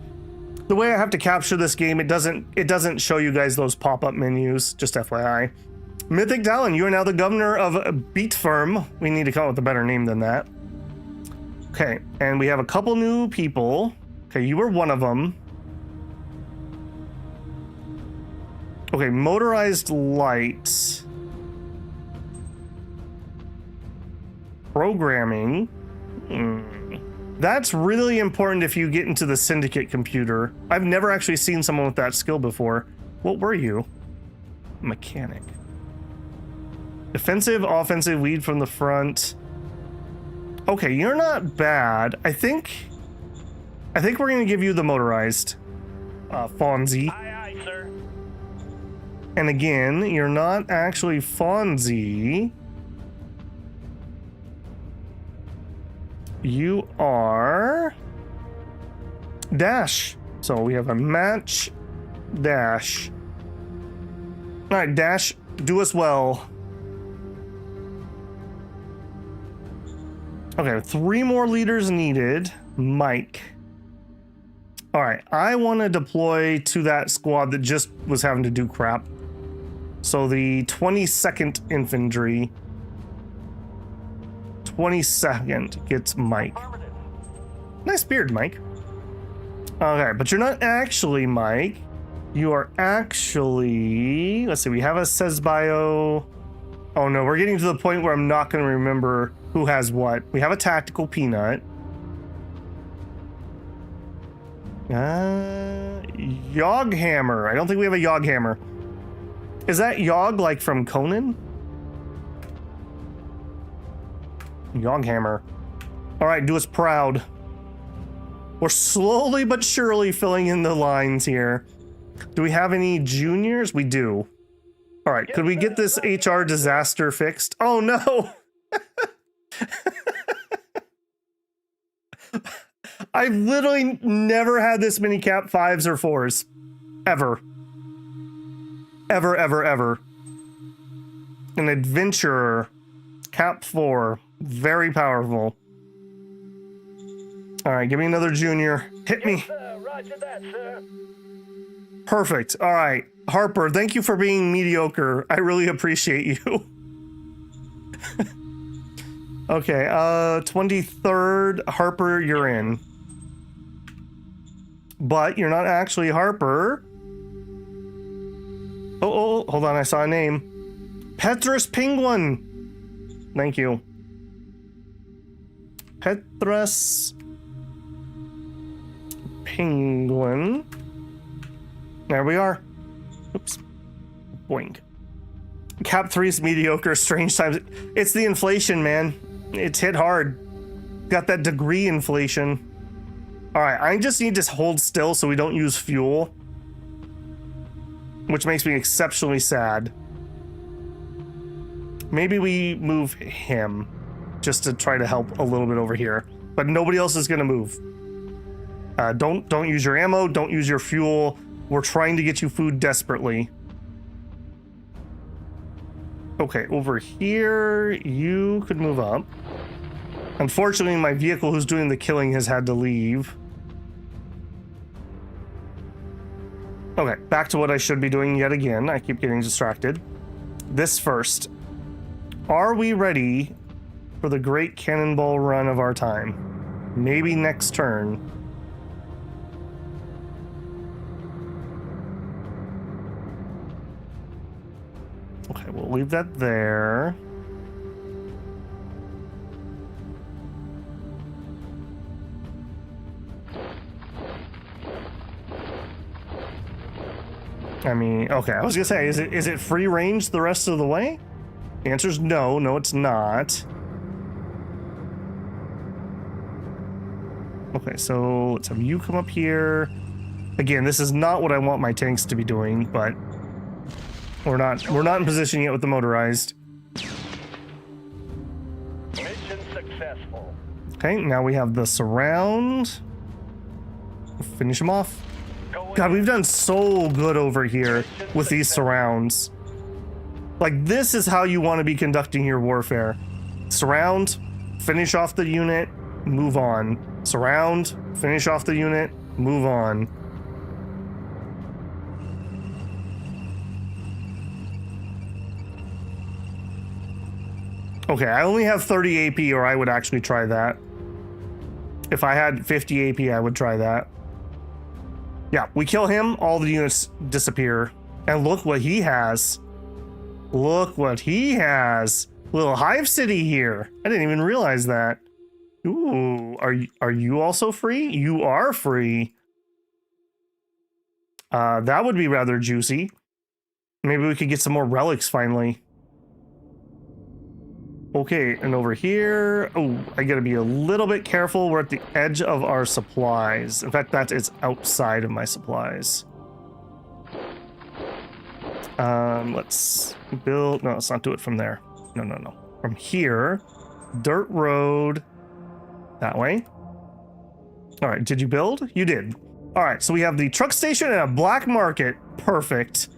The way I have to capture this game, it doesn't show you guys those pop-up menus, just FYI. Mythic Talon, you are now the governor of Beat Firm. We need to come up with a better name than that. Okay, and we have a couple new people. Okay, you were one of them. Okay, motorized light. Programming. That's really important if you get into the syndicate computer. I've never actually seen someone with that skill before. What were you? Mechanic. Defensive, offensive, lead from the front. Okay, you're not bad. I think we're gonna give you the motorized Fonzie. Aye, aye, sir. And again, you're not actually Fonzie. You are Dash. So we have a match Dash. All right, Dash, do us well. Okay, 3 more leaders needed. Mike. All right, I want to deploy to that squad that just was having to do crap. So the 22nd Infantry. 22nd gets Mike. Nice beard, Mike. Okay, but you're not actually Mike. You are actually... Let's see, we have a says bio. Oh no, we're getting to the point where I'm not going to remember who has what. We have a tactical peanut. Yoghammer. I don't think we have a Yoghammer. Is that Yog like from Conan? Yoghammer. All right, do us proud. We're slowly but surely filling in the lines here. Do we have any juniors? We do. All right, could we get this HR disaster fixed? Oh no! I've literally never had this many Cap 5s or 4s. Ever. Ever, ever, ever. An adventurer. Cap 4. Very powerful. All right, give me another junior. Hit me. Roger that, sir. Perfect. All right. Harper, thank you for being mediocre. I really appreciate you. Okay, 23rd, Harper, you're in. But you're not actually Harper. Oh, hold on, I saw a name. Petrus Penguin. Thank you. Petrus Penguin. There we are. Oops. Boing. Cap 3's mediocre, strange times. It's the inflation, man. It's hit hard. Got that degree inflation. All right, I just need to hold still so we don't use fuel, which makes me exceptionally sad. Maybe we move him just to try to help a little bit over here, but nobody else is gonna move. Don't use your ammo. Don't use your fuel. We're trying to get you food desperately. Okay, over here, you could move up. Unfortunately, my vehicle who's doing the killing has had to leave. Okay, back to what I should be doing yet again. I keep getting distracted. This first. Are we ready for the great cannonball run of our time? Maybe next turn. Okay, we'll leave that there. I mean, okay, I was gonna say, is it free range the rest of the way? The answer is no. No, it's not. Okay, so let's have you come up here. Again, this is not what I want my tanks to be doing, but we're not in position yet with the motorized. Mission successful. Okay, now we have the surround. Finish them off. God, we've done so good over here with these surrounds. Like, this is how you want to be conducting your warfare. Surround, finish off the unit, move on. Surround, finish off the unit, move on. Okay, I only have 30 AP, or I would actually try that. If I had 50 AP, I would try that. Yeah, we kill him, all the units disappear. And look what he has. Look what he has. Little hive city here. I didn't even realize that. Ooh, are you also free? You are free. That would be rather juicy. Maybe we could get some more relics finally. Okay, and over here, oh, I gotta be a little bit careful. We're at the edge of our supplies. In fact, it's outside of my supplies. Let's build, no, let's not do it from there. No. From here, dirt road, that way. All right, did you build? You did. All right, so we have the truck station and a black market. Perfect.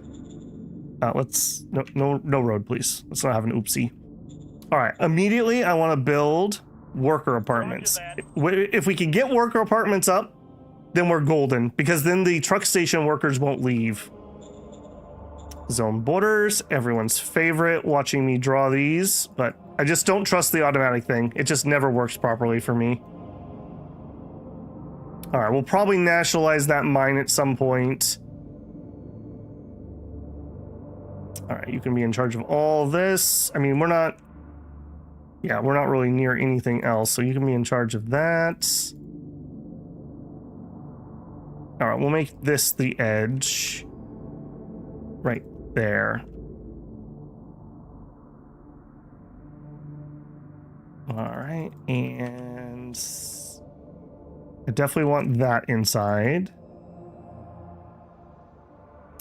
Let's, no road, please. Let's not have an oopsie. All right, immediately I want to build worker apartments. If we can get worker apartments up, then we're golden, because then the truck station workers won't leave. Zone borders, everyone's favorite, watching me draw these, but I just don't trust the automatic thing. It just never works properly for me. All right, we'll probably nationalize that mine at some point. All right, you can be in charge of all this. I mean, we're not really near anything else, so you can be in charge of that. All right, we'll make this the edge. Right there. All right, and I definitely want that inside.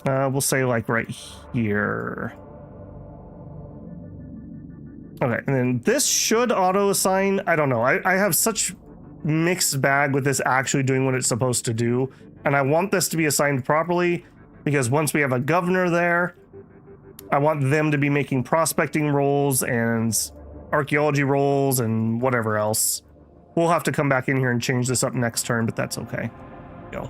We'll say like right here. Okay, and then this should auto-assign. I don't know. I have such mixed bag with this actually doing what it's supposed to do. And I want this to be assigned properly, because once we have a governor there, I want them to be making prospecting rolls and archaeology rolls and whatever else. We'll have to come back in here and change this up next turn, but that's okay. Go.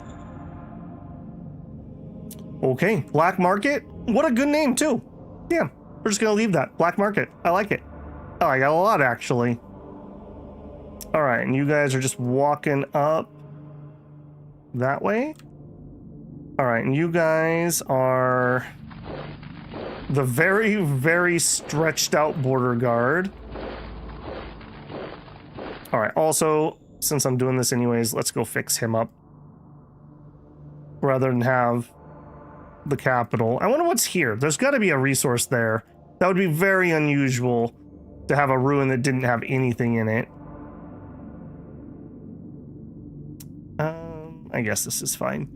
Okay, Black Market. What a good name, too. Yeah, we're just going to leave that. Black Market. I like it. Oh, I got a lot, actually. All right, and you guys are just walking up that way. All right, and you guys are the very, very stretched out border guard. All right, also, since I'm doing this anyways, let's go fix him up rather than have the capital. I wonder what's here. There's got to be a resource there. That would be very unusual to have a ruin that didn't have anything in it. I guess this is fine.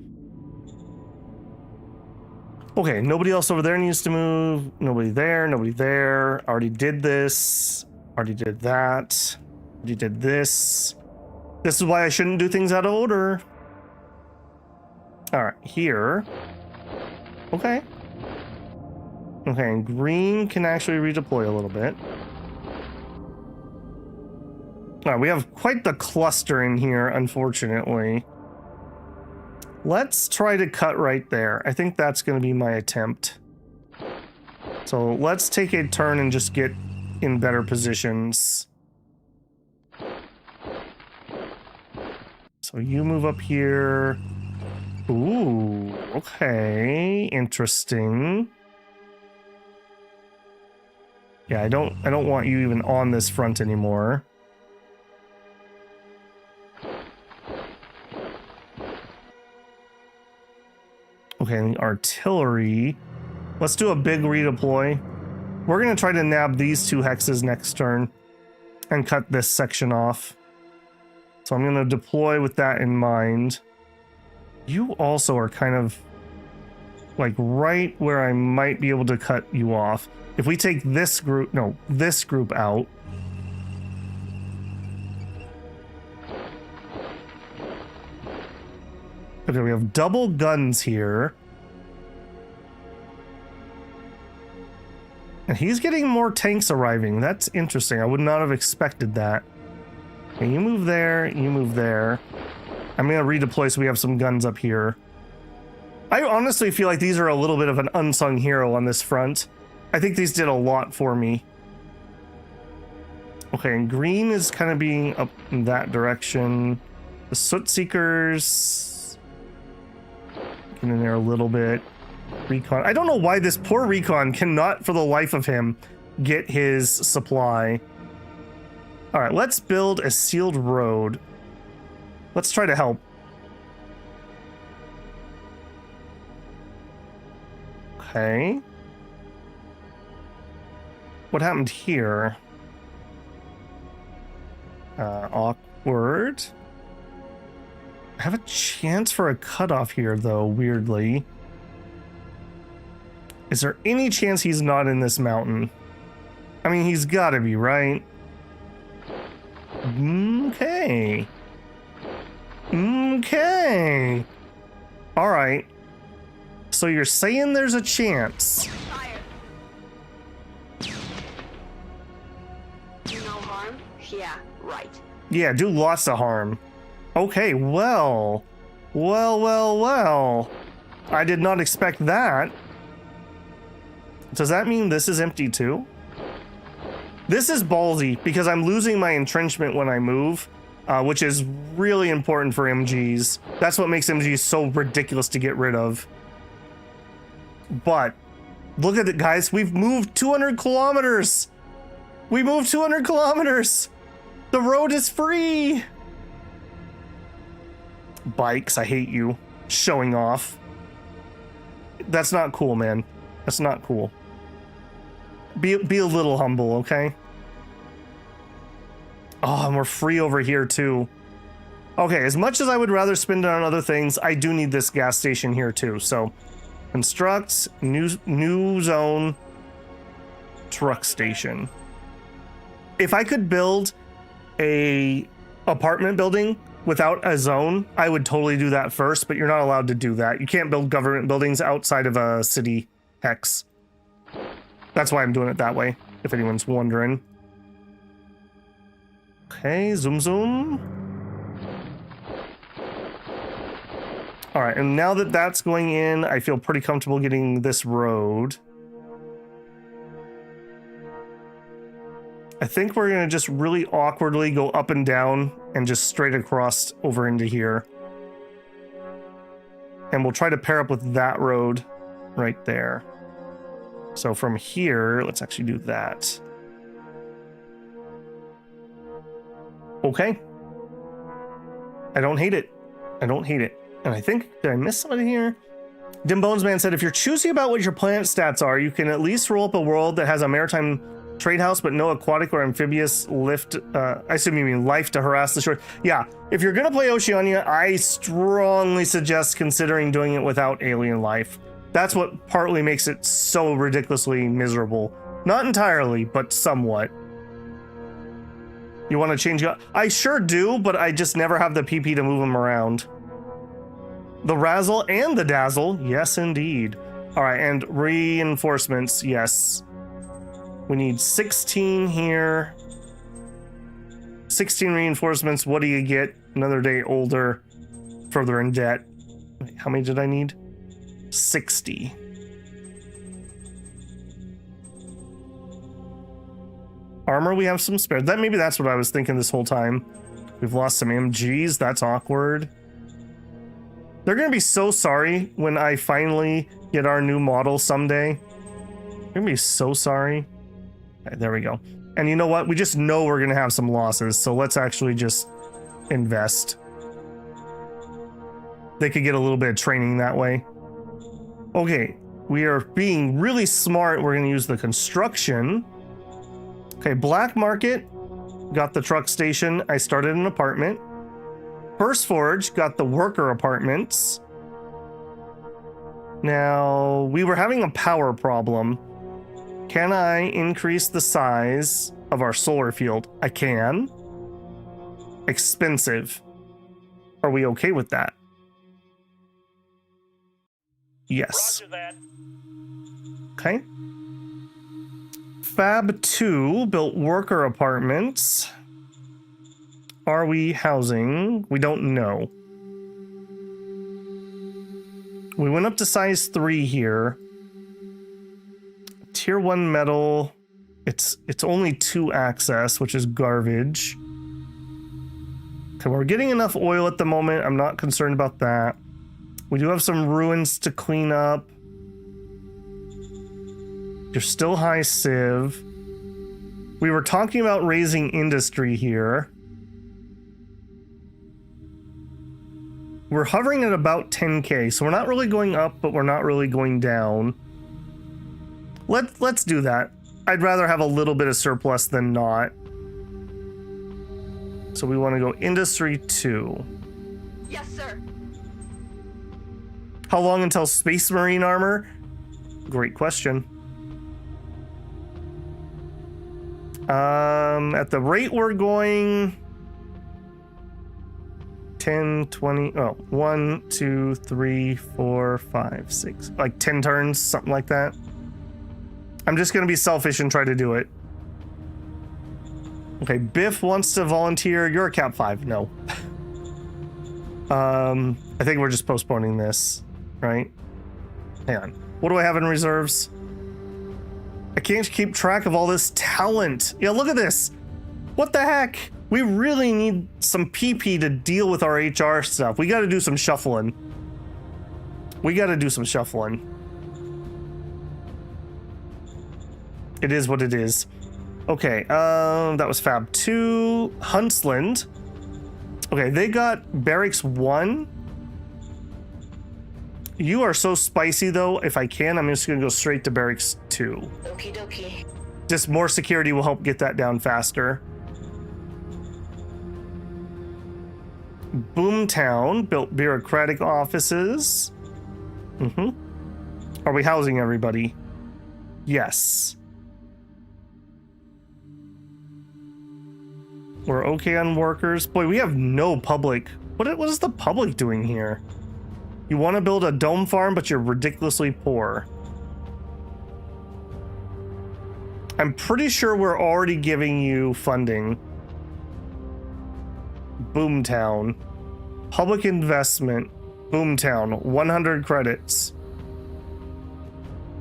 Okay, nobody else over there needs to move. Nobody there, nobody there. Already did this. Already did that. Already did this. This is why I shouldn't do things out of order. All right, here. Okay. Okay, and green can actually redeploy a little bit. All right, we have quite the cluster in here, unfortunately. Let's try to cut right there. I think that's going to be my attempt. So let's take a turn and just get in better positions. So you move up here. Ooh, okay, interesting. Yeah, I don't want you even on this front anymore. Okay, and the artillery. Let's do a big redeploy. We're gonna try to nab these 2 hexes next turn and cut this section off. So I'm gonna deploy with that in mind. You also are kind of like right where I might be able to cut you off. If we take this group, no, this group out. Okay, we have double guns here. And he's getting more tanks arriving. That's interesting. I would not have expected that. Okay, you move there, you move there. I'm gonna redeploy so we have some guns up here. I honestly feel like these are a little bit of an unsung hero on this front. I think these did a lot for me. Okay, and green is kind of being up in that direction. The Soot Seekers get in there a little bit. Recon. I don't know why this poor Recon cannot, for the life of him, get his supply. All right, let's build a sealed road. Let's try to help. Okay. What happened here? Awkward. I have a chance for a cutoff here, though, weirdly. Is there any chance he's not in this mountain? I mean, he's gotta be, right? Okay. Okay. All right. So you're saying there's a chance. Fire. Do no harm? Yeah, right. Yeah, do lots of harm. Okay, well. Well. I did not expect that. Does that mean this is empty too? This is ballsy because I'm losing my entrenchment when I move, which is really important for MGs. That's what makes MGs so ridiculous to get rid of. But look at it, guys. We've moved 200 kilometers. We moved 200 kilometers. The road is free. Bikes, I hate you. Showing off. That's not cool, man. That's not cool. Be a little humble, okay? Oh, and we're free over here too. Okay, as much as I would rather spend it on other things, I do need this gas station here too. So, construct new zone truck station. If I could build a apartment building without a zone, I would totally do that first, but you're not allowed to do that. You can't build government buildings outside of a city hex. That's why I'm doing it that way, if anyone's wondering. Okay, zoom. All right, and now that that's going in, I feel pretty comfortable getting this road. I think we're gonna just really awkwardly go up and down and just straight across over into here. And we'll try to pair up with that road right there. So from here, let's actually do that. Okay. I don't hate it. And I think, did I miss somebody here? Dim Bones Man said, if you're choosy about what your planet stats are, you can at least roll up a world that has a maritime trade house, but no aquatic or amphibious lift. I assume you mean life to harass the shore. Yeah, if you're gonna play Oceania, I strongly suggest considering doing it without alien life. That's what partly makes it so ridiculously miserable. Not entirely, but somewhat. You want to change? I sure do, but I just never have the PP to move them around. The Razzle and the Dazzle, yes indeed. All right, and reinforcements, yes. We need 16 here. 16 reinforcements, what do you get? Another day older, further in debt. How many did I need? 60. Armor, we have some spare. Maybe that's what I was thinking this whole time. We've lost some MGs. That's awkward. They're going to be so sorry when I finally get our new model someday. They're going to be so sorry. Okay, there we go. And you know what? We just know we're going to have some losses. So let's actually just invest. They could get a little bit of training that way. Okay. We are being really smart. We're going to use the construction. Okay. Black market. Got the truck station. I started an apartment. First Forge got the worker apartments. Now, we were having a power problem. Can I increase the size of our solar field? I can. Expensive. Are we okay with that? Yes. Roger that. Okay. Fab 2 built worker apartments. Are we housing? We don't know. We went up to size 3 here. Tier 1 metal. It's only 2 access, which is garbage. Okay, we're getting enough oil at the moment. I'm not concerned about that. We do have some ruins to clean up. You're still high civ. We were talking about raising industry here. We're hovering at about 10k, so we're not really going up, but we're not really going down. Let's do that. I'd rather have a little bit of surplus than not. So we want to go industry 2. Yes, sir. How long until space marine armor? Great question. At the rate we're going 10, 20, oh, 1, 2, 3, 4, 5, 6, like 10 turns, something like that. I'm just going to be selfish and try to do it. Okay, Biff wants to volunteer. You're a Cap 5. No. I think we're just postponing this, right? Hang on. What do I have in reserves? I can't keep track of all this talent. Yeah, look at this. What the heck? We really need some PP to deal with our HR stuff. We got to do some shuffling. It is what it is. Okay, that was Fab 2. Huntsland. Okay, they got Barracks 1. You are so spicy, though. If I can, I'm just going to go straight to Barracks 2. Okie dokie. Just more security will help get that down faster. Boomtown built bureaucratic offices. Are we housing everybody? Yes. We're okay on workers. Boy, we have no public. What is the public doing here? You want to build a dome farm, but you're ridiculously poor. I'm pretty sure we're already giving you funding. Boomtown. Public investment. Boomtown. 100 credits.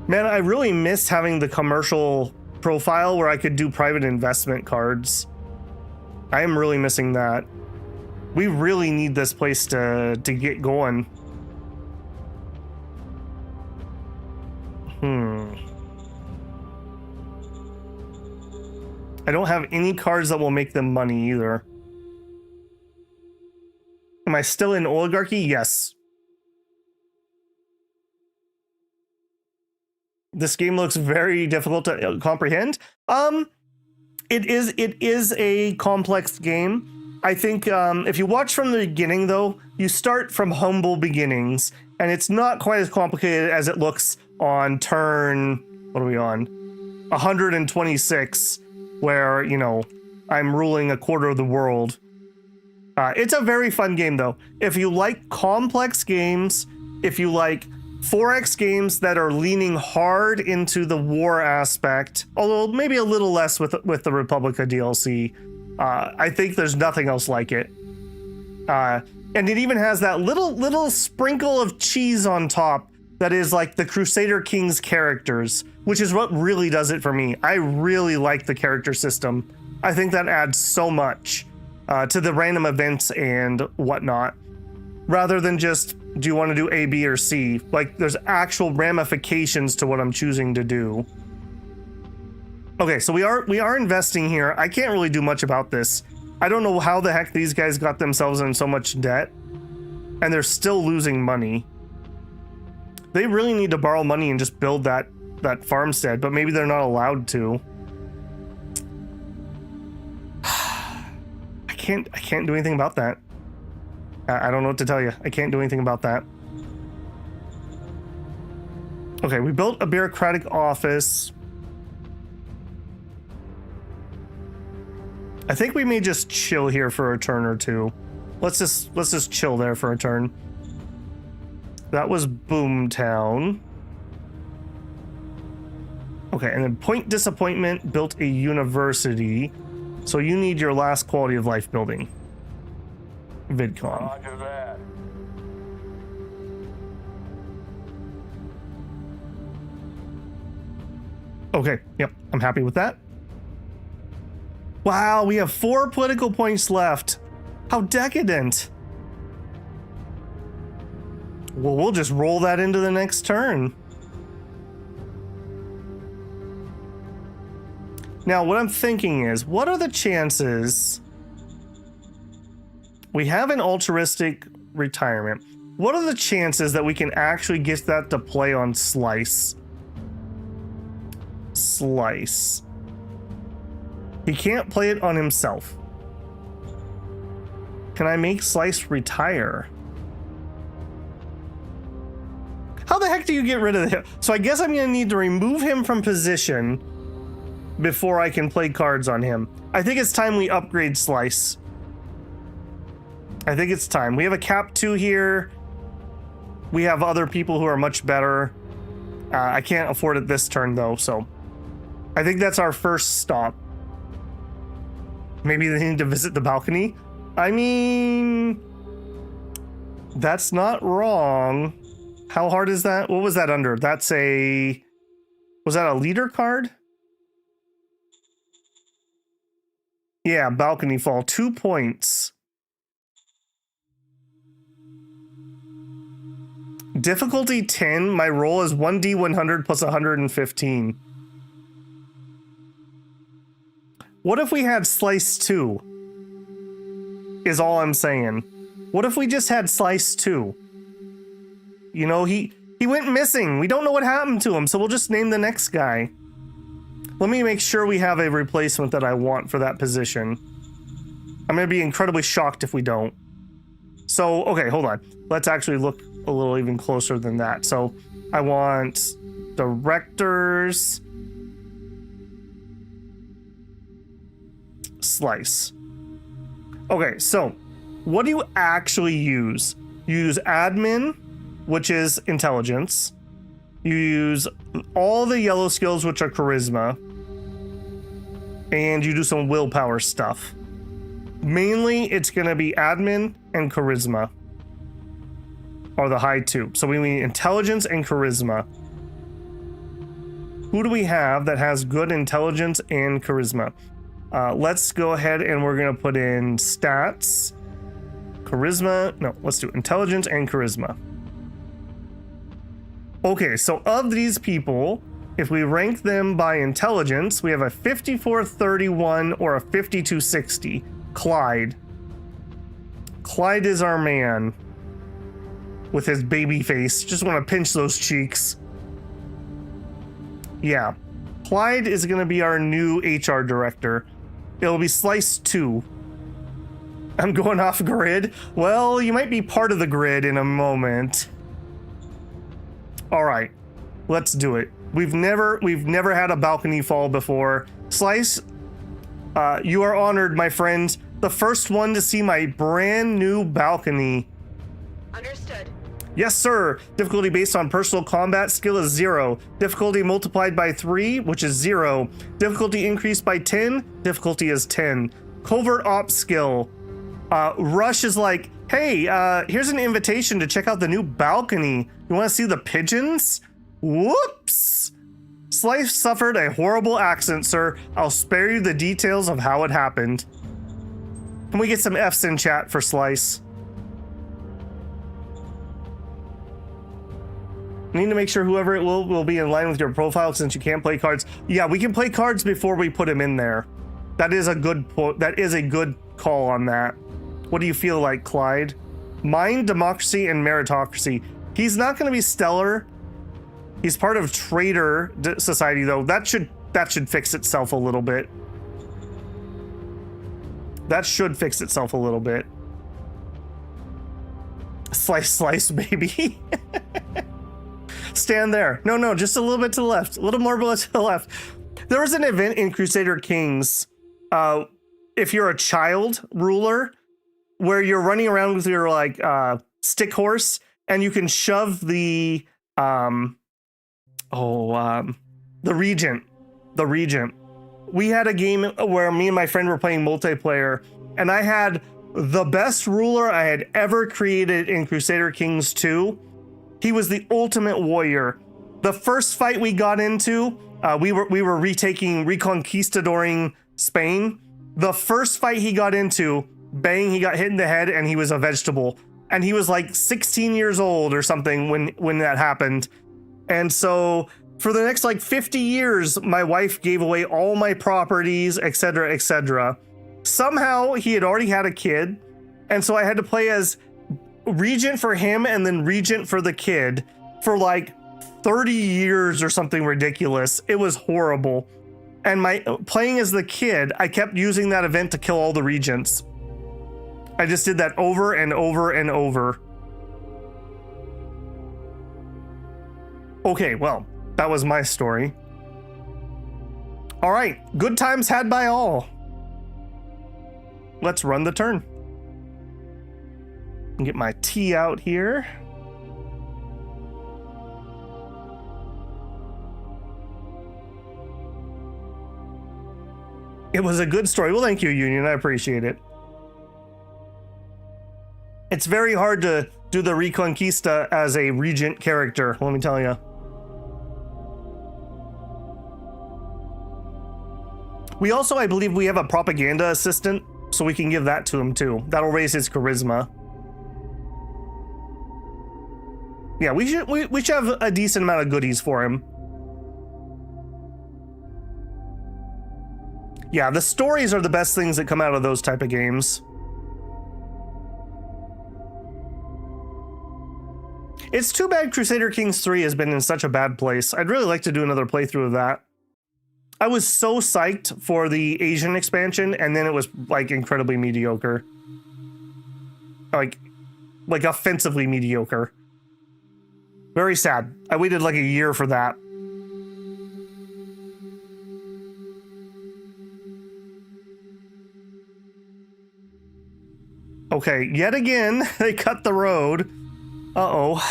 Man, I really missed having the commercial profile where I could do private investment cards. I am really missing that. We really need this place to get going. I don't have any cards that will make them money either. Am I still in oligarchy? Yes. This game looks very difficult to comprehend. It is a complex game. I think if you watch from the beginning, though, you start from humble beginnings, and it's not quite as complicated as it looks on turn, what are we on? 126, where, you know, I'm ruling a quarter of the world. It's a very fun game, though. If you like complex games, if you like 4X games that are leaning hard into the war aspect, although maybe a little less with the Republica DLC, I think there's nothing else like it. And it even has that little sprinkle of cheese on top that is like the Crusader Kings characters, which is what really does it for me. I really like the character system. I think that adds so much. to the random events and whatnot, rather than just, do you want to do A, B, or C? Like, there's actual ramifications to what I'm choosing to do. Okay, so we are investing here. I can't really do much about this. I don't know how the heck these guys got themselves in so much debt, and they're still losing money. They really need to borrow money and just build that farmstead, but maybe they're not allowed to. I can't do anything about that. I don't know what to tell you. I can't do anything about that. Okay, we built a bureaucratic office. I think we may just chill here for a turn or two. Let's just chill there for a turn. That was Boomtown. Okay, and then Point Disappointment built a university. So you need your last quality of life building. VidCon. Roger that. Okay, yep, I'm happy with that. Wow, we have 4 political points left. How decadent. Well, we'll just roll that into the next turn. Now, what I'm thinking is, what are the chances... We have an altruistic retirement. What are the chances that we can actually get that to play on Slice? Slice. He can't play it on himself. Can I make Slice retire? How the heck do you get rid of him? So I guess I'm gonna need to remove him from position before I can play cards on him. I think it's time we upgrade Slice. I think it's time. We have a cap 2 here. We have other people who are much better. I can't afford it this turn though, so I think that's our first stop. Maybe they need to visit the balcony. I mean, that's not wrong. How hard is that? What was that under? That's a... Was that a leader card? Yeah, balcony fall. 2 points. Difficulty 10. My roll is 1d100 plus 115. What if we had Slice 2? Is all I'm saying. What if we just had Slice 2? You know, he went missing. We don't know what happened to him, so we'll just name the next guy. Let me make sure we have a replacement that I want for that position. I'm going to be incredibly shocked if we don't. So, okay, hold on. Let's actually look a little even closer than that. So, I want directors... Slice. Okay, so what do you actually use? You use admin, which is intelligence. You use all the yellow skills, which are charisma. And you do some willpower stuff. Mainly, it's going to be admin and charisma. Are the high 2. So we need intelligence and charisma. Who do we have that has good intelligence and charisma? Let's go ahead and we're going to put in stats, charisma. No, let's do intelligence and charisma. Okay, so of these people, if we rank them by intelligence, we have a 5431 or a 5260. Clyde. Clyde is our man with his baby face. Just want to pinch those cheeks. Yeah. Clyde is going to be our new HR director. It'll be Slice 2. I'm going off grid. Well, you might be part of the grid in a moment. All right, let's do it. We've never had a balcony fall before. Slice, you are honored, my friend. The first one to see my brand new balcony. Understood. Yes, sir. Difficulty based on personal combat skill is 0. Difficulty multiplied by 3, which is 0. Difficulty increased by 10. Difficulty is 10. Covert ops skill. Rush is like, hey, here's an invitation to check out the new balcony. You want to see the pigeons? Whoops. Slice suffered a horrible accident, sir. I'll spare you the details of how it happened. Can we get some F's in chat for Slice? Need to make sure whoever it will be in line with your profile since you can't play cards. Yeah, we can play cards before we put him in there. That is a good call on that. What do you feel like, Clyde? Mind, democracy, and meritocracy. He's not going to be stellar. He's part of Trader Society though. That should fix itself a little bit. That should fix itself a little bit. Slice, slice, baby. Stand there. No, just a little bit to the left. A little more to the left. There was an event in Crusader Kings, if you're a child ruler, where you're running around with your like stick horse, and you can shove the regent. The regent. We had a game where me and my friend were playing multiplayer, and I had the best ruler I had ever created in Crusader Kings 2. He was the ultimate warrior. The first fight we got into, we were reconquistadoring Spain. The first fight he got into, bang, he got hit in the head and he was a vegetable. And he was like 16 years old or something when that happened. And so for the next like 50 years, my wife gave away all my properties, etc., etc. Somehow he had already had a kid. And so I had to play as regent for him and then regent for the kid for like 30 years or something ridiculous. It was horrible. And my playing as the kid, I kept using that event to kill all the regents. I just did that over and over and over. Okay, well, that was my story. All right, good times had by all. Let's run the turn. Get my tea out here. It was a good story. Well, thank you, Union. I appreciate it. It's very hard to do the Reconquista as a regent character, let me tell you. We also, I believe, we have a propaganda assistant, so we can give that to him too. That'll raise his charisma. Yeah, we should have a decent amount of goodies for him. Yeah, the stories are the best things that come out of those type of games. It's too bad Crusader Kings 3 has been in such a bad place. I'd really like to do another playthrough of that. I was so psyched for the Asian expansion, and then it was like incredibly mediocre. Like offensively mediocre. Very sad. I waited like a year for that. Okay, yet again, they cut the road. Uh-oh.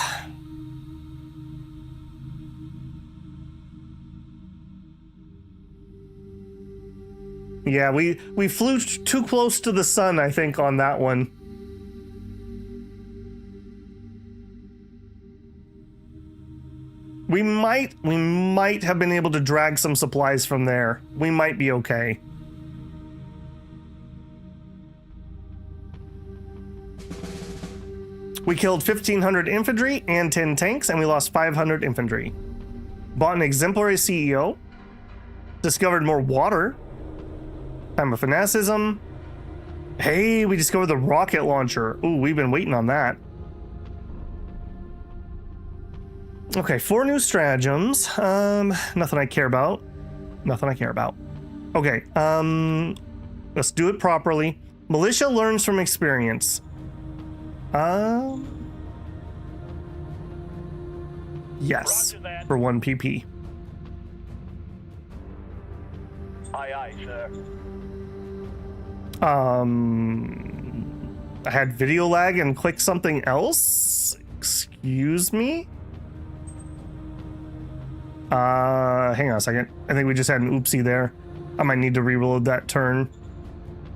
Yeah, we flew too close to the sun, I think, on that one. We might have been able to drag some supplies from there. We might be okay. We killed 1,500 infantry and 10 tanks, and we lost 500 infantry. Bought an exemplary CEO. Discovered more water. Time of fanaticism. Hey, we discovered the rocket launcher. Ooh, we've been waiting on that. Okay, 4 new stratagems. Nothing I care about. Nothing I care about. Okay, let's do it properly. Militia learns from experience. Yes, for 1 PP. Aye, aye, sir. I had video lag and clicked something else. Excuse me? Hang on a second. I think we just had an oopsie there. I might need to reload that turn.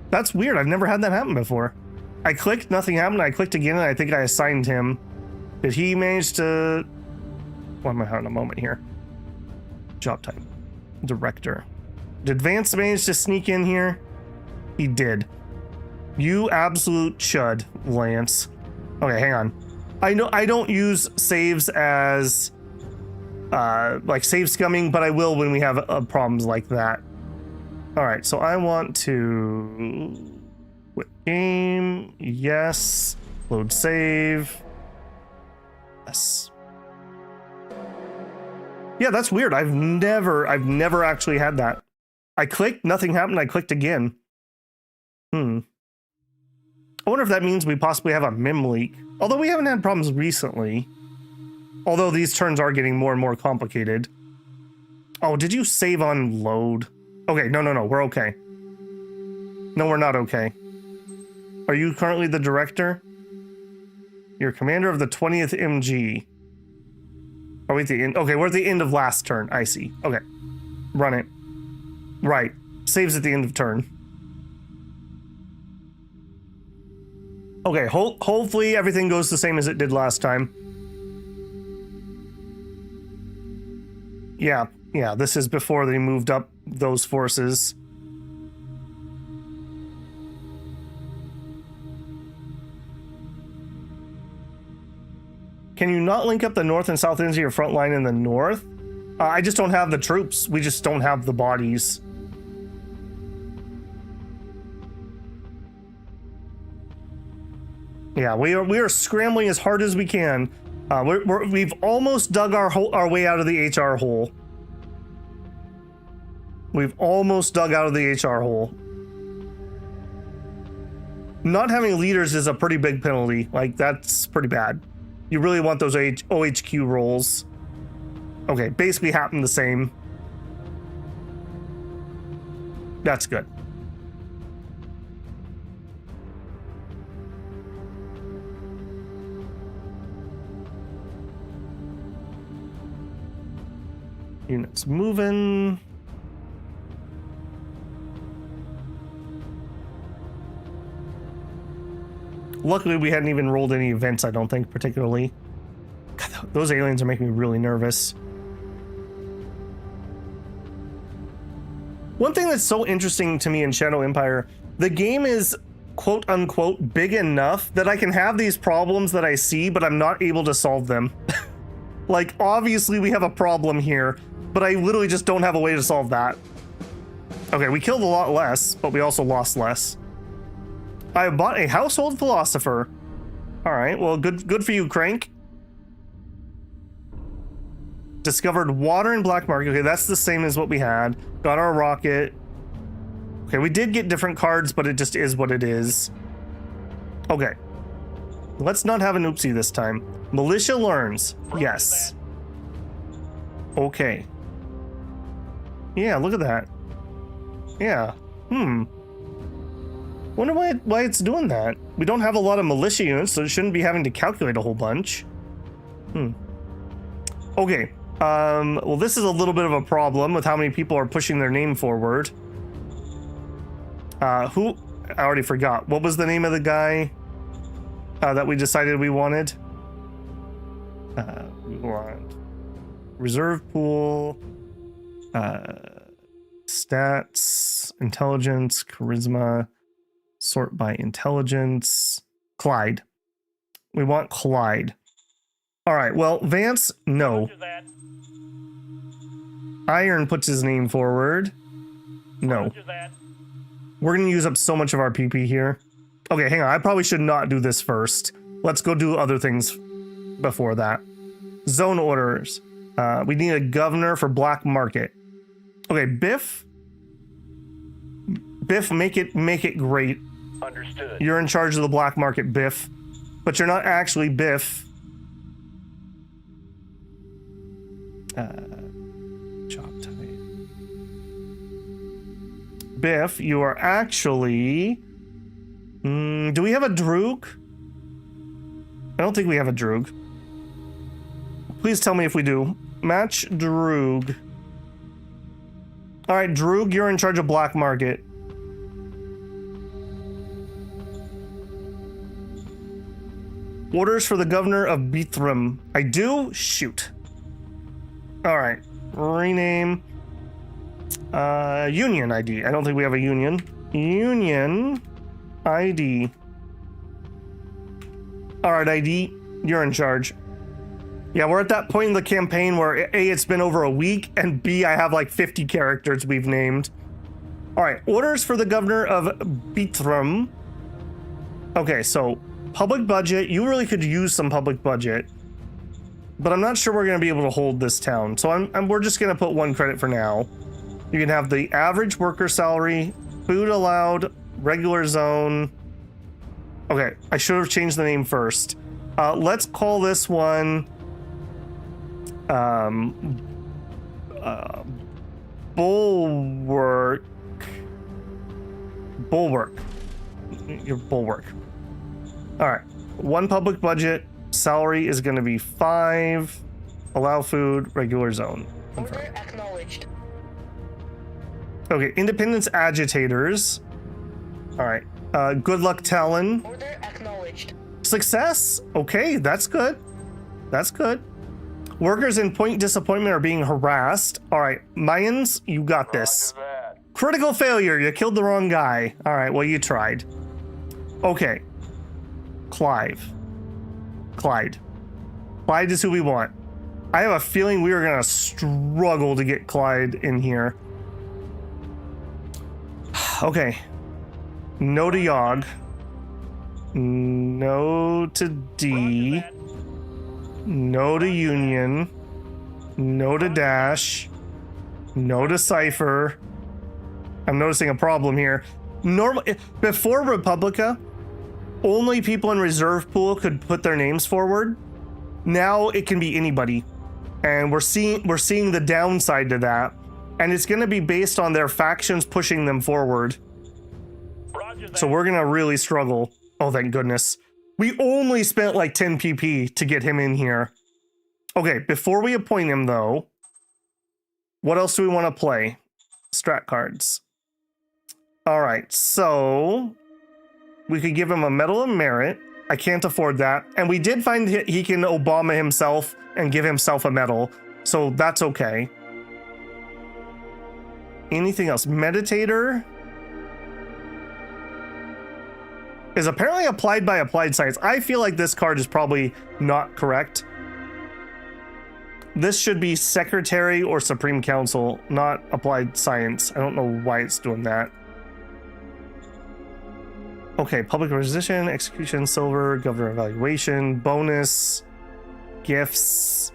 That's weird. I've never had that happen before. I clicked, nothing happened. I clicked again, and I think I assigned him. Did he manage to... Well, I'm having a moment here. Job type. Director. Did Vance manage to sneak in here? He did. You absolute chud, Lance. Okay, hang on. I know I don't use saves as like save scumming, but I will when we have problems like that. All right, so I want to quit game. Yes. Load save. Yes. Yeah, that's weird. I've never actually had that. I clicked, nothing happened. I clicked again. I wonder if that means we possibly have a mem leak. Although we haven't had problems recently. Although these turns are getting more and more complicated. Oh, did you save on load? Okay, no, we're okay. No, we're not okay. Are you currently the director? You're commander of the 20th MG. Are we at the end? Okay, we're at the end of last turn. I see. Okay. Run it. Right. Saves at the end of turn. Okay, hopefully everything goes the same as it did last time. Yeah, this is before they moved up those forces. Can you not link up the north and south ends of your front line in the north? I just don't have the troops. We just don't have the bodies. Yeah, we are scrambling as hard as we can. We've almost dug our way out of the HR hole. We've almost dug out of the HR hole. Not having leaders is a pretty big penalty. Like, that's pretty bad. You really want those OHQ rolls. Okay, basically happened the same. That's good. Units moving. Luckily, we hadn't even rolled any events, I don't think, particularly. God, those aliens are making me really nervous. One thing that's so interesting to me in Shadow Empire, the game is quote-unquote big enough that I can have these problems that I see, but I'm not able to solve them. Like, obviously we have a problem here, but I literally just don't have a way to solve that. Okay, we killed a lot less, but we also lost less. I bought a household philosopher. All right, well, good for you, Crank. Discovered water in black market. Okay, that's the same as what we had. Got our rocket. Okay, we did get different cards, but it just is what it is. Okay. Let's not have an oopsie this time. Militia learns. Yes. Okay. Yeah, look at that. Yeah. Wonder why it's doing that. We don't have a lot of militia units, so it shouldn't be having to calculate a whole bunch. Okay. Well, this is a little bit of a problem with how many people are pushing their name forward. Who? I already forgot. What was the name of the guy that we decided we wanted? We want reserve pool, stats, intelligence, charisma, sort by intelligence. Clyde. We want Clyde. All right, well, Vance, no. Iron puts his name forward. No. We're going to use up so much of our PP here. Okay, hang on. I probably should not do this first. Let's go do other things before that. Zone orders. We need a governor for Black Market. Okay, Biff. Biff, make it great. Understood. You're in charge of the Black Market, Biff. But you're not actually Biff. Job type. Biff, you are actually... do we have a Droog? I don't think we have a Droog. Please tell me if we do. Match Droog. Alright, Droog, you're in charge of Black Market. Orders for the governor of Beethram. I do? Shoot. Alright. Rename. Union ID. I don't think we have a union. Union ID. All right, ID, you're in charge. Yeah, we're at that point in the campaign where A, it's been over a week, and B, I have like 50 characters we've named. All right, orders for the governor of Bitrum. Okay, so public budget. You really could use some public budget, but I'm not sure we're going to be able to hold this town. So we're just going to put 1 credit for now. You can have the average worker salary, food allowed, regular zone. Okay, I should have changed the name first. Let's call this one Bulwark. Your Bulwark. All right, 1 public budget. Salary is going to be 5. Allow food, regular zone. Order acknowledged. Okay, independence agitators. All right. Good luck, Talon. Order acknowledged. Success. Okay, that's good. That's good. Workers in Point Disappointment are being harassed. All right, Mayans, you got this. Critical failure. You killed the wrong guy. All right, well, you tried. Okay. Clyde is who we want. I have a feeling we are going to struggle to get Clyde in here. Okay. No to Yogg. No to D. No to Union. No to Dash. No to Cypher. I'm noticing a problem here. Before Republica, only people in reserve pool could put their names forward. Now it can be anybody. And we're seeing the downside to that. And it's going to be based on their factions pushing them forward. So we're going to really struggle. Oh, thank goodness. We only spent like 10 PP to get him in here. Okay, before we appoint him, though, what else do we want to play? Strat cards. All right, so we could give him a Medal of Merit. I can't afford that. And we did find he can Obama himself and give himself a medal. So that's okay. Anything else? Meditator is apparently applied by Applied Science. I feel like this card is probably not correct. This should be Secretary or Supreme Council, not Applied Science. I don't know why it's doing that. Okay, Public Requisition, Execution, Silver, Governor Evaluation, Bonus, Gifts.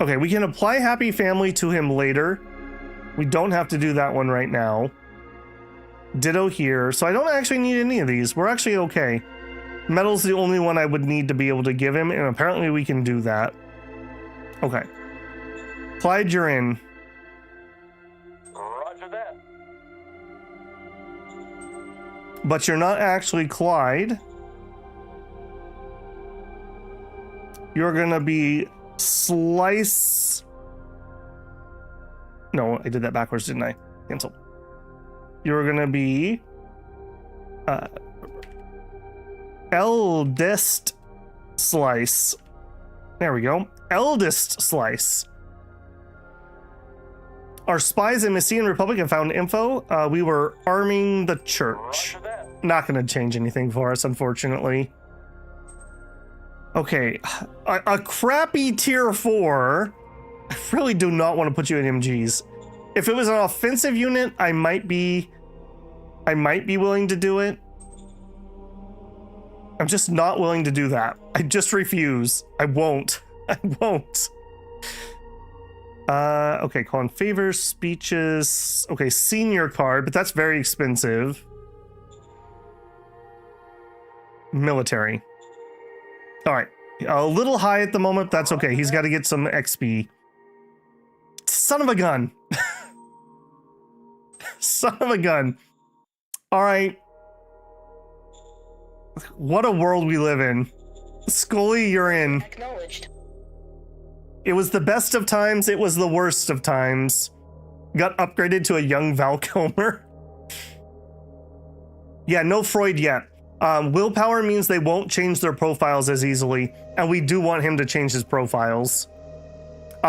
Okay, we can apply Happy Family to him later. We don't have to do that one right now. Ditto here. So I don't actually need any of these. We're actually okay. Medal's the only one I would need to be able to give him, and apparently we can do that. Okay. Clyde, you're in. Roger that. But you're not actually Clyde. You're gonna be Slice. No, I did that backwards, didn't I? Cancel. You're gonna be Eldest Slice. There we go. Eldest Slice. Our spies in Messian Republic have found info. We were arming the church. Not gonna change anything for us, unfortunately. Okay, a crappy tier 4. I really do not want to put you in MGs. If it was an offensive unit, I might be willing to do it. I'm just not willing to do that. I just refuse. I won't. I won't. Okay, call in favors, speeches. Okay, senior card, but that's very expensive. Military. All right, a little high at the moment. That's okay. He's got to get some XP. Son of a gun. Son of a gun. All right. What a world we live in. Scully, you're in. Acknowledged. It was the best of times. It was the worst of times. Got upgraded to a young Val Kilmer. Yeah, no Freud yet. Willpower means they won't change their profiles as easily, and we do want him to change his profiles.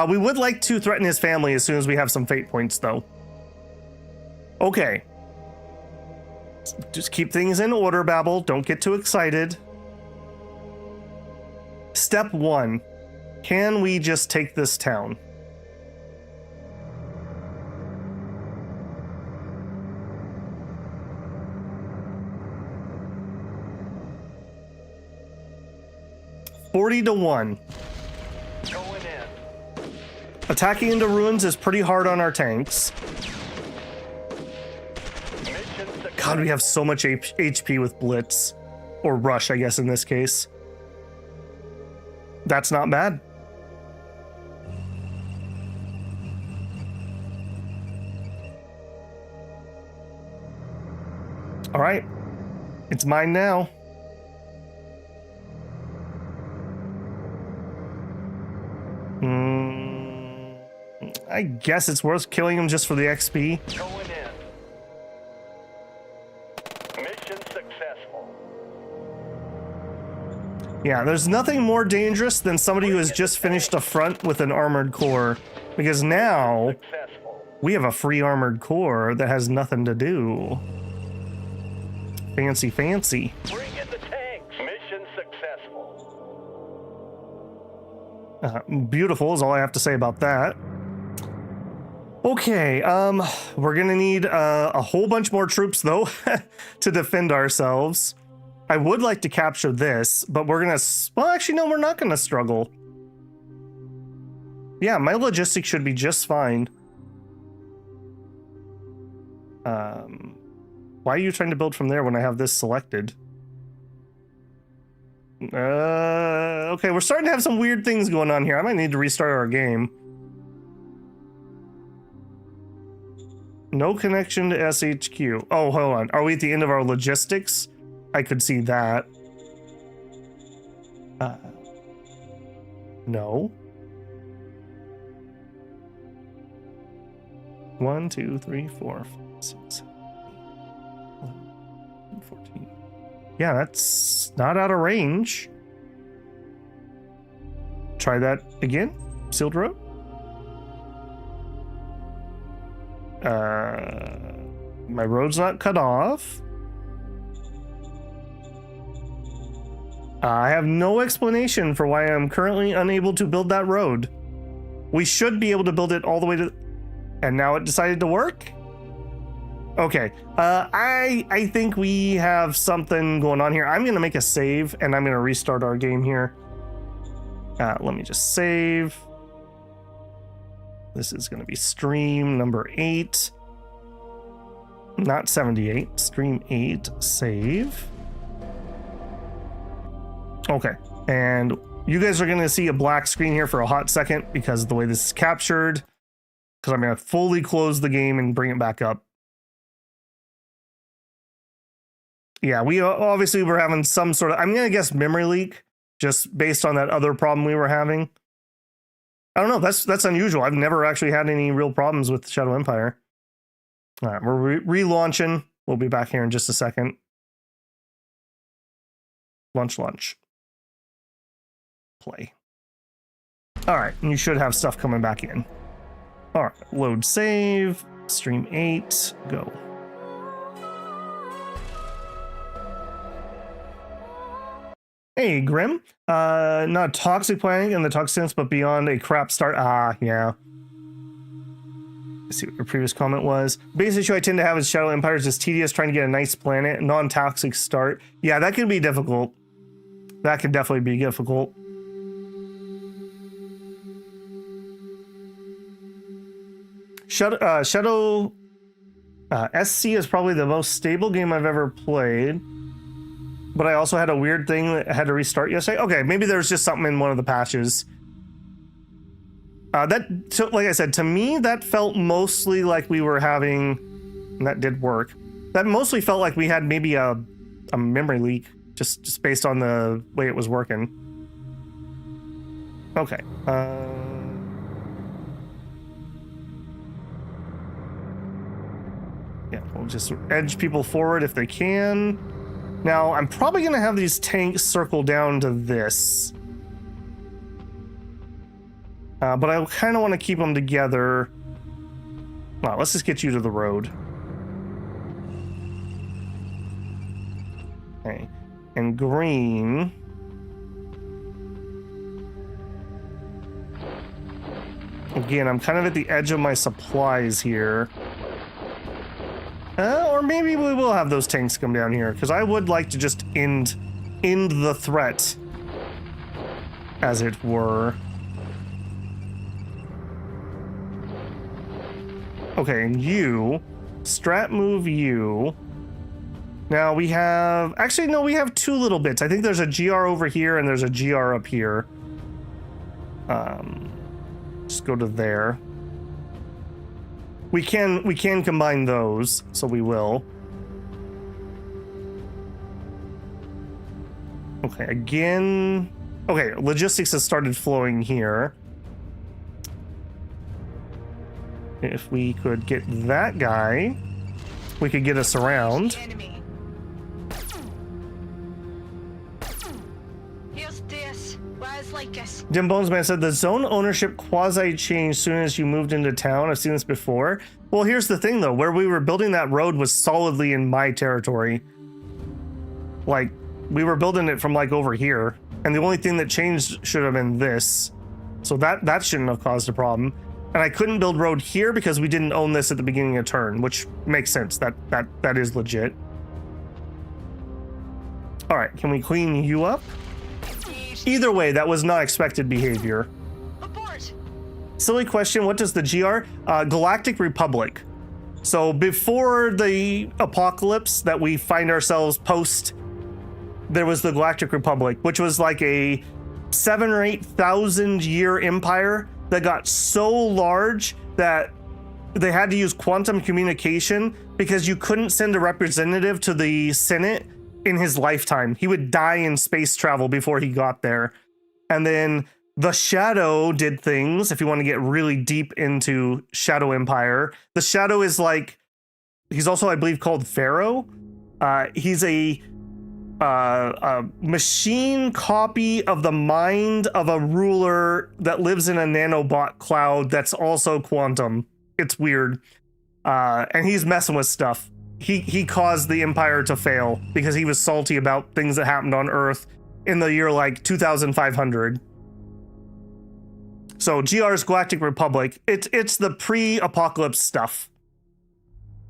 We would like to threaten his family as soon as we have some fate points, though. Okay. Just keep things in order, Babel. Don't get too excited. Step 1. Can we just take this town? $40-1. Going in. Attacking into ruins is pretty hard on our tanks. Mission success. God, we have so much HP with Blitz. Or Rush, I guess, in this case. That's not bad. All right. It's mine now. I guess it's worth killing him just for the XP. Going in. Mission successful. Yeah, there's nothing more dangerous than somebody who has just finished a front with an armored core. Because now Successful. we have a free armored core that has nothing to do. Fancy, fancy. Bring in the tanks. Mission successful. Beautiful is all I have to say about that. Okay, we're gonna need a whole bunch more troops though to defend ourselves. I would like to capture this, but we're gonna, well, actually, no, we're not gonna struggle. Yeah, my logistics should be just fine. Why are you trying to build from there when I have this selected? Okay, we're starting to have some weird things going on here. I might need to restart our game. No connection to SHQ. Oh, hold on. Are we at the end of our logistics? I could see that. No. 1, 2, 3, 4, 5, 6, 7, 8, 11, 14. Yeah, that's not out of range. Try that again. Sealed road. My road's not cut off. I have no explanation for why I'm currently unable to build that road. We should be able to build it all the way to... And now it decided to work? Okay. I think we have something going on here. I'm going to make a save, and I'm going to restart our game here. Let me just save. This is going to be stream number 8. Not 78. Stream 8. Save. Okay. And you guys are going to see a black screen here for a hot second because of the way this is captured. Because I'm going to fully close the game and bring it back up. Yeah, we obviously were having some sort of... I'm going to guess memory leak. Just based on that other problem we were having. I don't know. That's unusual. I've never actually had any real problems with Shadow Empire. All right, we're relaunching. We'll be back here in just a second. Lunch. Play. All right, you should have stuff coming back in. All right, load save. Stream 8. Go. Hey, Grim. Not toxic playing in the toxic sense, but beyond a crap start. Yeah. Let's see what your previous comment was. Biggest issue I tend to have with Shadow Empire is just tedious trying to get a nice planet, non-toxic start. Yeah, that can be difficult. That can definitely be difficult. Shadow SC is probably the most stable game I've ever played. But I also had a weird thing that I had to restart yesterday. Okay, maybe there's just something in one of the patches. Like I said, to me, that felt mostly like we were having, and that did work. That mostly felt like we had maybe a memory leak, just based on the way it was working. Okay. Yeah, we'll just edge people forward if they can. Now, I'm probably going to have these tanks circle down to this. But I kind of want to keep them together. Well, let's just get you to the road. Okay. And green. Again, I'm kind of at the edge of my supplies here. Or maybe we will have those tanks come down here, because I would like to just end the threat, as it were. Okay, and you, strat move you. Now we have, actually no, we have two little bits. I think there's a GR over here and there's a GR up here. Just go to there. We can combine those, so we will. Okay, again. Okay, logistics has started flowing here. If we could get that guy, we could get us around. Enemy. Here's this. Where's Lycus? Dim Bonesman said the zone ownership quasi changed soon as you moved into town. I've seen this before. Well, here's the thing though, where we were building that road was solidly in my territory. Like, we were building it from like over here, and the only thing that changed should have been this. So that shouldn't have caused a problem. And I couldn't build road here because we didn't own this at the beginning of turn, which makes sense. That is legit. All right, can we clean you up? Either way, that was not expected behavior. Abort. Silly question, what does the GR? Galactic Republic. So before the apocalypse that we find ourselves post, there was the Galactic Republic, which was like a 7,000 or 8,000 year empire that got so large that they had to use quantum communication because you couldn't send a representative to the Senate in his lifetime. He would die in space travel before he got there. And then the Shadow did things, if you want to get really deep into Shadow Empire. The Shadow is like, he's also, I believe, called Pharaoh. He's a machine copy of the mind of a ruler that lives in a nanobot cloud that's also quantum. It's weird. And he's messing with stuff. He caused the Empire to fail because he was salty about things that happened on Earth in the year like 2500. So GR's Galactic Republic, it's the pre-apocalypse stuff.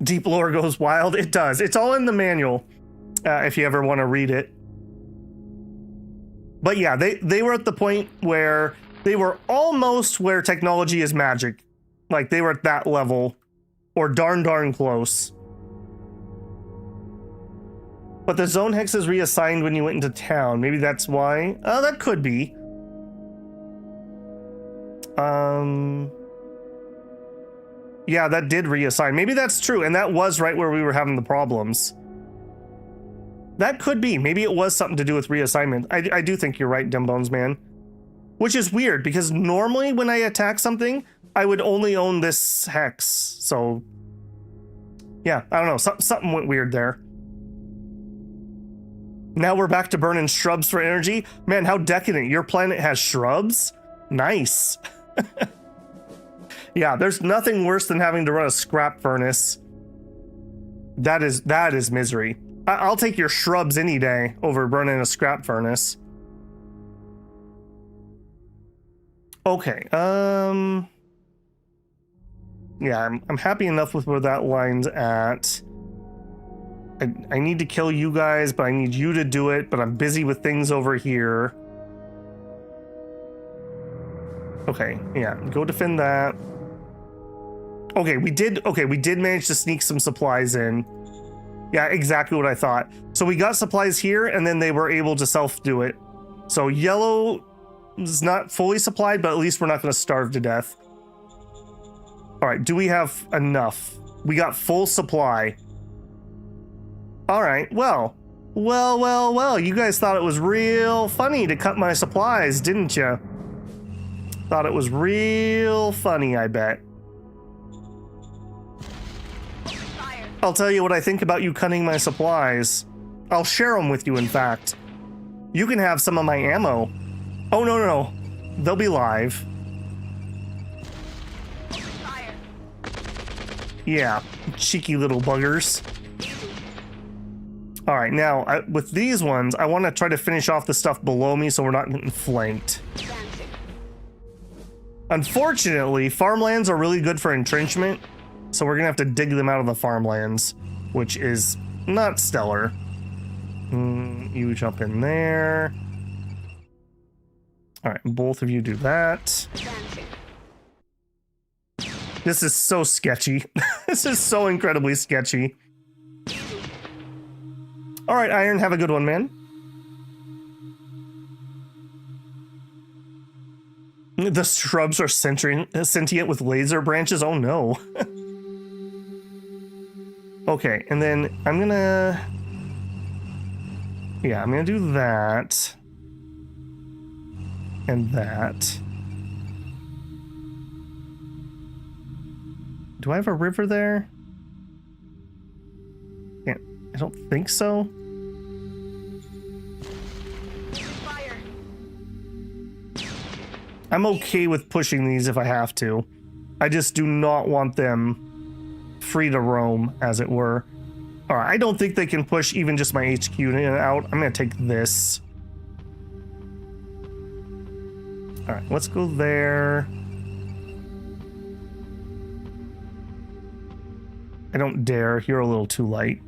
Deep lore goes wild. It does. It's all in the manual. If you ever want to read it. But yeah, they were at the point where they were almost where technology is magic. Like they were at that level, or darn close. But the zone hex is reassigned when you went into town. Maybe that's why. That could be. Yeah, that did reassign. Maybe that's true, and that was right where we were having the problems. That could be. Maybe it was something to do with reassignment. I do think you're right, Dim Bones Man. Which is weird, because normally when I attack something, I would only own this hex. So, yeah, I don't know. Something went weird there. Now we're back to burning shrubs for energy. Man, how decadent. Your planet has shrubs? Nice. Yeah, there's nothing worse than having to run a scrap furnace. That is misery. I'll take your shrubs any day over burning a scrap furnace. Okay, yeah, I'm happy enough with where that line's at. I need to kill you guys, but I need you to do it, but I'm busy with things over here. Okay, yeah, go defend that. Okay, we did manage to sneak some supplies in. Yeah, exactly what I thought. So we got supplies here, and then they were able to self-do it. So yellow is not fully supplied, but at least we're not going to starve to death. All right, do we have enough? We got full supply. All right, well. You guys thought it was real funny to cut my supplies, didn't you? Thought it was real funny, I bet. I'll tell you what I think about you cutting my supplies. I'll share them with you, in fact. You can have some of my ammo. Oh, no. They'll be live. Yeah, cheeky little buggers. All right, now with these ones, I want to try to finish off the stuff below me so we're not getting flanked. Advancing. Unfortunately, farmlands are really good for entrenchment, so we're gonna have to dig them out of the farmlands, which is not stellar. You jump in there. All right, both of you do that. Advancing. This is so sketchy. This is so incredibly sketchy. All right, Iron, have a good one, man. The shrubs are sentient with laser branches. Oh no. Okay, and then I'm gonna do that. And that. Do I have a river there? I don't think so. Fire. I'm okay with pushing these if I have to. I just do not want them free to roam, as it were. All right, I don't think they can push even just my HQ in and out. I'm gonna take this. All right, let's go there. I don't dare. You're a little too light.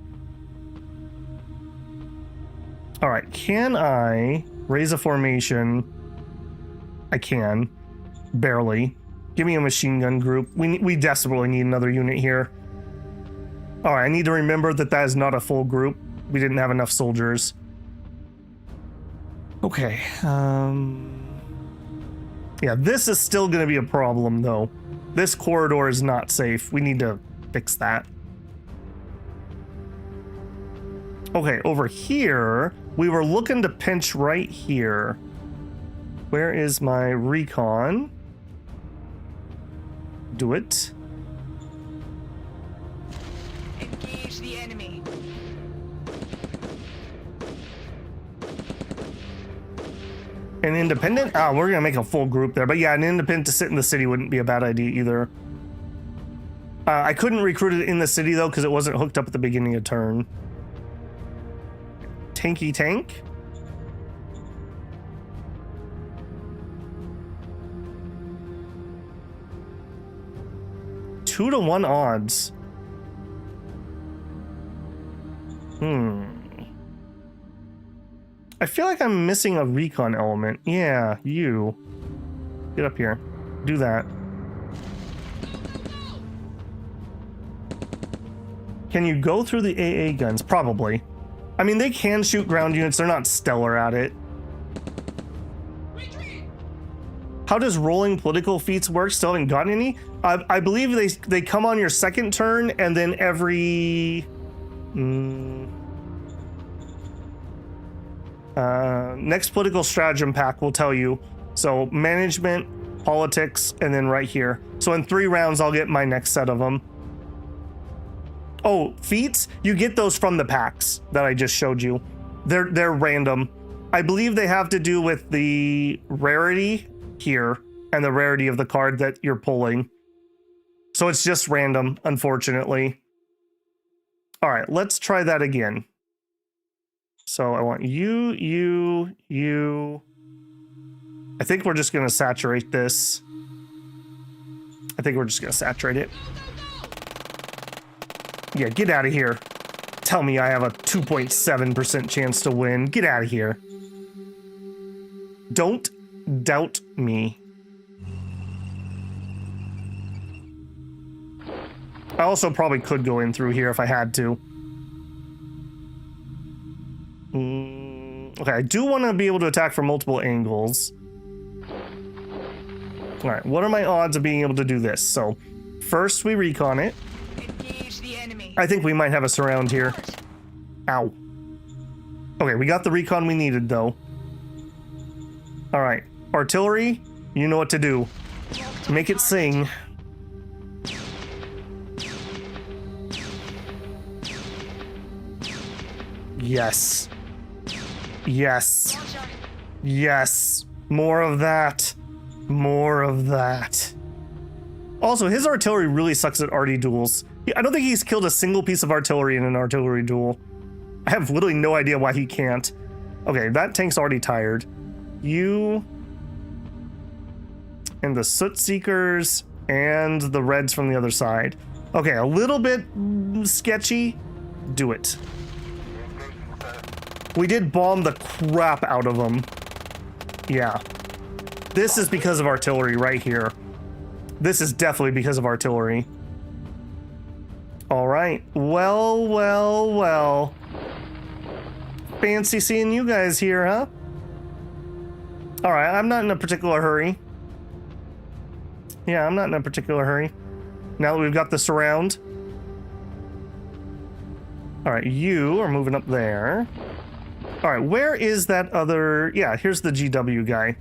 All right, can I raise a formation? I can. Barely. Give me a machine gun group. We desperately need another unit here. All right, I need to remember that that is not a full group. We didn't have enough soldiers. Okay. Yeah, this is still going to be a problem, though. This corridor is not safe. We need to fix that. Okay, over here, we were looking to pinch right here. Where is my recon? Do it. Engage the enemy. An independent? Ah, we're gonna make a full group there. But yeah, an independent to sit in the city wouldn't be a bad idea either. I couldn't recruit it in the city though because it wasn't hooked up at the beginning of turn. Tanky tank. Two to 1 odds. I feel like I'm missing a recon element. Yeah, you. Get up here. Do that. Can you go through the AA guns? Probably. I mean, they can shoot ground units. They're not stellar at it. How does rolling political feats work? Still haven't gotten any. I believe they come on your second turn, and then every next political stratagem pack will tell you. So management, politics, and then right here. So in 3 rounds, I'll get my next set of them. Oh, feats? You get those from the packs that I just showed you. They're random. I believe they have to do with the rarity here and the rarity of the card that you're pulling. So it's just random, unfortunately. All right, let's try that again. So I want you. I think we're just gonna saturate this. I think we're just gonna saturate it. Yeah, get out of here. Tell me I have a 2.7% chance to win. Get out of here. Don't doubt me. I also probably could go in through here if I had to. Okay, I do want to be able to attack from multiple angles. All right, what are my odds of being able to do this? So, first we recon it. Engage the enemy. I think we might have a surround here. Ow. Okay, we got the recon we needed, though. All right, artillery, you know what to do. Make it sing. Yes. Yes. Yes. More of that. More of that. Also, his artillery really sucks at arty duels. I don't think he's killed a single piece of artillery in an artillery duel. I have literally no idea why he can't. Okay, that tank's already tired. You and the Soot Seekers and the Reds from the other side. Okay, a little bit sketchy. Do it. We did bomb the crap out of them. Yeah. This is because of artillery right here. This is definitely because of artillery. All right. Well, well, well. Fancy seeing you guys here, huh? All right, I'm not in a particular hurry. Yeah, I'm not in a particular hurry. Now that we've got the surround. All right, you are moving up there. All right, where is that other... Yeah, here's the GW guy.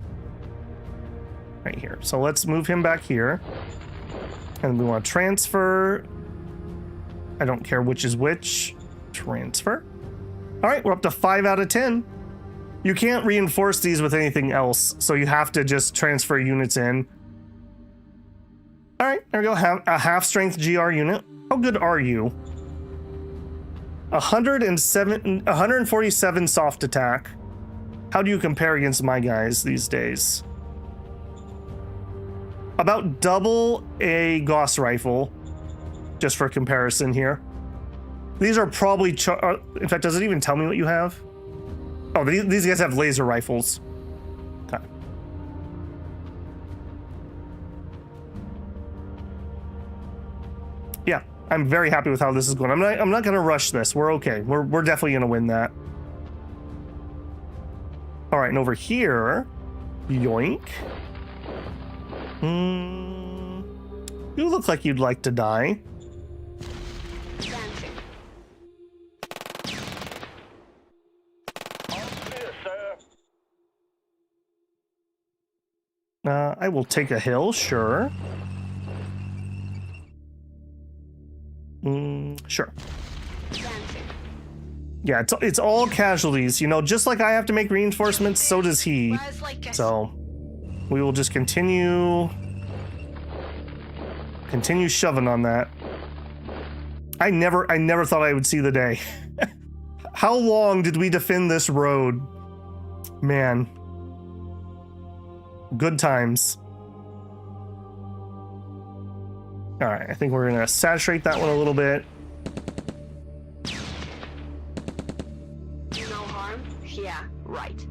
Right here. So let's move him back here. And we want to transfer. I don't care which is which. Transfer. All right, we're up to 5 out of 10. You can't reinforce these with anything else, so you have to just transfer units in. All right, there we go. Have a half-strength GR unit. How good are you? 147 soft attack. How do you compare against my guys these days? About double a Gauss rifle, just for comparison here. These are probably... in fact, does it even tell me what you have? Oh, these guys have laser rifles. Okay. Yeah, I'm very happy with how this is going. I'm not going to rush this. We're okay. We're definitely going to win that. All right, and over here, yoink. You look like you'd like to die. I will take a hill, sure. Sure. Yeah, it's all casualties, you know, just like I have to make reinforcements, so does he. So we will just continue shoving on that. I never thought I would see the day. How long did we defend this road? Man. Good times. All right, I think we're gonna saturate that one a little bit. No harm? Yeah, right.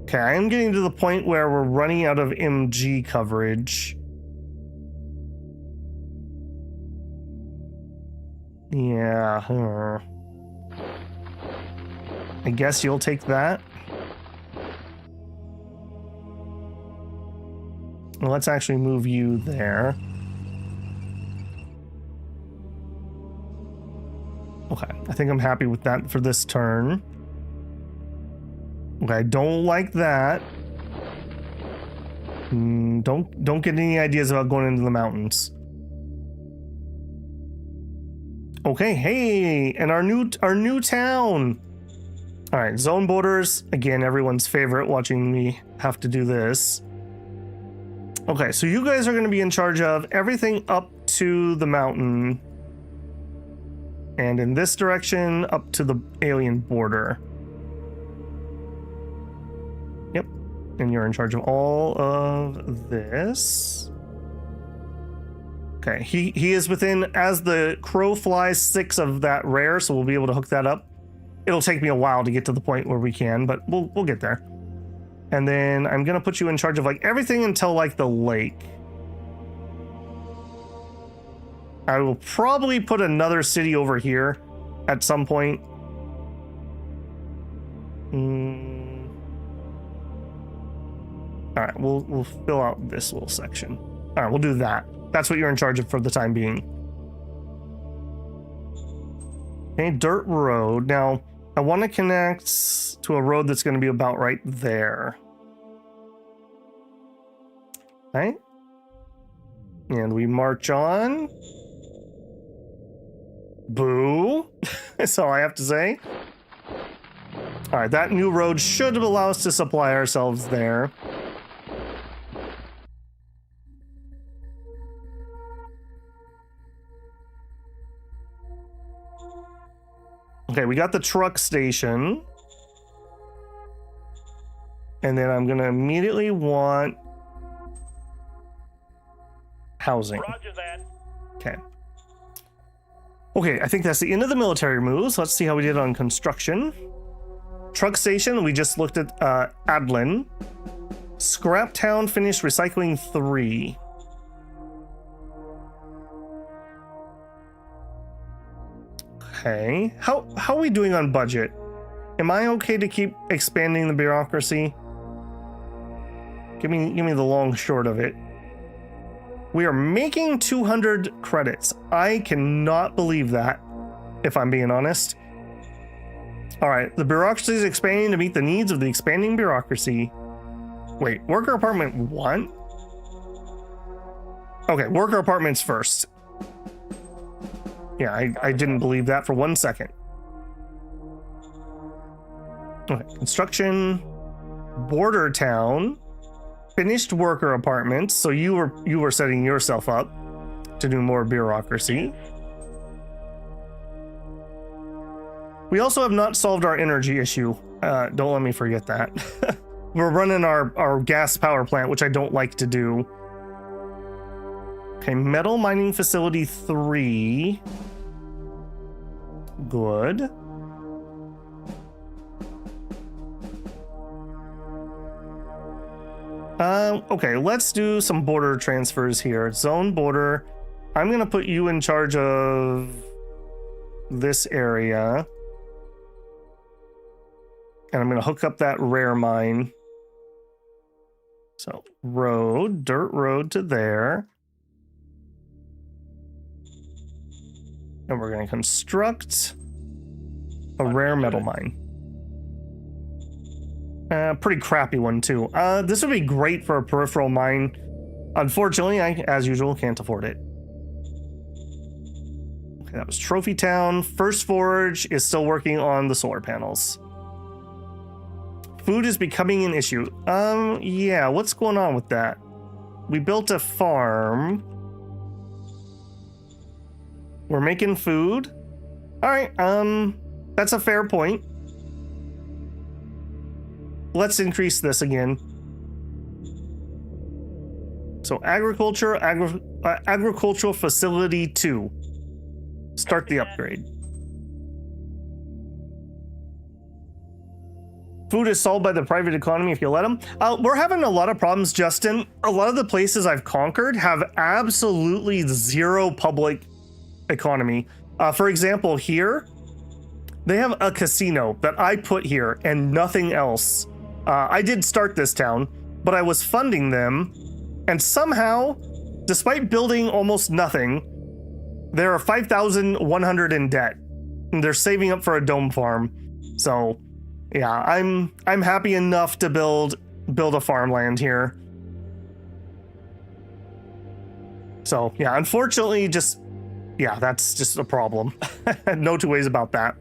Okay, I'm getting to the point where we're running out of MG coverage. Yeah. I guess you'll take that. Well, let's actually move you there. Okay, I think I'm happy with that for this turn. Okay, I don't like that. Don't get any ideas about going into the mountains. Okay, hey, and our new town. All right, zone borders. Again, everyone's favorite, watching me have to do this. Okay, so you guys are going to be in charge of everything up to the mountain. And in this direction, up to the alien border. Yep, and you're in charge of all of this. Okay, he is within, as the crow flies, 6 of that rare, so we'll be able to hook that up. It'll take me a while to get to the point where we can, but we'll get there. And then I'm gonna put you in charge of like everything until like the lake. I will probably put another city over here at some point. All right, we'll fill out this little section. All right, we'll do that. That's what you're in charge of for the time being. Okay, dirt road. Now, I want to connect to a road that's going to be about right there. Right? And we march on. Boo. That's all I have to say. All right, that new road should allow us to supply ourselves there. Okay, we got the truck station. And then I'm gonna immediately want housing. Roger that. Okay. Okay, I think that's the end of the military moves. Let's see how we did on construction. Truck station, we just looked at Adlin. Scrap town finished recycling 3. Okay. How are we doing on budget? Am I okay to keep expanding the bureaucracy? Give me the long short of it. We are making 200 credits. I cannot believe that, if I'm being honest. All right, the bureaucracy is expanding to meet the needs of the expanding bureaucracy. Wait, worker apartment 1? Okay, worker apartments first. Yeah, I didn't believe that for 1 second. Okay, construction, border town, finished worker apartments. So you were setting yourself up to do more bureaucracy. We also have not solved our energy issue. Don't let me forget that. We're running our gas power plant, which I don't like to do. Okay, metal mining facility 3. Good. Okay, let's do some border transfers here. Zone border. I'm gonna put you in charge of this area. And I'm gonna hook up that rare mine. So road, dirt road to there. And we're gonna construct a rare metal mine. Pretty crappy one too. This would be great for a peripheral mine. Unfortunately, I, as usual, can't afford it. Okay, that was Trophy Town. First Forge is still working on the solar panels. Food is becoming an issue. Yeah, what's going on with that? We built a farm. We're making food. All right, that's a fair point. Let's increase this again. So agricultural facility 2. Start the upgrade. Food is solved by the private economy if you let them. We're having a lot of problems, Justin. A lot of the places I've conquered have absolutely zero public economy. For example, here, they have a casino that I put here and nothing else. I did start this town, but I was funding them, and somehow, despite building almost nothing, there are 5,100 in debt. And they're saving up for a dome farm. So, yeah, I'm happy enough to build a farmland here. So, yeah, unfortunately, that's just a problem. No two ways about that.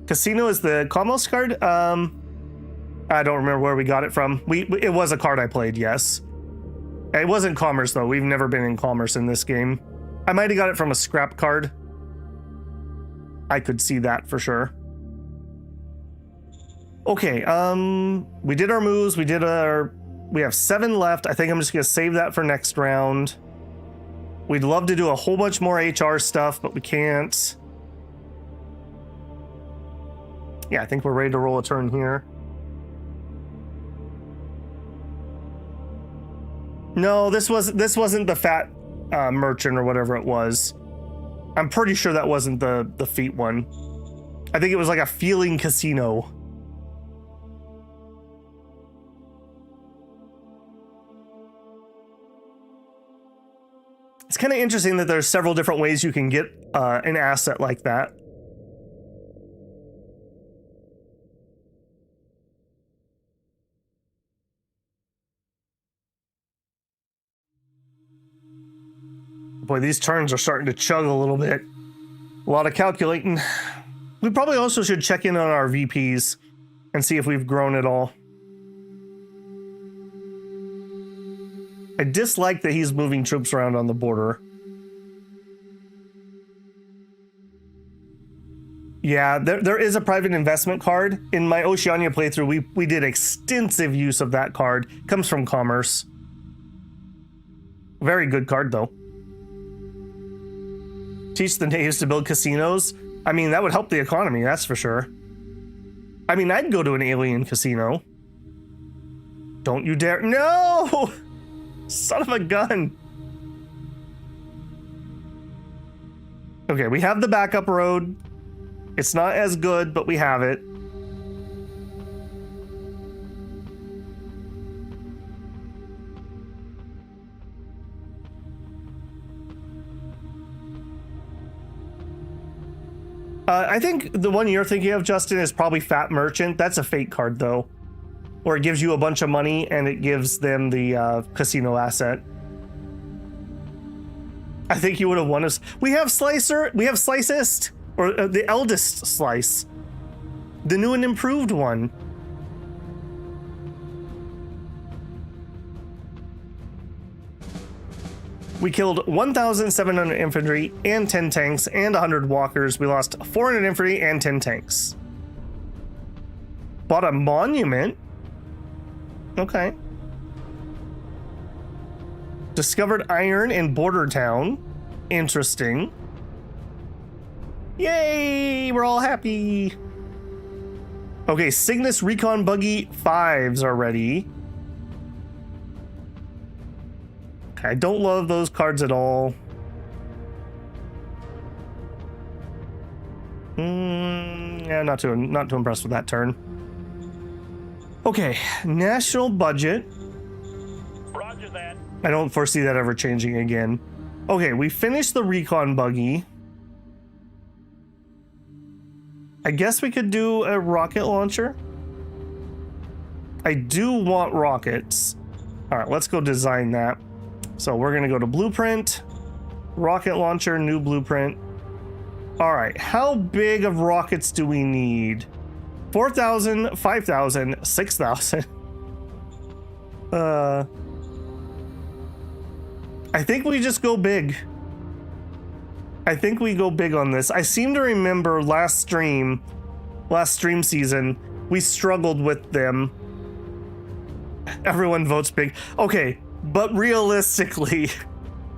Casino is the Commerce card. I don't remember where we got it from. It was a card I played, yes. It wasn't Commerce though. We've never been in Commerce in this game. I might have got it from a scrap card. I could see that for sure. Okay, we did our moves. We have 7 left. I think I'm just gonna save that for next round. We'd love to do a whole bunch more HR stuff, but we can't. Yeah, I think we're ready to roll a turn here. No, this wasn't the fat merchant or whatever it was. I'm pretty sure that wasn't the feet one. I think it was like a feeling casino. It's kind of interesting that there's several different ways you can get an asset like that. Boy, these turns are starting to chug a little bit. A lot of calculating. We probably also should check in on our VPs and see if we've grown at all. I dislike that he's moving troops around on the border. Yeah, there is a private investment card. In my Oceania playthrough, we did extensive use of that card. Comes from Commerce. Very good card, though. Teach the natives to build casinos. I mean, that would help the economy, that's for sure. I mean, I'd go to an alien casino. Don't you dare. No! Son of a gun. Okay, we have the backup road. It's not as good, but we have it. I think the one you're thinking of, Justin, is probably Fat Merchant. That's a fake card, though. Or it gives you a bunch of money and it gives them the casino asset. I think you would have won us. We have Slicer. We have Slicist. Or the eldest slice. The new and improved one. We killed 1,700 infantry and 10 tanks and 100 walkers. We lost 400 infantry and 10 tanks. Bought a monument. Okay. Discovered iron in Border Town. Interesting. Yay! We're all happy. Okay, Cygnus Recon Buggy 5s are ready. Okay, I don't love those cards at all. Yeah, not too impressed with that turn. Okay, national budget. Roger that. I don't foresee that ever changing again. Okay, we finished the Recon Buggy. I guess we could do a rocket launcher. I do want rockets. All right, let's go design that. So we're gonna go to blueprint, rocket launcher, new blueprint. All right, how big of rockets do we need? 4,000, 5,000, 6,000. I think we just go big. I think we go big on this. I seem to remember last stream season, we struggled with them. Everyone votes big. Okay, but realistically,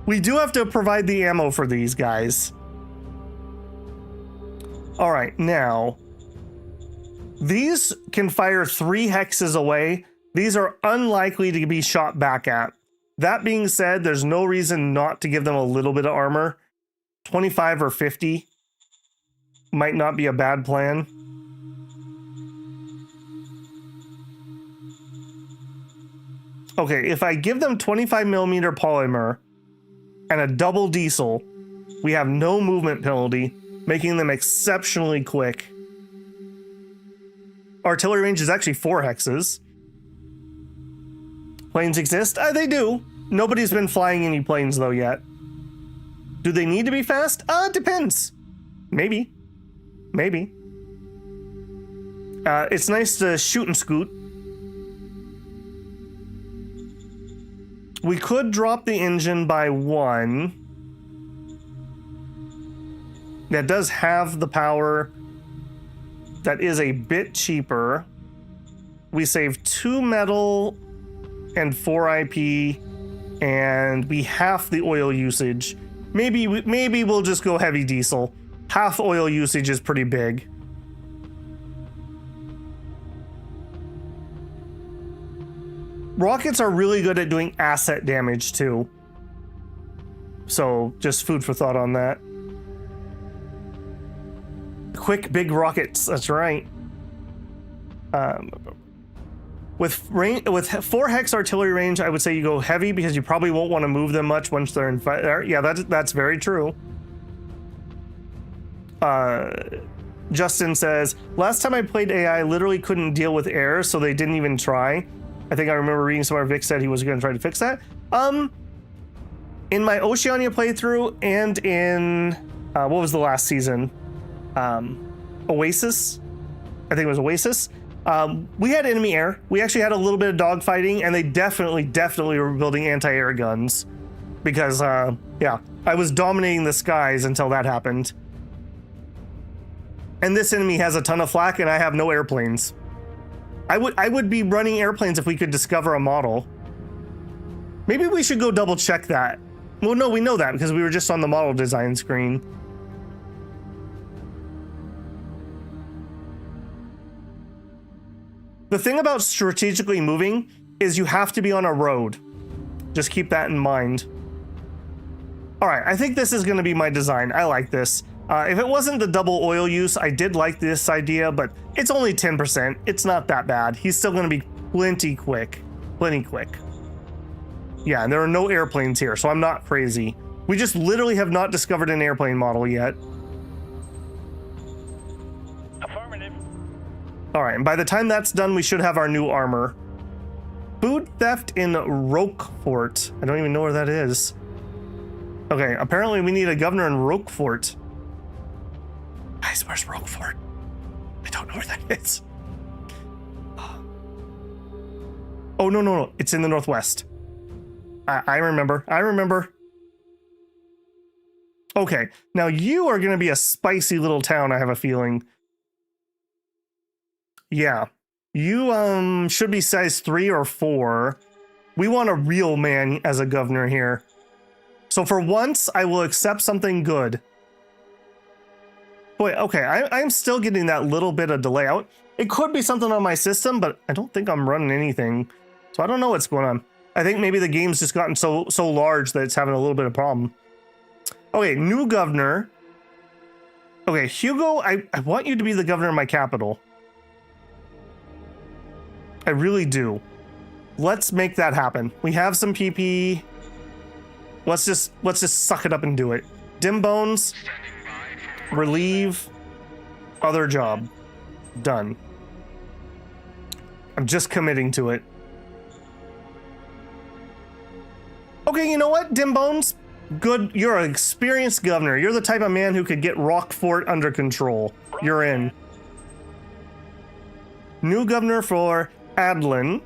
we do have to provide the ammo for these guys. All right, now, these can fire 3 hexes away. These are unlikely to be shot back at. That being said, there's no reason not to give them a little bit of armor. 25 or 50 might not be a bad plan. Okay, if I give them 25mm polymer and a double diesel, we have no movement penalty, making them exceptionally quick. Artillery range is actually 4 hexes. Planes exist? They do. Nobody's been flying any planes though yet. Do they need to be fast? Depends. Maybe. Maybe. It's nice to shoot and scoot. We could drop the engine by 1. That does have the power. That is a bit cheaper. We save 2 metal and 4 IP, and we half the oil usage. Maybe we'll just go heavy diesel. Half oil usage is pretty big. Rockets are really good at doing asset damage too. So just food for thought on that. Quick big rockets, that's right. With 4 hex artillery range, I would say you go heavy because you probably won't want to move them much once they're in fire. Yeah, that's very true. Justin says, last time I played AI, I literally couldn't deal with errors, so they didn't even try. I think I remember reading somewhere Vic said he was going to try to fix that. In my Oceania playthrough and in, what was the last season? Oasis? I think it was Oasis. We had enemy air. We actually had a little bit of dogfighting, and they definitely were building anti-air guns. Because, yeah, I was dominating the skies until that happened. And this enemy has a ton of flak, and I have no airplanes. I would be running airplanes if we could discover a model. Maybe we should go double check that. Well, no, we know that because we were just on the model design screen. The thing about strategically moving is you have to be on a road. Just keep that in mind. All right, I think this is going to be my design. I like this. If it wasn't the double oil use, I did like this idea, but it's only 10%. It's not that bad. He's still going to be plenty quick. Plenty quick. Yeah, and there are no airplanes here, so I'm not crazy. We just literally have not discovered an airplane model yet. Affirmative. All right, and by the time that's done, we should have our new armor. Food theft in Roquefort. I don't even know where that is. Okay, apparently we need a governor in Roquefort. Guys, where's Roquefort? I don't know where that is. Oh, no. It's in the northwest. I remember. Okay, now you are going to be a spicy little town, I have a feeling. Yeah. You should be size 3 or 4. We want a real man as a governor here. So for once, I will accept something good. Boy, okay, I'm still getting that little bit of delay out. It could be something on my system, but I don't think I'm running anything. So I don't know what's going on. I think maybe the game's just gotten so large that it's having a little bit of problem. Okay, new governor. Okay, Hugo, I want you to be the governor of my capital. I really do. Let's make that happen. We have some PP. Let's just suck it up and do it. Dim bones. Relieve. Other job. Done. I'm just committing to it. Okay, you know what, Dim Bones? Good, you're an experienced governor. You're the type of man who could get Roquefort under control. You're in. New governor for Adlin.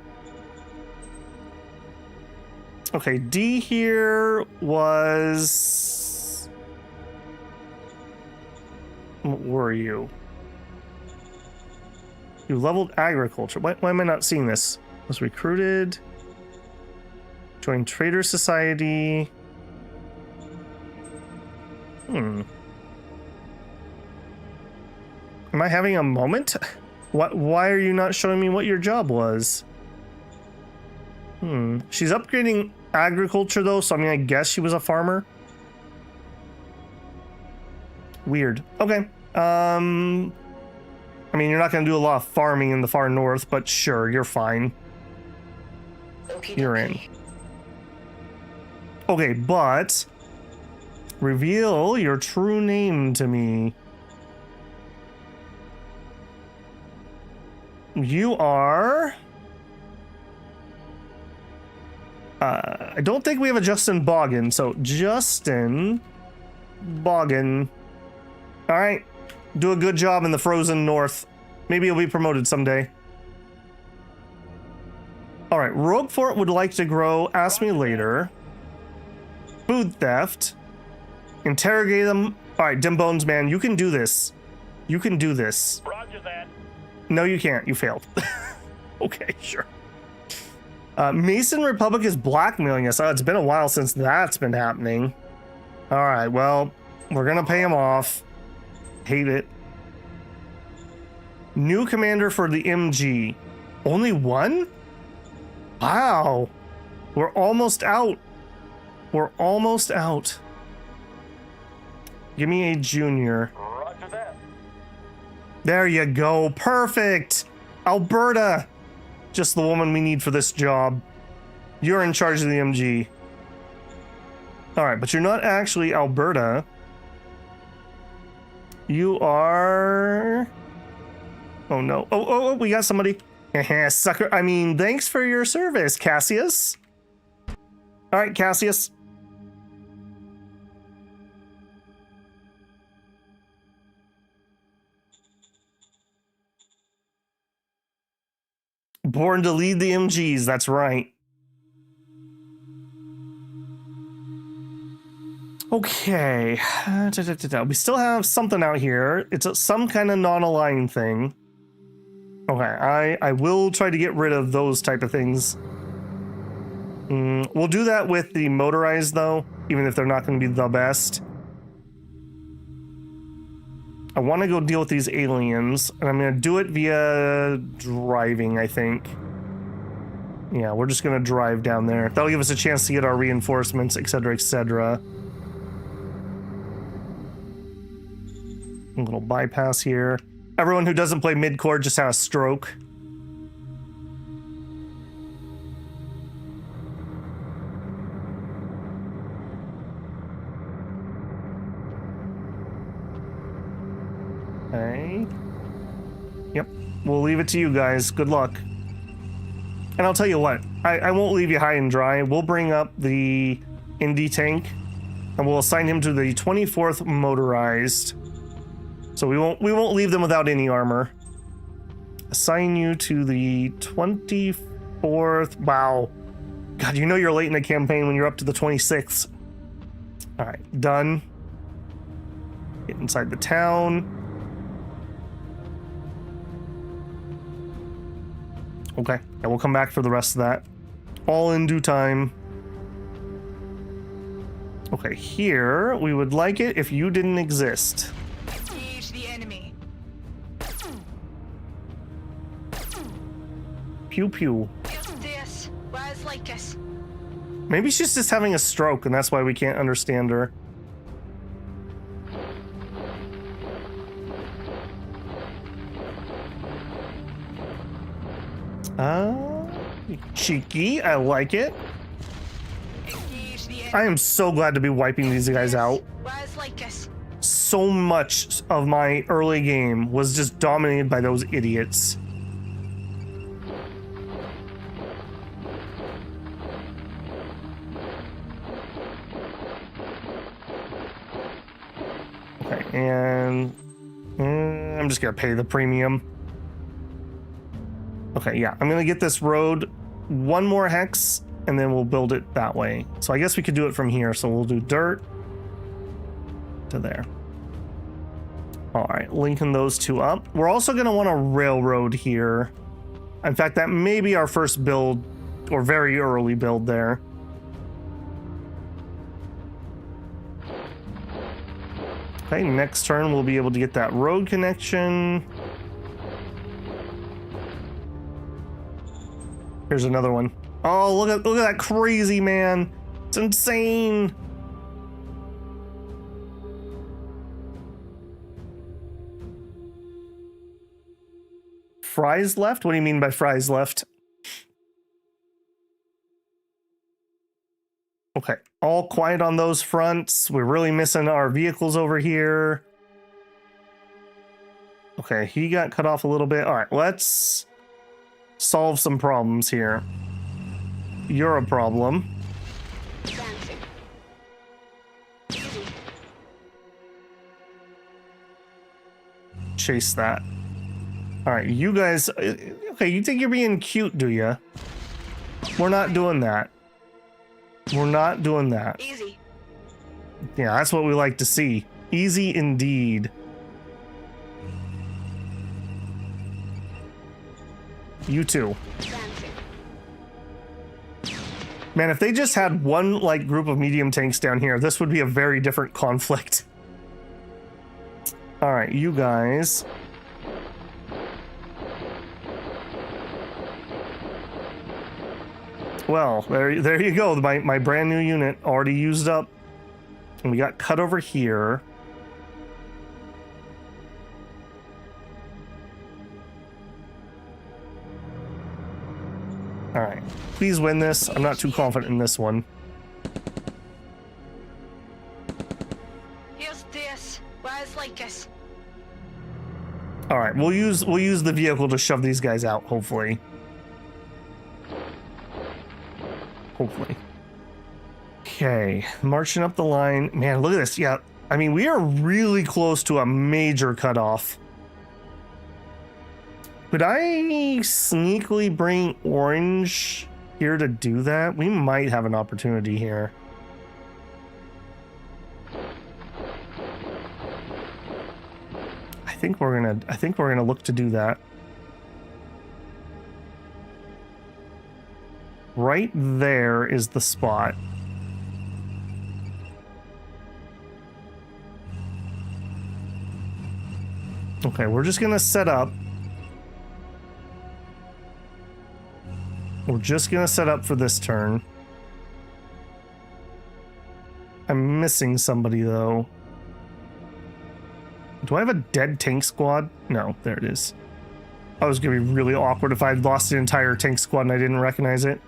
Okay, D here was... What were you? You leveled agriculture. Why am I not seeing this? Was recruited. Joined Trader Society. Am I having a moment? Why are you not showing me what your job was? She's upgrading agriculture though, so I mean, I guess she was a farmer. Weird. Okay. I mean, you're not going to do a lot of farming in the far north, but sure, you're fine. You're in. Okay, but reveal your true name to me. You are... I don't think we have a Justin Boggin, so Justin Boggin. All right, do a good job in the frozen north. Maybe you'll be promoted someday. All right, Roquefort would like to grow. Ask me later. Food theft. Interrogate them. All right, Dim Bones, man, you can do this. You can do this. Roger that. No, you can't. You failed. Okay, sure. Mason Republic is blackmailing us. Oh, it's been a while since that's been happening. All right, well, we're going to pay him off. Hate it. New commander for the MG. Only one? Wow. We're almost out. We're almost out. Give me a junior. Roger that. There you go. Perfect. Alberta. Just the woman we need for this job. You're in charge of the MG. All right, but you're not actually Alberta. You are... Oh, no. Oh, we got somebody. Sucker. I mean, thanks for your service, Cassius. All right, Cassius. Born to lead the MGs, that's right. Okay. We still have something out here. It's some kind of non-aligned thing. Okay, I will try to get rid of those type of things. We'll do that with the motorized, though, even if they're not going to be the best. I want to go deal with these aliens, and I'm going to do it via driving, I think. Yeah, we're just going to drive down there. That'll give us a chance to get our reinforcements, etc., etc. A little bypass here. Everyone who doesn't play mid-core just had a stroke. Okay. Yep. We'll leave it to you guys. Good luck. And I'll tell you what. I won't leave you high and dry. We'll bring up the Indy tank, and we'll assign him to the 24th motorized. So we won't leave them without any armor. Assign you to the 24th. Wow. God, you know you're late in the campaign when you're up to the 26th. All right, done. Get inside the town. Okay, and we'll come back for the rest of that. All in due time. Okay, here, we would like it if you didn't exist. Engage the enemy. Pew pew. Here's this. Wise like us. Maybe she's just having a stroke and that's why we can't understand her. Cheeky, I like it. Engage the enemy. I am so glad to be wiping these guys out. Wise like us. So much of my early game was just dominated by those idiots. Okay, and I'm just gonna pay the premium. Okay, yeah, I'm gonna get this road one more hex and then we'll build it that way. So I guess we could do it from here. So we'll do dirt to there. All right, linking those two up. We're also gonna want a railroad here. In fact, that may be our first build or very early build there. Okay, next turn we'll be able to get that road connection. Here's another one. Oh, look at that crazy man. It's insane. Fries left? What do you mean by fries left? Okay, all quiet on those fronts. We're really missing our vehicles over here. Okay, he got cut off a little bit. All right, let's solve some problems here. You're a problem. Advancing. Easy. Chase that. All right, you guys. Okay, you think you're being cute, do you? We're not doing that. We're not doing that. Easy. Yeah, that's what we like to see. Easy indeed. You too. Advancing. Man, if they just had one like group of medium tanks down here, this would be a very different conflict. All right, you guys. Well, there you go. My brand new unit already used up. And we got cut over here. All right. Please win this. I'm not too confident in this one. Here's this. Wise like us. All right. We'll use the vehicle to shove these guys out, hopefully. Hopefully. Okay, marching up the line. Man, look at this. Yeah, I mean, we are really close to a major cutoff. Could I sneakily bring orange here to do that? We might have an opportunity here. think we're gonna look to do that. Right there is the spot. Okay, we're just gonna set up. We're just gonna set up for this turn. I'm missing somebody though. Do I have a dead tank squad? No, there it is. I was gonna be really awkward if I had lost the entire tank squad and I didn't recognize it.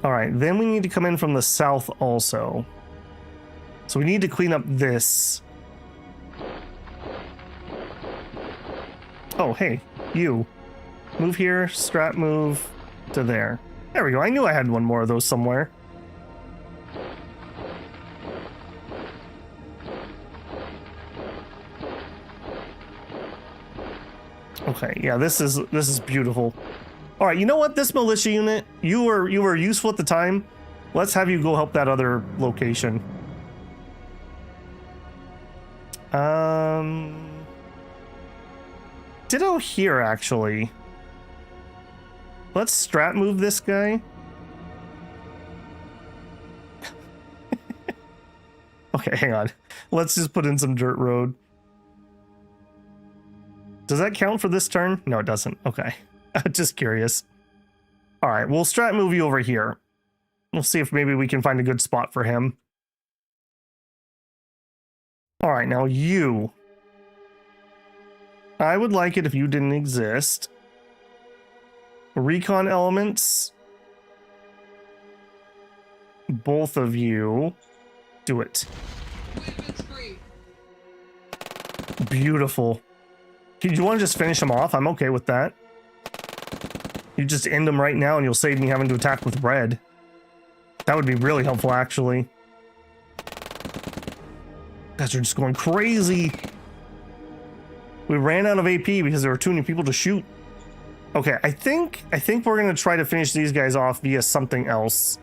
All right, then we need to come in from the south also. So we need to clean up this. Oh, hey, you. Move here, strat move to there. There we go. I knew I had one more of those somewhere. Okay, yeah, this is beautiful. All right, you know what? This militia unit, you were useful at the time. Let's have you go help that other location. Ditto here, actually. Let's strat move this guy. Okay, hang on. Let's just put in some dirt road. Does that count for this turn? No, it doesn't. Okay. Just curious. All right, we'll strat move you over here. We'll see if maybe we can find a good spot for him. All right, now you. I would like it if you didn't exist. Recon elements. Both of you. Do it. Weapons free. Beautiful. Do you want to just finish him off? I'm okay with that. You just end him right now and you'll save me having to attack with red. That would be really helpful, actually. Guys are just going crazy. We ran out of AP because there were too many people to shoot. Okay, I think we're gonna try to finish these guys off via something else.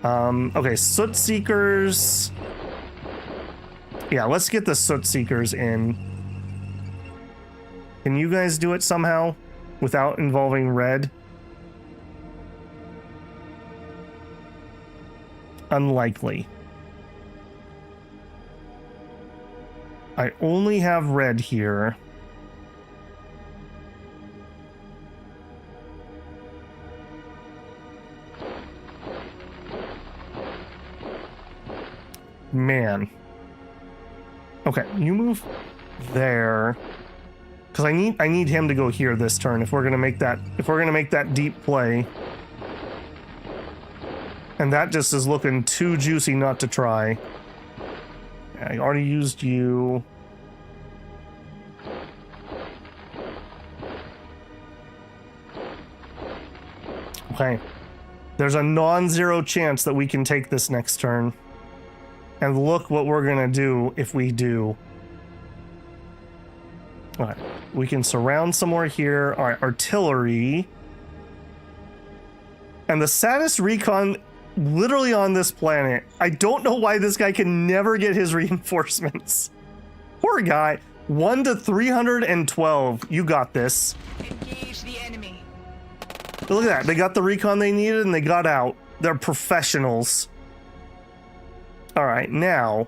Okay, Soot Seekers. Yeah, let's get the Soot Seekers in. Can you guys do it somehow without involving red? Unlikely. I only have red here. Man. Okay, you move there. Because I need him to go here this turn if we're gonna make that deep play. And that just is looking too juicy not to try. I already used you. Okay. There's a non-zero chance that we can take this next turn. And look what we're gonna do if we do. Alright, we can surround somewhere here. Alright, artillery. And the saddest recon literally on this planet. I don't know why this guy can never get his reinforcements. Poor guy. 1 to 312. You got this. Engage the enemy. Look at that. They got the recon they needed and they got out. They're professionals. Alright, now.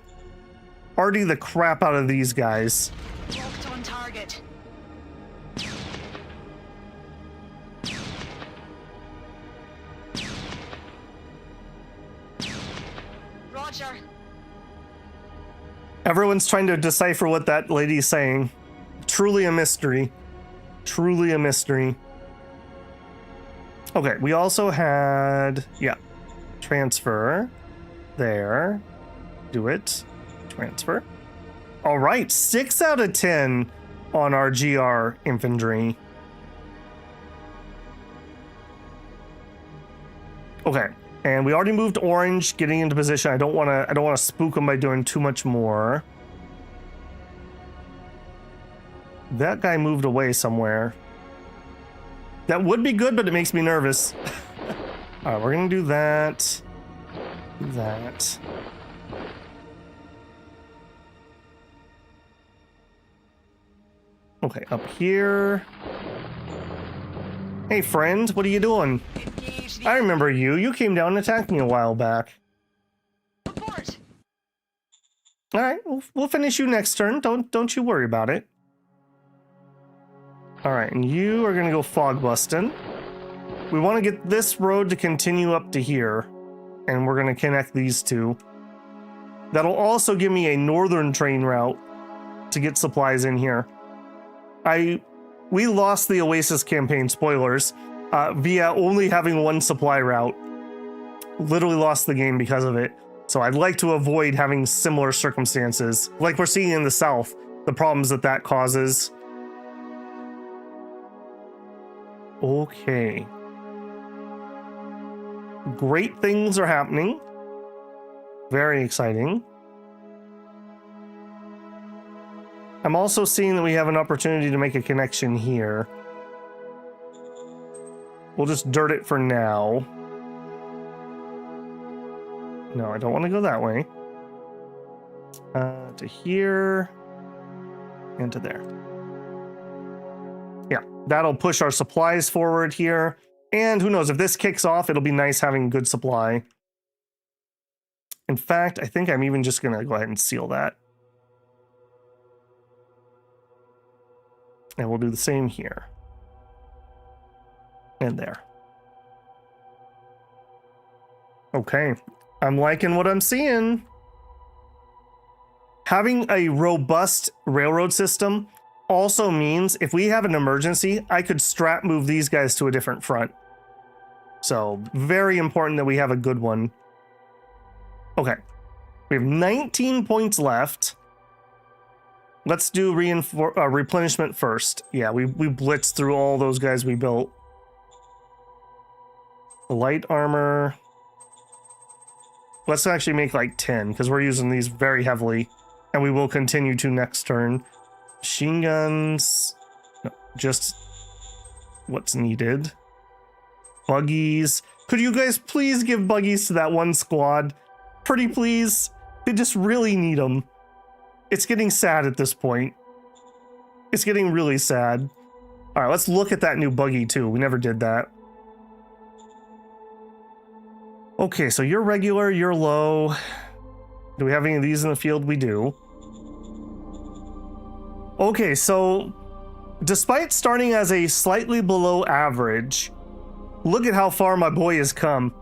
Arty the crap out of these guys. Locked on target. Roger. Everyone's trying to decipher what that lady's saying. Truly a mystery. Truly a mystery. Okay, we also had... Yeah. Transfer. There. Do it. Transfer. All right, 6 out of 10 on our GR infantry. Okay, and we already moved orange, getting into position. I don't want to spook them by doing too much more. That guy moved away somewhere. That would be good, but it makes me nervous. All right, we're gonna do that. Do that. Okay, up here. Hey, friend, what are you doing? Engage the I remember you. You came down and attacked me a while back. report. All right, we'll finish you next turn. Don't you worry about it. All right, and you are gonna go fog busting. We want to get this road to continue up to here, and we're gonna connect these two. That'll also give me a northern train route to get supplies in here. We lost the Oasis campaign, spoilers, via only having one supply route. Literally lost the game because of it. So I'd like to avoid having similar circumstances, like we're seeing in the South, the problems that causes. Okay. Great things are happening. Very exciting. I'm also seeing that we have an opportunity to make a connection here. We'll just dirt it for now. No, I don't want to go that way. To here and to there. Yeah, that'll push our supplies forward here. And who knows, if this kicks off, it'll be nice having good supply. In fact, I think I'm even just going to go ahead and seal that. And we'll do the same here. And there. Okay. I'm liking what I'm seeing. Having a robust railroad system also means if we have an emergency, I could strap move these guys to a different front. So very important that we have a good one. Okay. We have 19 points left. Let's do replenishment first. Yeah, we blitzed through all those guys we built. Light armor. Let's actually make like 10 because we're using these very heavily. And we will continue to next turn. Machine guns. No, just what's needed. Buggies. Could you guys please give buggies to that one squad? Pretty please. They just really need them. It's getting sad at this point. It's getting really sad. All right, let's look at that new buggy too. We never did that. Okay, so you're regular, you're low. Do we have any of these in the field? We do. Okay, so despite starting as a slightly below average, look at how far my boy has come.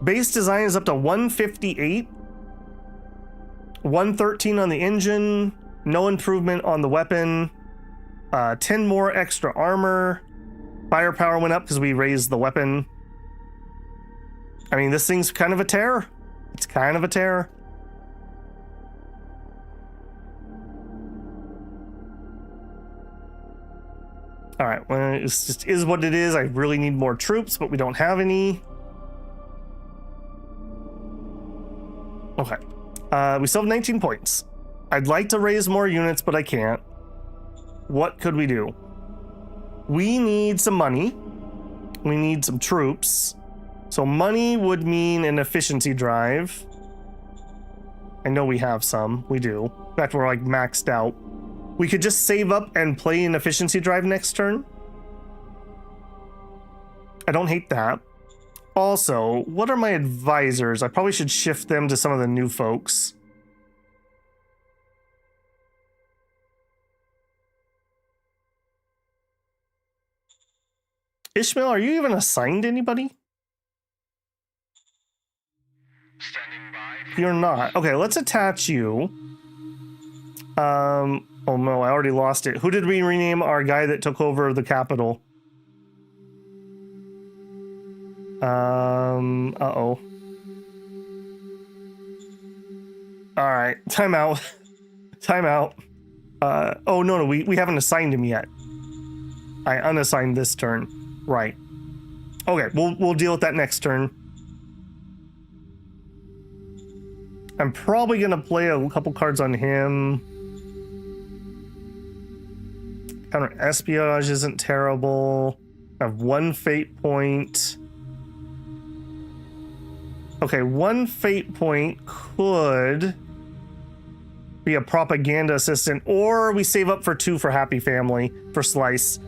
Base design is up to 158. 113 on the engine. No improvement on the weapon. 10 more extra armor. Firepower went up because we raised the weapon. I mean, this thing's kind of a terror. It's kind of a terror. All right, well, it just is what it is. I really need more troops, but we don't have any. Okay. We still have 19 points. I'd like to raise more units, but I can't. What could we do? We need some money. We need some troops. So money would mean an efficiency drive. I know we have some. We do. In fact, we're like maxed out. We could just save up and play an efficiency drive next turn. I don't hate that. Also, what are my advisors? I probably should shift them to some of the new folks. Ishmael, are you even assigned to anybody? Standing by. You're not. Okay, let's attach you. Oh no, I already lost it. Who did we rename our guy that took over the capital? Uh-oh. Alright, time out. Time out. Oh no, we haven't assigned him yet. I unassigned this turn. Right. Okay, we'll deal with that next turn. I'm probably gonna play a couple cards on him. Counter espionage isn't terrible. I have one fate point. Okay, one fate point could be a propaganda assistant, or we save up for 2 for Happy Family for Slice.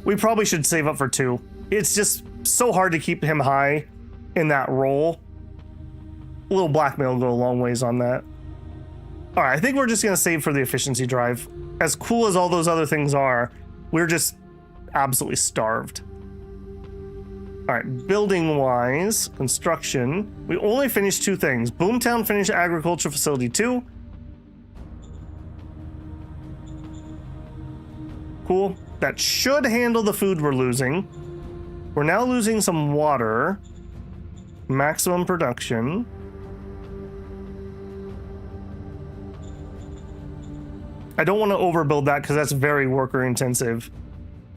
We probably should save up for 2. It's just so hard to keep him high in that role. A little blackmail will go a long ways on that. All right, I think we're just going to save for the efficiency drive. As cool as all those other things are, we're just absolutely starved. All right, building-wise, construction. We only finished 2 things. Boomtown finished Agriculture Facility 2. Cool. That should handle the food we're losing. We're now losing some water. Maximum production. I don't want to overbuild that because that's very worker intensive.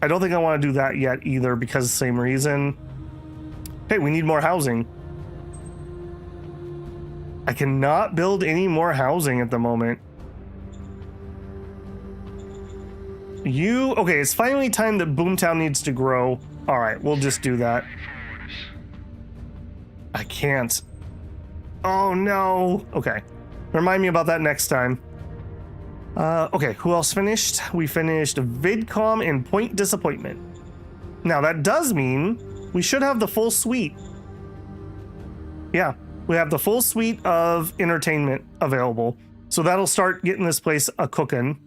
I don't think I want to do that yet either because of the same reason. Hey, we need more housing. I cannot build any more housing at the moment. Okay, it's finally time that Boomtown needs to grow. All right, we'll just do that. I can't. Oh no. Okay, remind me about that next time. Okay, who else finished? We finished VidCom and Point Disappointment. Now that does mean we should have the full suite. Yeah, we have the full suite of entertainment available. So that'll start getting this place a-cookin'.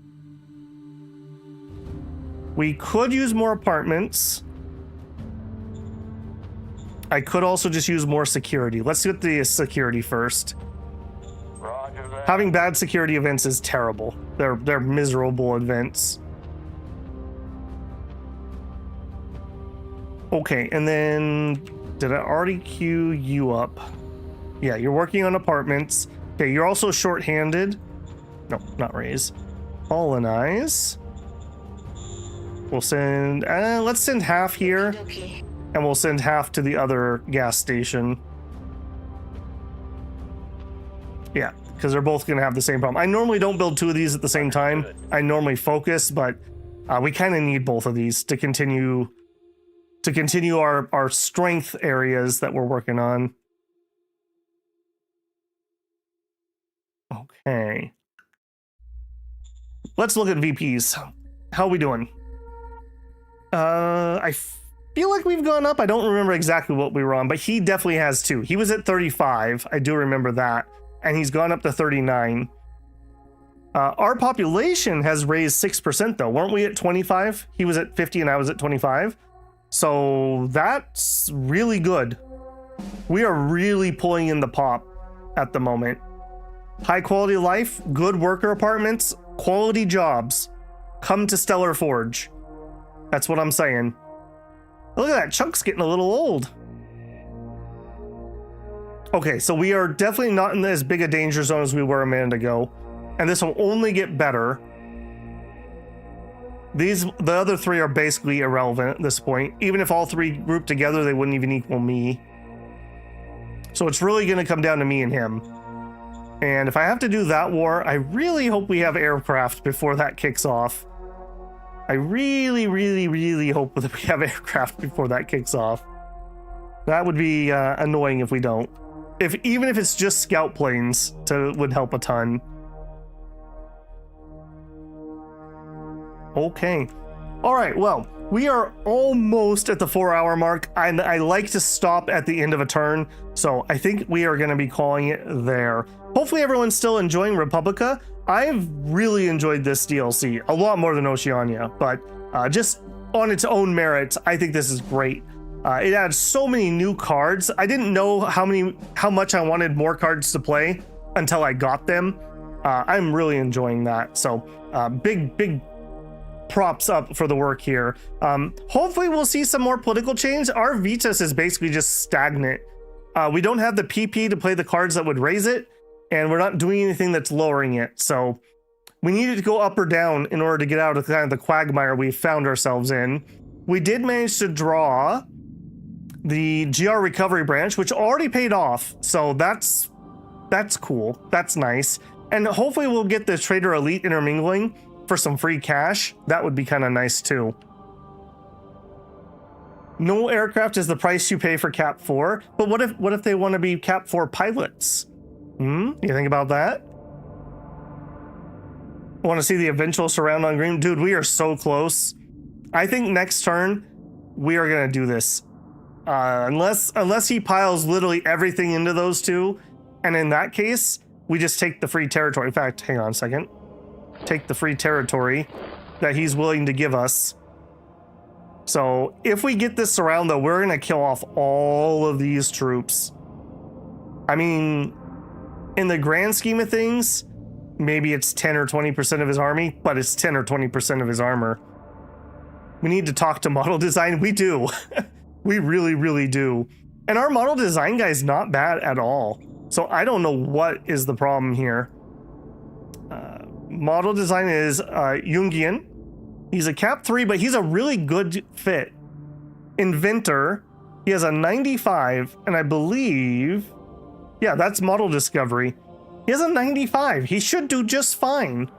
We could use more apartments. I could also just use more security. Let's get the security first. Roger that. Having bad security events is terrible. They're miserable events. Okay, and then did I already queue you up? Yeah, you're working on apartments. Okay, you're also short-handed. No, not raise. Colonize. We'll send, let's send half here, Okay. and we'll send half to the other gas station. Yeah, because they're both going to have the same problem. I normally don't build 2 of these at the same time. I normally focus, but we kind of need both of these to continue our strength areas that we're working on. Okay. Let's look at VPs. How are we doing? I feel like we've gone up. I don't remember exactly what we were on, but he definitely has 2. He was at 35. I do remember that. And he's gone up to 39. Our population has raised 6% though. Weren't we at 25? He was at 50 and I was at 25. So that's really good. We are really pulling in the pop at the moment. High quality life, good worker apartments, quality jobs. Come to Stellar Forge. That's what I'm saying. Look at that, Chunk's getting a little old. Okay, so we are definitely not in as big a danger zone as we were a minute ago. And this will only get better. The other 3 are basically irrelevant at this point. Even if all 3 grouped together, they wouldn't even equal me. So it's really going to come down to me and him. And if I have to do that war, I really hope we have aircraft before that kicks off. I really, really, really hope that we have aircraft before that kicks off. That would be annoying if we don't. Even if it's just scout planes, would help a ton. Okay. All right, well, we are almost at the 4-hour mark. I like to stop at the end of a turn, so I think we are going to be calling it there. Hopefully everyone's still enjoying Republica. I've really enjoyed this DLC, a lot more than Oceania, but just on its own merits, I think this is great. It adds so many new cards. I didn't know how much I wanted more cards to play until I got them. I'm really enjoying that. So big props up for the work here. Hopefully we'll see some more political change. Our Vitas is basically just stagnant. We don't have the PP to play the cards that would raise it, and we're not doing anything that's lowering it. So we needed to go up or down in order to get out of kind of the quagmire we found ourselves in. We did manage to draw the GR recovery branch, which already paid off. So that's cool. That's nice. And hopefully we'll get the Trader Elite intermingling for some free cash. That would be kind of nice too. No aircraft is the price you pay for Cap 4, but what if they want to be Cap 4 pilots? You think about that? Want to see the eventual surround on green? Dude, we are so close. I think next turn, we are going to do this. Unless he piles literally everything into those two. And in that case, we just take the free territory. In fact, hang on a second. Take the free territory that he's willing to give us. So if we get this surround, though, we're going to kill off all of these troops. I mean, in the grand scheme of things, maybe it's 10 or 20% of his army, but it's 10 or 20% of his armor. We need to talk to model design. We do. We really, really do. And our model design guy is not bad at all. So I don't know what is the problem here. Model design is Jungian. He's a cap 3, but he's a really good fit. Inventor, he has a 95, and I believe, yeah, that's model discovery. He has a 95. He should do just fine.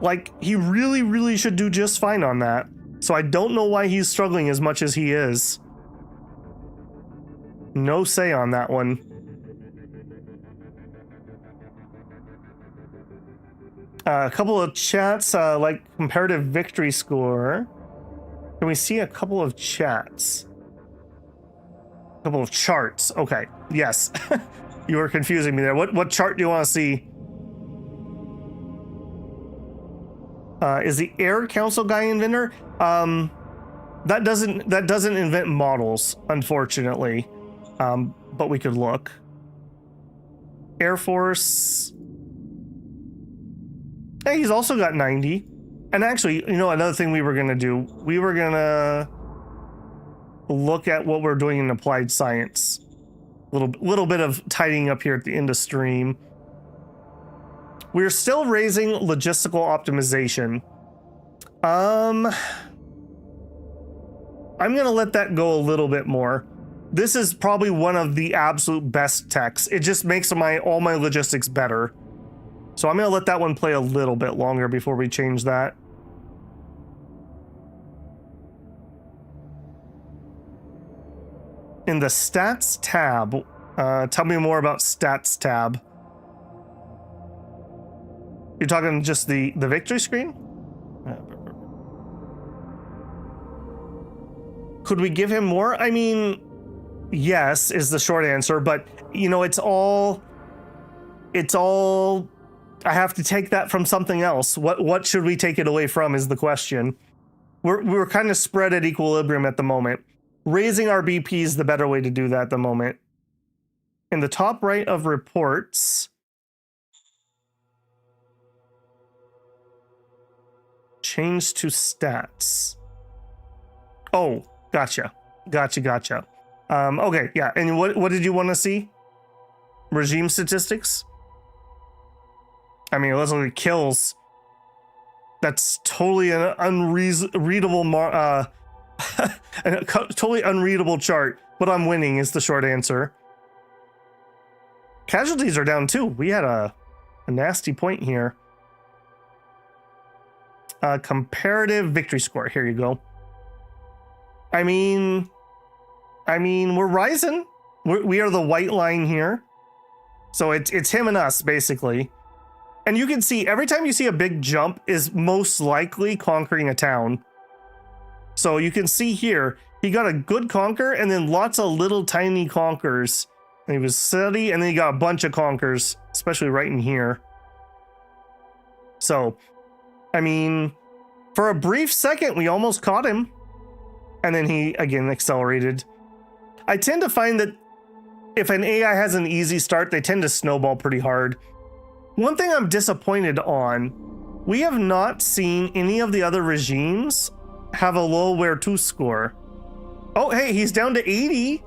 Like, he really, really should do just fine on that. So I don't know why he's struggling as much as he is. No say on that one. A couple of chats, like comparative victory score. Can we see a couple of chats? A couple of charts. Okay, yes. You were confusing me there. What chart do you want to see? Is the Air Council guy inventor? That doesn't invent models, unfortunately. But we could look. Air Force. Hey, he's also got 90. And actually, you know, another thing we were gonna do, we were gonna look at what we're doing in applied science. Little bit of tidying up here at the end of stream. We're still raising logistical optimization. I'm gonna let that go a little bit more. This is probably one of the absolute best techs. It just makes all my logistics better. So I'm gonna let that one play a little bit longer before we change that. In the stats tab, tell me more about stats tab. You're talking just the victory screen? Could we give him more? I mean, yes is the short answer, but you know, it's all I have to take that from something else. What should we take it away from is the question. We're kind of spread at equilibrium at the moment. Raising our BP is the better way to do that at the moment. In the top right of reports, change to stats. Oh, gotcha. Okay, yeah. And what did you want to see? Regime statistics? I mean, let's look at kills. That's totally an unreadable, totally unreadable chart. But I'm winning is the short answer. Casualties are down too. We had a nasty point here. Comparative victory score. Here you go. I mean, we're rising. We are the white line here. So it's him and us, basically. And you can see every time you see a big jump is most likely conquering a town. So you can see here, he got a good conquer and then lots of little tiny conquers. And he was steady and then he got a bunch of conquers, especially right in here. So, I mean, for a brief second, we almost caught him. And then he, again, accelerated. I tend to find that if an AI has an easy start, they tend to snowball pretty hard. One thing I'm disappointed on, we have not seen any of the other regimes have a low where to score. Oh, hey, he's down to 80.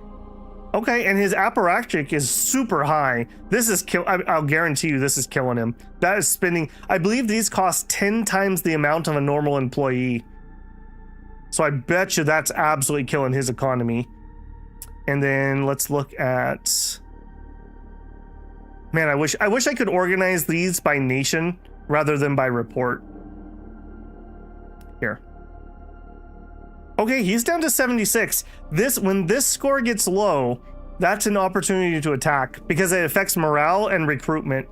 Okay, and his apparatchik is super high. This is I'll guarantee you this is killing him. That is spending, I believe these cost 10 times the amount of a normal employee. So I bet you that's absolutely killing his economy. And then let's look at, man, I wish I could organize these by nation rather than by report. Here. Okay, he's down to 76. When this score gets low, that's an opportunity to attack because it affects morale and recruitment.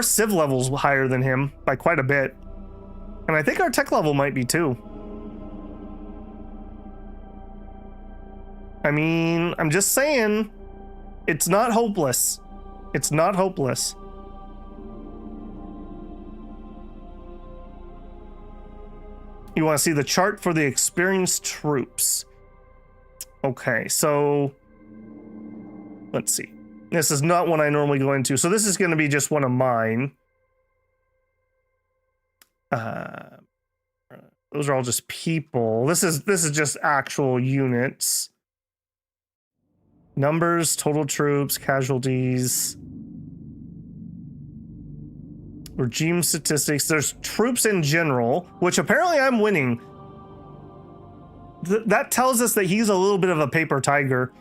our civ level's higher than him by quite a bit. And I think our tech level might be too. I mean, I'm just saying, it's not hopeless. It's not hopeless. You want to see the chart for the experienced troops. Okay, so let's see. This is not one I normally go into, so this is going to be just one of mine. Those are all just people. This is just actual units. Numbers, total troops, casualties, regime statistics. There's troops in general, which apparently I'm winning. That tells us that he's a little bit of a paper tiger.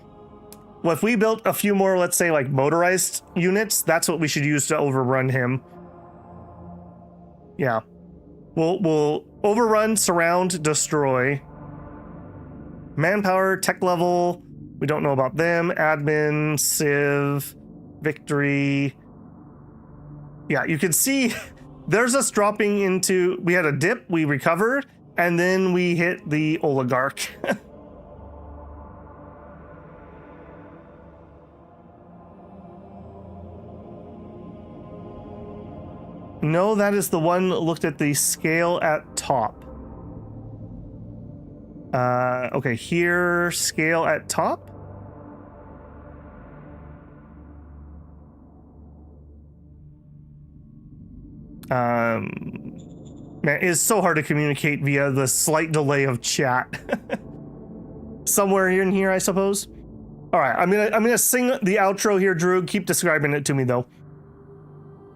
Well, if we built a few more, let's say like motorized units, that's what we should use to overrun him. Yeah. We'll overrun, surround, destroy. Manpower, tech level. We don't know about them. Admin, civ, victory. Yeah, you can see there's us dropping into, we had a dip, we recovered, and then we hit the oligarch. No, that is the one that looked at the scale at top. Okay, here, scale at top. Man, it's so hard to communicate via the slight delay of chat. Somewhere in here, I suppose. All right, I'm gonna sing the outro here, Drew. Keep describing it to me, though.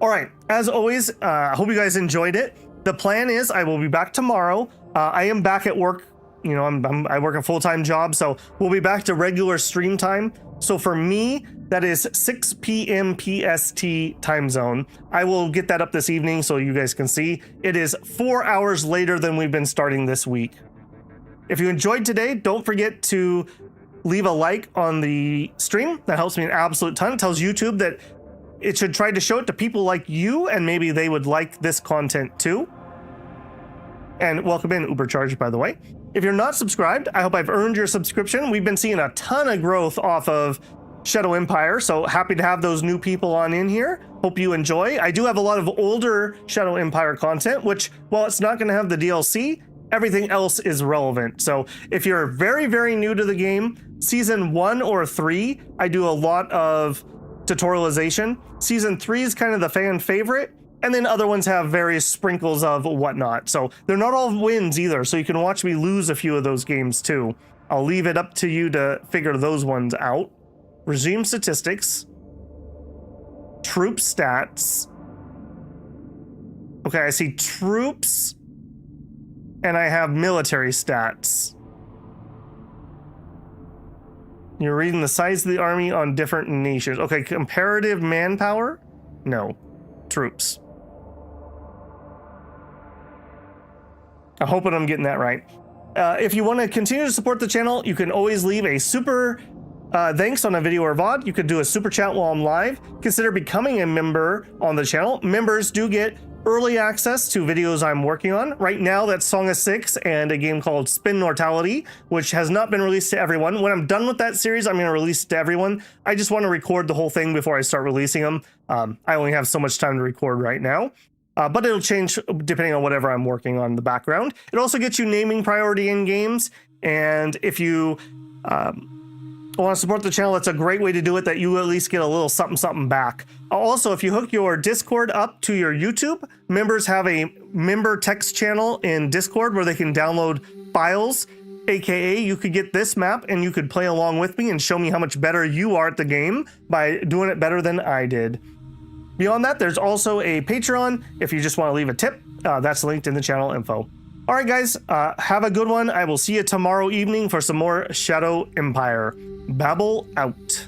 All right, as always, I hope you guys enjoyed it. The plan is I will be back tomorrow. I am back at work. You know, I work a full-time job, so we'll be back to regular stream time. So for me, that is 6 p.m. PST time zone. I will get that up this evening so you guys can see. It is 4 hours later than we've been starting this week. If you enjoyed today, don't forget to leave a like on the stream. That helps me an absolute ton. It tells YouTube that it should try to show it to people like you, and maybe they would like this content too. And welcome in, Ubercharged, by the way. If you're not subscribed, I hope I've earned your subscription. We've been seeing a ton of growth off of Shadow Empire, so happy to have those new people on in here. Hope you enjoy. I do have a lot of older Shadow Empire content, which, while it's not going to have the DLC, everything else is relevant. So if you're very, very new to the game, Season 1 or 3, I do a lot of tutorialization. Season 3 is kind of the fan favorite, and then other ones have various sprinkles of whatnot. So they're not all wins either, so you can watch me lose a few of those games too. I'll leave it up to you to figure those ones out. Regime statistics. Troop stats. Okay, I see troops, and I have military stats. You're reading the size of the army on different nations. Okay, comparative manpower? No. Troops. I'm hoping I'm getting that right. If you want to continue to support the channel, you can always leave a super thanks on a video or VOD. You could do a super chat while I'm live. Consider becoming a member on the channel. Members do get early access to videos I'm working on. Right now, that's Song of Six and a game called Spin Mortality, which has not been released to everyone. When I'm done with that series, I'm going to release it to everyone. I just want to record the whole thing before I start releasing them. I only have so much time to record right now. But it'll change depending on whatever I'm working on in the background. It also gets you naming priority in games. And if you want to support the channel, that's a great way to do it, that you at least get a little something back. Also, if you hook your Discord up to your YouTube, members have a member text channel in Discord where they can download files. AKA, you could get this map and you could play along with me and show me how much better you are at the game by doing it better than I did. Beyond that, there's also a Patreon if you just want to leave a tip. That's linked in the channel info. All right, guys, have a good one. I will see you tomorrow evening for some more Shadow Empire. Babel out.